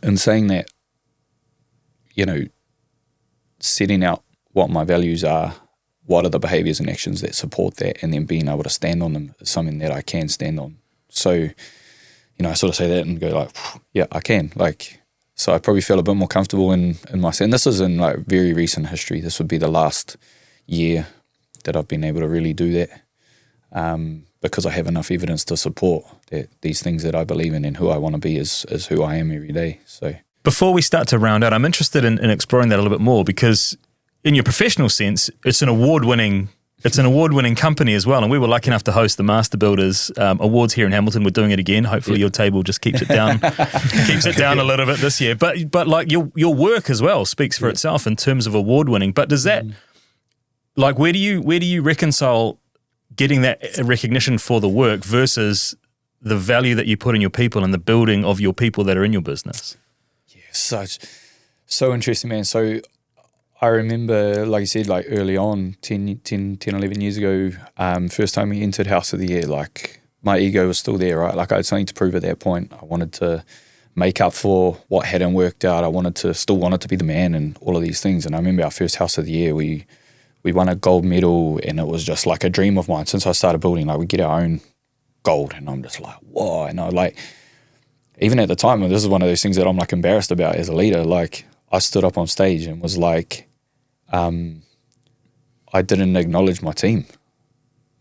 And saying that, setting out what my values are, what are the behaviors and actions that support that, and then being able to stand on them is something that I can stand on. So, I sort of say that and go like, yeah, I can. Like, so I probably feel a bit more comfortable in myself. And this is in, like, very recent history. This would be the last year that I've been able to really do that, because I have enough evidence to support that these things that I believe in and who I want to be is who I am every day. So before we start to round out, I'm interested in exploring that a little bit more, because in your professional sense, it's an award-winning company as well. And we were lucky enough to host the Master Builders Awards here in Hamilton. We're doing it again. Hopefully your table just keeps it down, a little bit this year. But like, your work as well speaks for itself in terms of award-winning. But does that, like, where do you reconcile getting that recognition for the work versus the value that you put in your people and the building of your people that are in your business? Yeah, so interesting, man. So I remember, like you said, like, early on, 10, 11 years ago, first time we entered House of the Year, like, my ego was still there, right? Like, I had something to prove at that point. I wanted to make up for what hadn't worked out. I still wanted to be the man and all of these things. And I remember our first House of the Year, we won a gold medal, and it was just like a dream of mine since I started building. Like, we get our own gold, and I'm just like, whoa. And I, like, even at the time, this is one of those things that I'm, like, embarrassed about as a leader. Like, I stood up on stage and was like, I didn't acknowledge my team,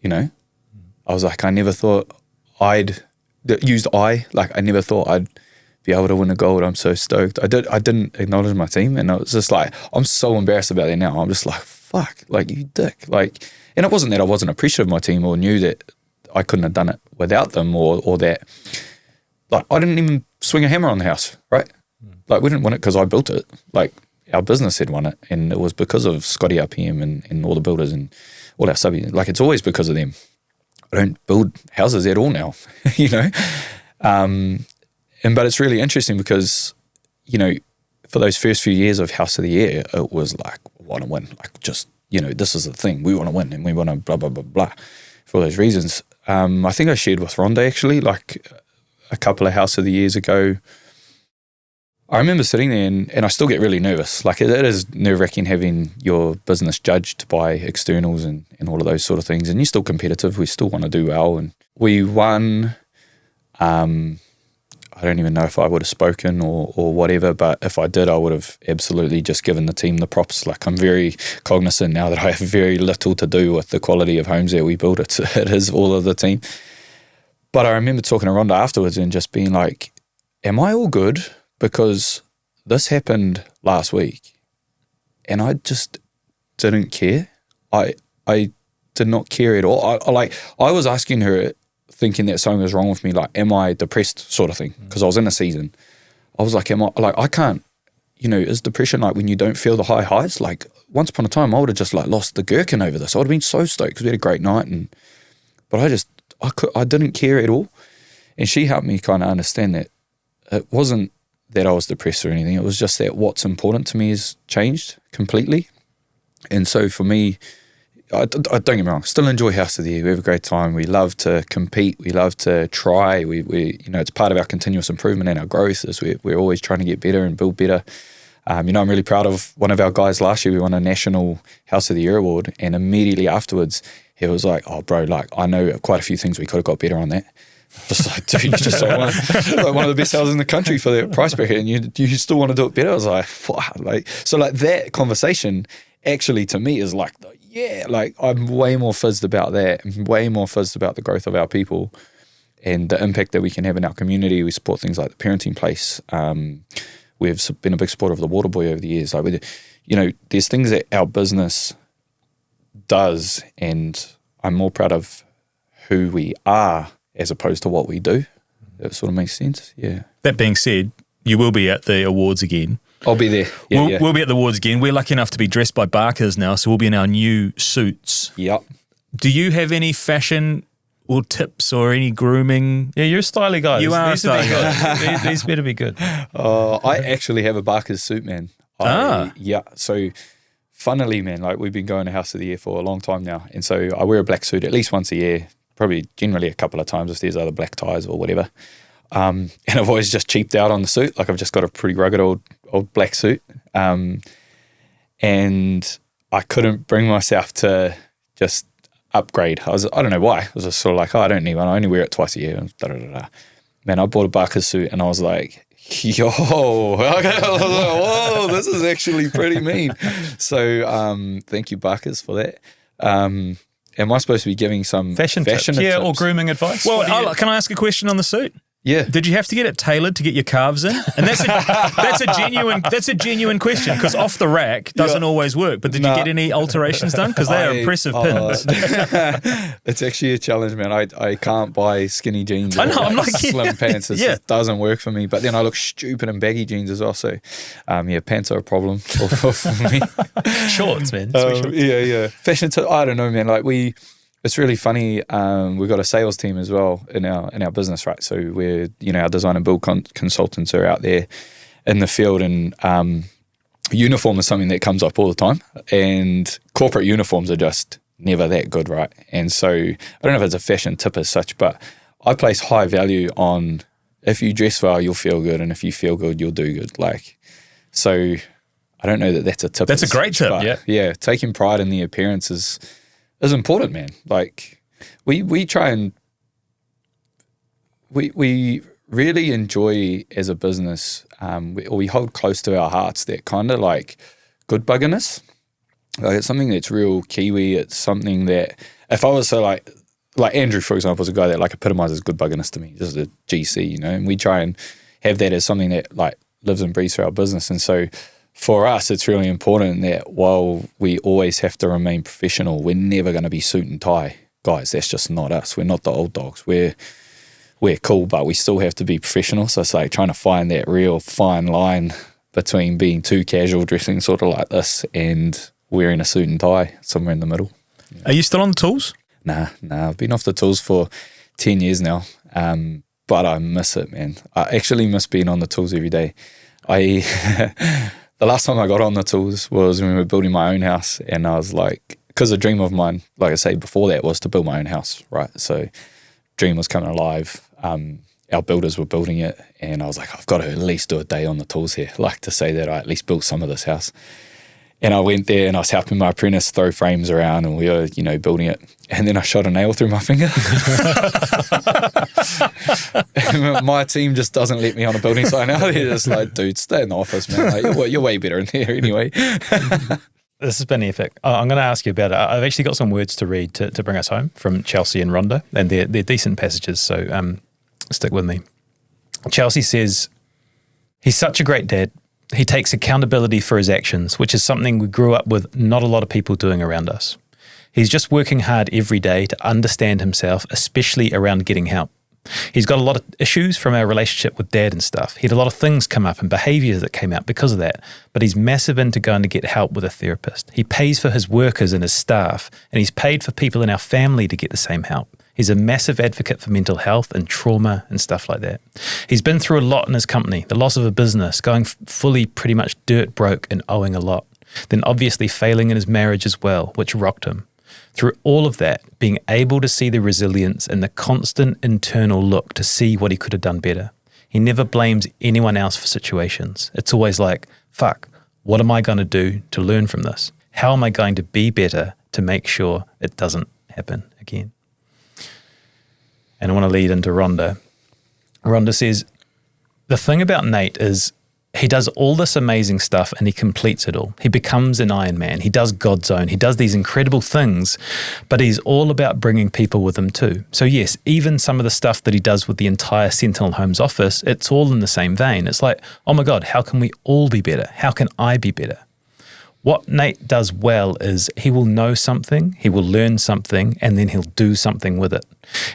I was like, I never thought I'd used I. Like I never thought I'd be able to win a gold. I'm so stoked. I didn't acknowledge my team, and I was just like, I'm so embarrassed about that now. I'm just like, fuck, like you dick. Like, and it wasn't that I wasn't appreciative of my team or knew that I couldn't have done it without them, or that like I didn't even swing a hammer on the house, right? Like we didn't win it because I built it. Like our business had won it, and it was because of Scotty RPM and all the builders and all our subbies. Like it's always because of them. I don't build houses at all now, you know. But it's really interesting because, you know, for those first few years of House of the Year, it was like, we want to win. Like just, you know, this is the thing. We want to win and we want to blah, blah, blah, blah, for those reasons. I think I shared with Rhonda actually, like a couple of House of the Years ago. I remember sitting there and I still get really nervous. Like it is nerve-wracking having your business judged by externals and all of those sort of things. And you're still competitive. We still want to do well. And we won. I don't even know if I would have spoken or whatever, but if I did, I would have absolutely just given the team the props. Like I'm very cognizant now that I have very little to do with the quality of homes that we build. It is all of the team. But I remember talking to Rhonda afterwards and just being like, am I all good? Because this happened last week and I just didn't care. I did not care at all. I was asking her, thinking that something was wrong with me, like, am I depressed sort of thing? Because I was in a season. I was like, I can't, you know, is depression like when you don't feel the high highs? Like once upon a time, I would have just like lost the gherkin over this. I would have been so stoked because we had a great night, but I didn't care at all. And she helped me kind of understand that it wasn't that I was depressed or anything. It was just that what's important to me has changed completely. And so for me, I don't get me wrong, still enjoy House of the Year. We have a great time. We love to compete. We love to try. We you know, it's part of our continuous improvement and our growth is we're always trying to get better and build better. You know, I'm really proud of one of our guys last year. We won a National House of the Year award, and immediately afterwards, he was like, oh, bro, like, I know quite a few things we could have got better on that. Just like, dude, you just like one of the best houses in the country for that price bracket, and you still want to do it better. I was like, fuck. Like, so like that conversation actually to me is like, yeah, like I'm way more fizzed about that, and way more fizzed about the growth of our people and the impact that we can have in our community. We support things like the Parenting Place. We've been a big supporter of the Waterboy over the years. Like, you know, there's things that our business does, and I'm more proud of who we are as opposed to what we do. That sort of makes sense. Yeah. That being said, you will be at the awards again. I'll be there. Yeah, we'll be at the awards again. We're lucky enough to be dressed by Barkers now, so we'll be in our new suits. Yep. Do you have any fashion or tips or any grooming? Yeah, you're a styly guy. You are a styly guy. These better be good. I actually have a Barkers suit, man. Yeah. So funnily, man, like we've been going to House of the Year for a long time now. And so I wear a black suit at least once a year, probably generally a couple of times if there's other black ties or whatever. And I've always just cheaped out on the suit. Like I've just got a pretty rugged old black suit. And I couldn't bring myself to just upgrade. I don't know why. I was just sort of like, oh, I don't need one. I only wear it twice a year. Man, I bought a Barkers suit and I was like, yo, whoa, this is actually pretty mean. So thank you, Barkers, for that. Am I supposed to be giving some fashion tips? Yeah, or grooming advice? Well, can I ask a question on the suit? Yeah. Did you have to get it tailored to get your calves in? And that's a genuine question because off the rack doesn't always work. But did you get any alterations done? Because they are impressive pins. It's actually a challenge, man. I can't buy skinny jeans. I know, I'm not slim pants. It just doesn't work for me. But then I look stupid in baggy jeans as well. So, pants are a problem for me. Shorts, man. Yeah. Fashion. I don't know, man. Like It's really funny. We've got a sales team as well in our business, right? So we're, our design and build consultants are out there in the field, and uniform is something that comes up all the time. And corporate uniforms are just never that good, right? And so I don't know if it's a fashion tip as such, but I place high value on if you dress well, you'll feel good, and if you feel good, you'll do good. Like, so I don't know that that's a tip. That's a great tip. Yeah, taking pride in the appearance is important, man. Like we try and we really enjoy as a business, we hold close to our hearts that kind of like good buggerness. Like it's something that's real Kiwi. It's something that if I was to like like Andrew, for example, is a guy that like epitomizes good bugginess to me, just a GC, you know, and we try and have that as something that like lives and breathes through our business. And so for us, it's really important that while we always have to remain professional, we're never going to be suit and tie guys. That's just not us. We're not the old dogs. We're cool, but we still have to be professional. So it's like trying to find that real fine line between being too casual, dressing sort of like this, and wearing a suit and tie somewhere in the middle. Are you still on the tools? Nah, I've been off the tools for 10 years now, but I miss it, man. I actually miss being on the tools every day. The last time I got on the tools was when we were building my own house, and I was like, because a dream of mine, like I say before that, was to build my own house, right? So dream was coming alive. Our builders were building it, and I was like, I've got to at least do a day on the tools here, like to say that I at least built some of this house. And I went there and I was helping my apprentice throw frames around, and we were, you know, building it. And then I shot a nail through my finger. And my team just doesn't let me on a building site now. They're just like, dude, stay in the office, man. Like, you're way better in there anyway. This has been epic. I'm going to ask you about it. I've actually got some words to read to bring us home from Chelsea and Rhonda, and they're decent passages, so stick with me. Chelsea says, he's such a great dad. He takes accountability for his actions, which is something we grew up with not a lot of people doing around us. He's just working hard every day to understand himself, especially around getting help. He's got a lot of issues from our relationship with dad and stuff. He had a lot of things come up and behaviours that came out because of that, but he's massive into going to get help with a therapist. He pays for his workers and his staff, and he's paid for people in our family to get the same help. He's a massive advocate for mental health and trauma and stuff like that. He's been through a lot in his company, the loss of a business, going fully pretty much dirt broke and owing a lot. Then obviously failing in his marriage as well, which rocked him. Through all of that, being able to see the resilience and the constant internal look to see what he could have done better. He never blames anyone else for situations. It's always like, fuck, what am I going to do to learn from this? How am I going to be better to make sure it doesn't happen again? And I want to lead into Rhonda. Rhonda says, the thing about Nate is he does all this amazing stuff and he completes it all. He becomes an Iron Man. He does God's own. He does these incredible things, but he's all about bringing people with him too. So yes, even some of the stuff that he does with the entire Sentinel Homes office, it's all in the same vein. It's like, oh my God, how can we all be better? How can I be better? What Nate does well is he will know something, he will learn something, and then he'll do something with it.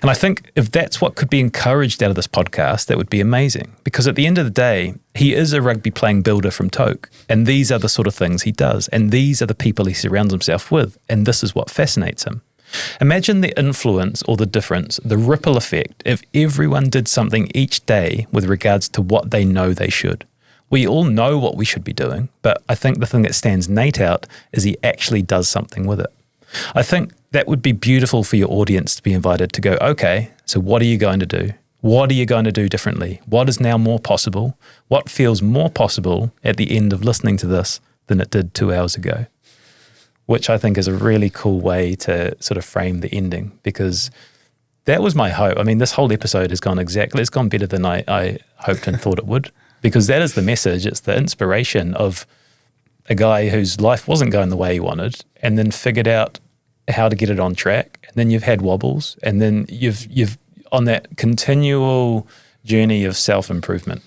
And I think if that's what could be encouraged out of this podcast, that would be amazing. Because at the end of the day, he is a rugby playing builder from Toke, and these are the sort of things he does, and these are the people he surrounds himself with, and this is what fascinates him. Imagine the influence or the difference, the ripple effect, if everyone did something each day with regards to what they know they should. We all know what we should be doing, but I think the thing that stands Nate out is he actually does something with it. I think that would be beautiful for your audience to be invited to go, okay, so what are you going to do? What are you going to do differently? What is now more possible? What feels more possible at the end of listening to this than it did 2 hours ago? Which I think is a really cool way to sort of frame the ending, because that was my hope. I mean, this whole episode has gone it's gone better than I hoped and thought it would. Because that is the message. It's the inspiration of a guy whose life wasn't going the way he wanted, and then figured out how to get it on track. And then you've had wobbles, and then you've on that continual journey of self-improvement.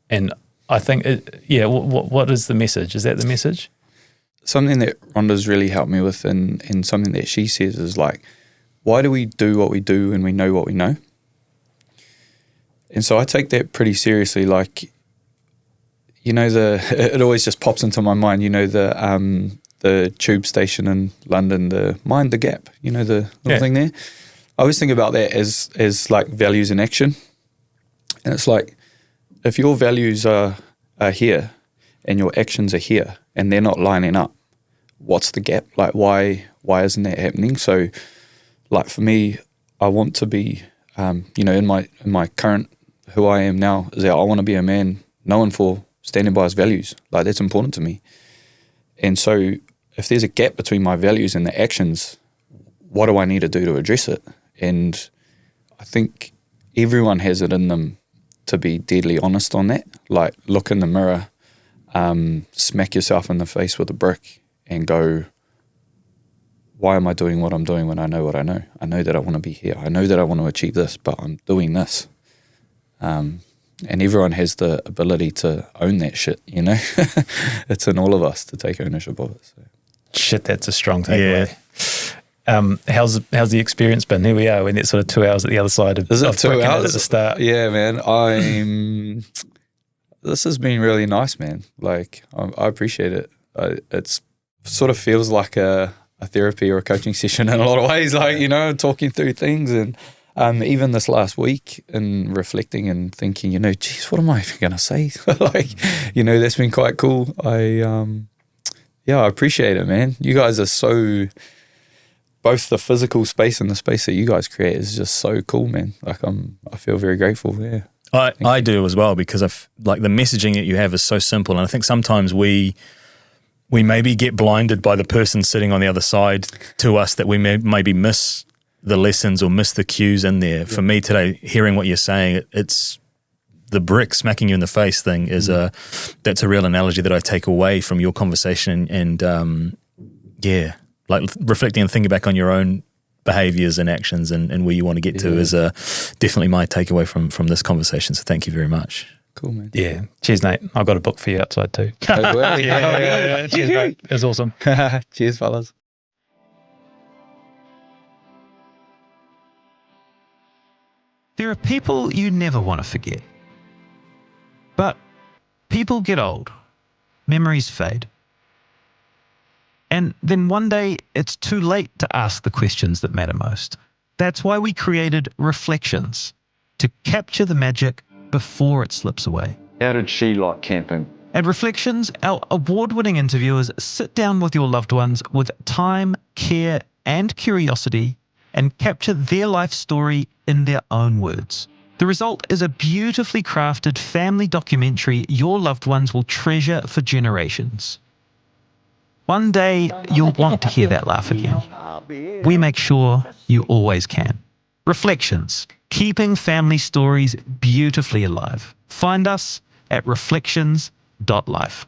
And I think, what is the message? Is that the message? Something that Rhonda's really helped me with, and something that she says is like, why do we do what we do when we know what we know? And so I take that pretty seriously. Like, you know, it always just pops into my mind, you know, the tube station in London, the Mind the Gap, you know, the little thing there. I always think about that as like values in action. And it's like, if your values are here and your actions are here and they're not lining up, what's the gap? Like, why isn't that happening? So like for me, I want to be, you know, in my current, who I am now, is that I want to be a man known for standing by his values. Like, that's important to me. And so if there's a gap between my values and the actions, what do I need to do to address it? And I think everyone has it in them to be deadly honest on that. Like, look in the mirror, smack yourself in the face with a brick and go, why am I doing what I'm doing when I know what I know? I know that I want to be here. I know that I want to achieve this, but I'm doing this. And everyone has the ability to own that shit, you know? It's in all of us to take ownership of it. So. Shit, that's a strong takeaway. How's the experience been? Here we are. We're sort of 2 hours at the other side of. Is it 2 hours at the start? Yeah, man. This has been really nice, man. Like I appreciate it. It's sort of feels like a therapy or a coaching session in a lot of ways. Like, you know, talking through things, and even this last week and reflecting and thinking, you know, geez, what am I even gonna say? Like, you know, that's been quite cool. I appreciate it, man. You guys are so. Both the physical space and the space that you guys create is just so cool, man. Like I feel very grateful. Yeah, I do as well, because like the messaging that you have is so simple, and I think sometimes we maybe get blinded by the person sitting on the other side to us, that we maybe miss the lessons or miss the cues in there. Yeah. For me today, hearing what you're saying, it's the brick smacking you in the face thing is that's a real analogy that I take away from your conversation, and like reflecting and thinking back on your own behaviors and actions and where you want to get to is definitely my takeaway from this conversation. So thank you very much. Cool, man. Yeah. Cheers, Nate. I've got a book for you outside too. Yeah. Cheers, mate. It was awesome. Cheers, fellas. There are people you never want to forget. But people get old. Memories fade. And then one day, it's too late to ask the questions that matter most. That's why we created Reflections, to capture the magic before it slips away. How did she like camping? At Reflections, our award-winning interviewers sit down with your loved ones with time, care, and curiosity, and capture their life story in their own words. The result is a beautifully crafted family documentary your loved ones will treasure for generations. One day, you'll want to hear that laugh again. We make sure you always can. Reflections, keeping family stories beautifully alive. Find us at reflections.life.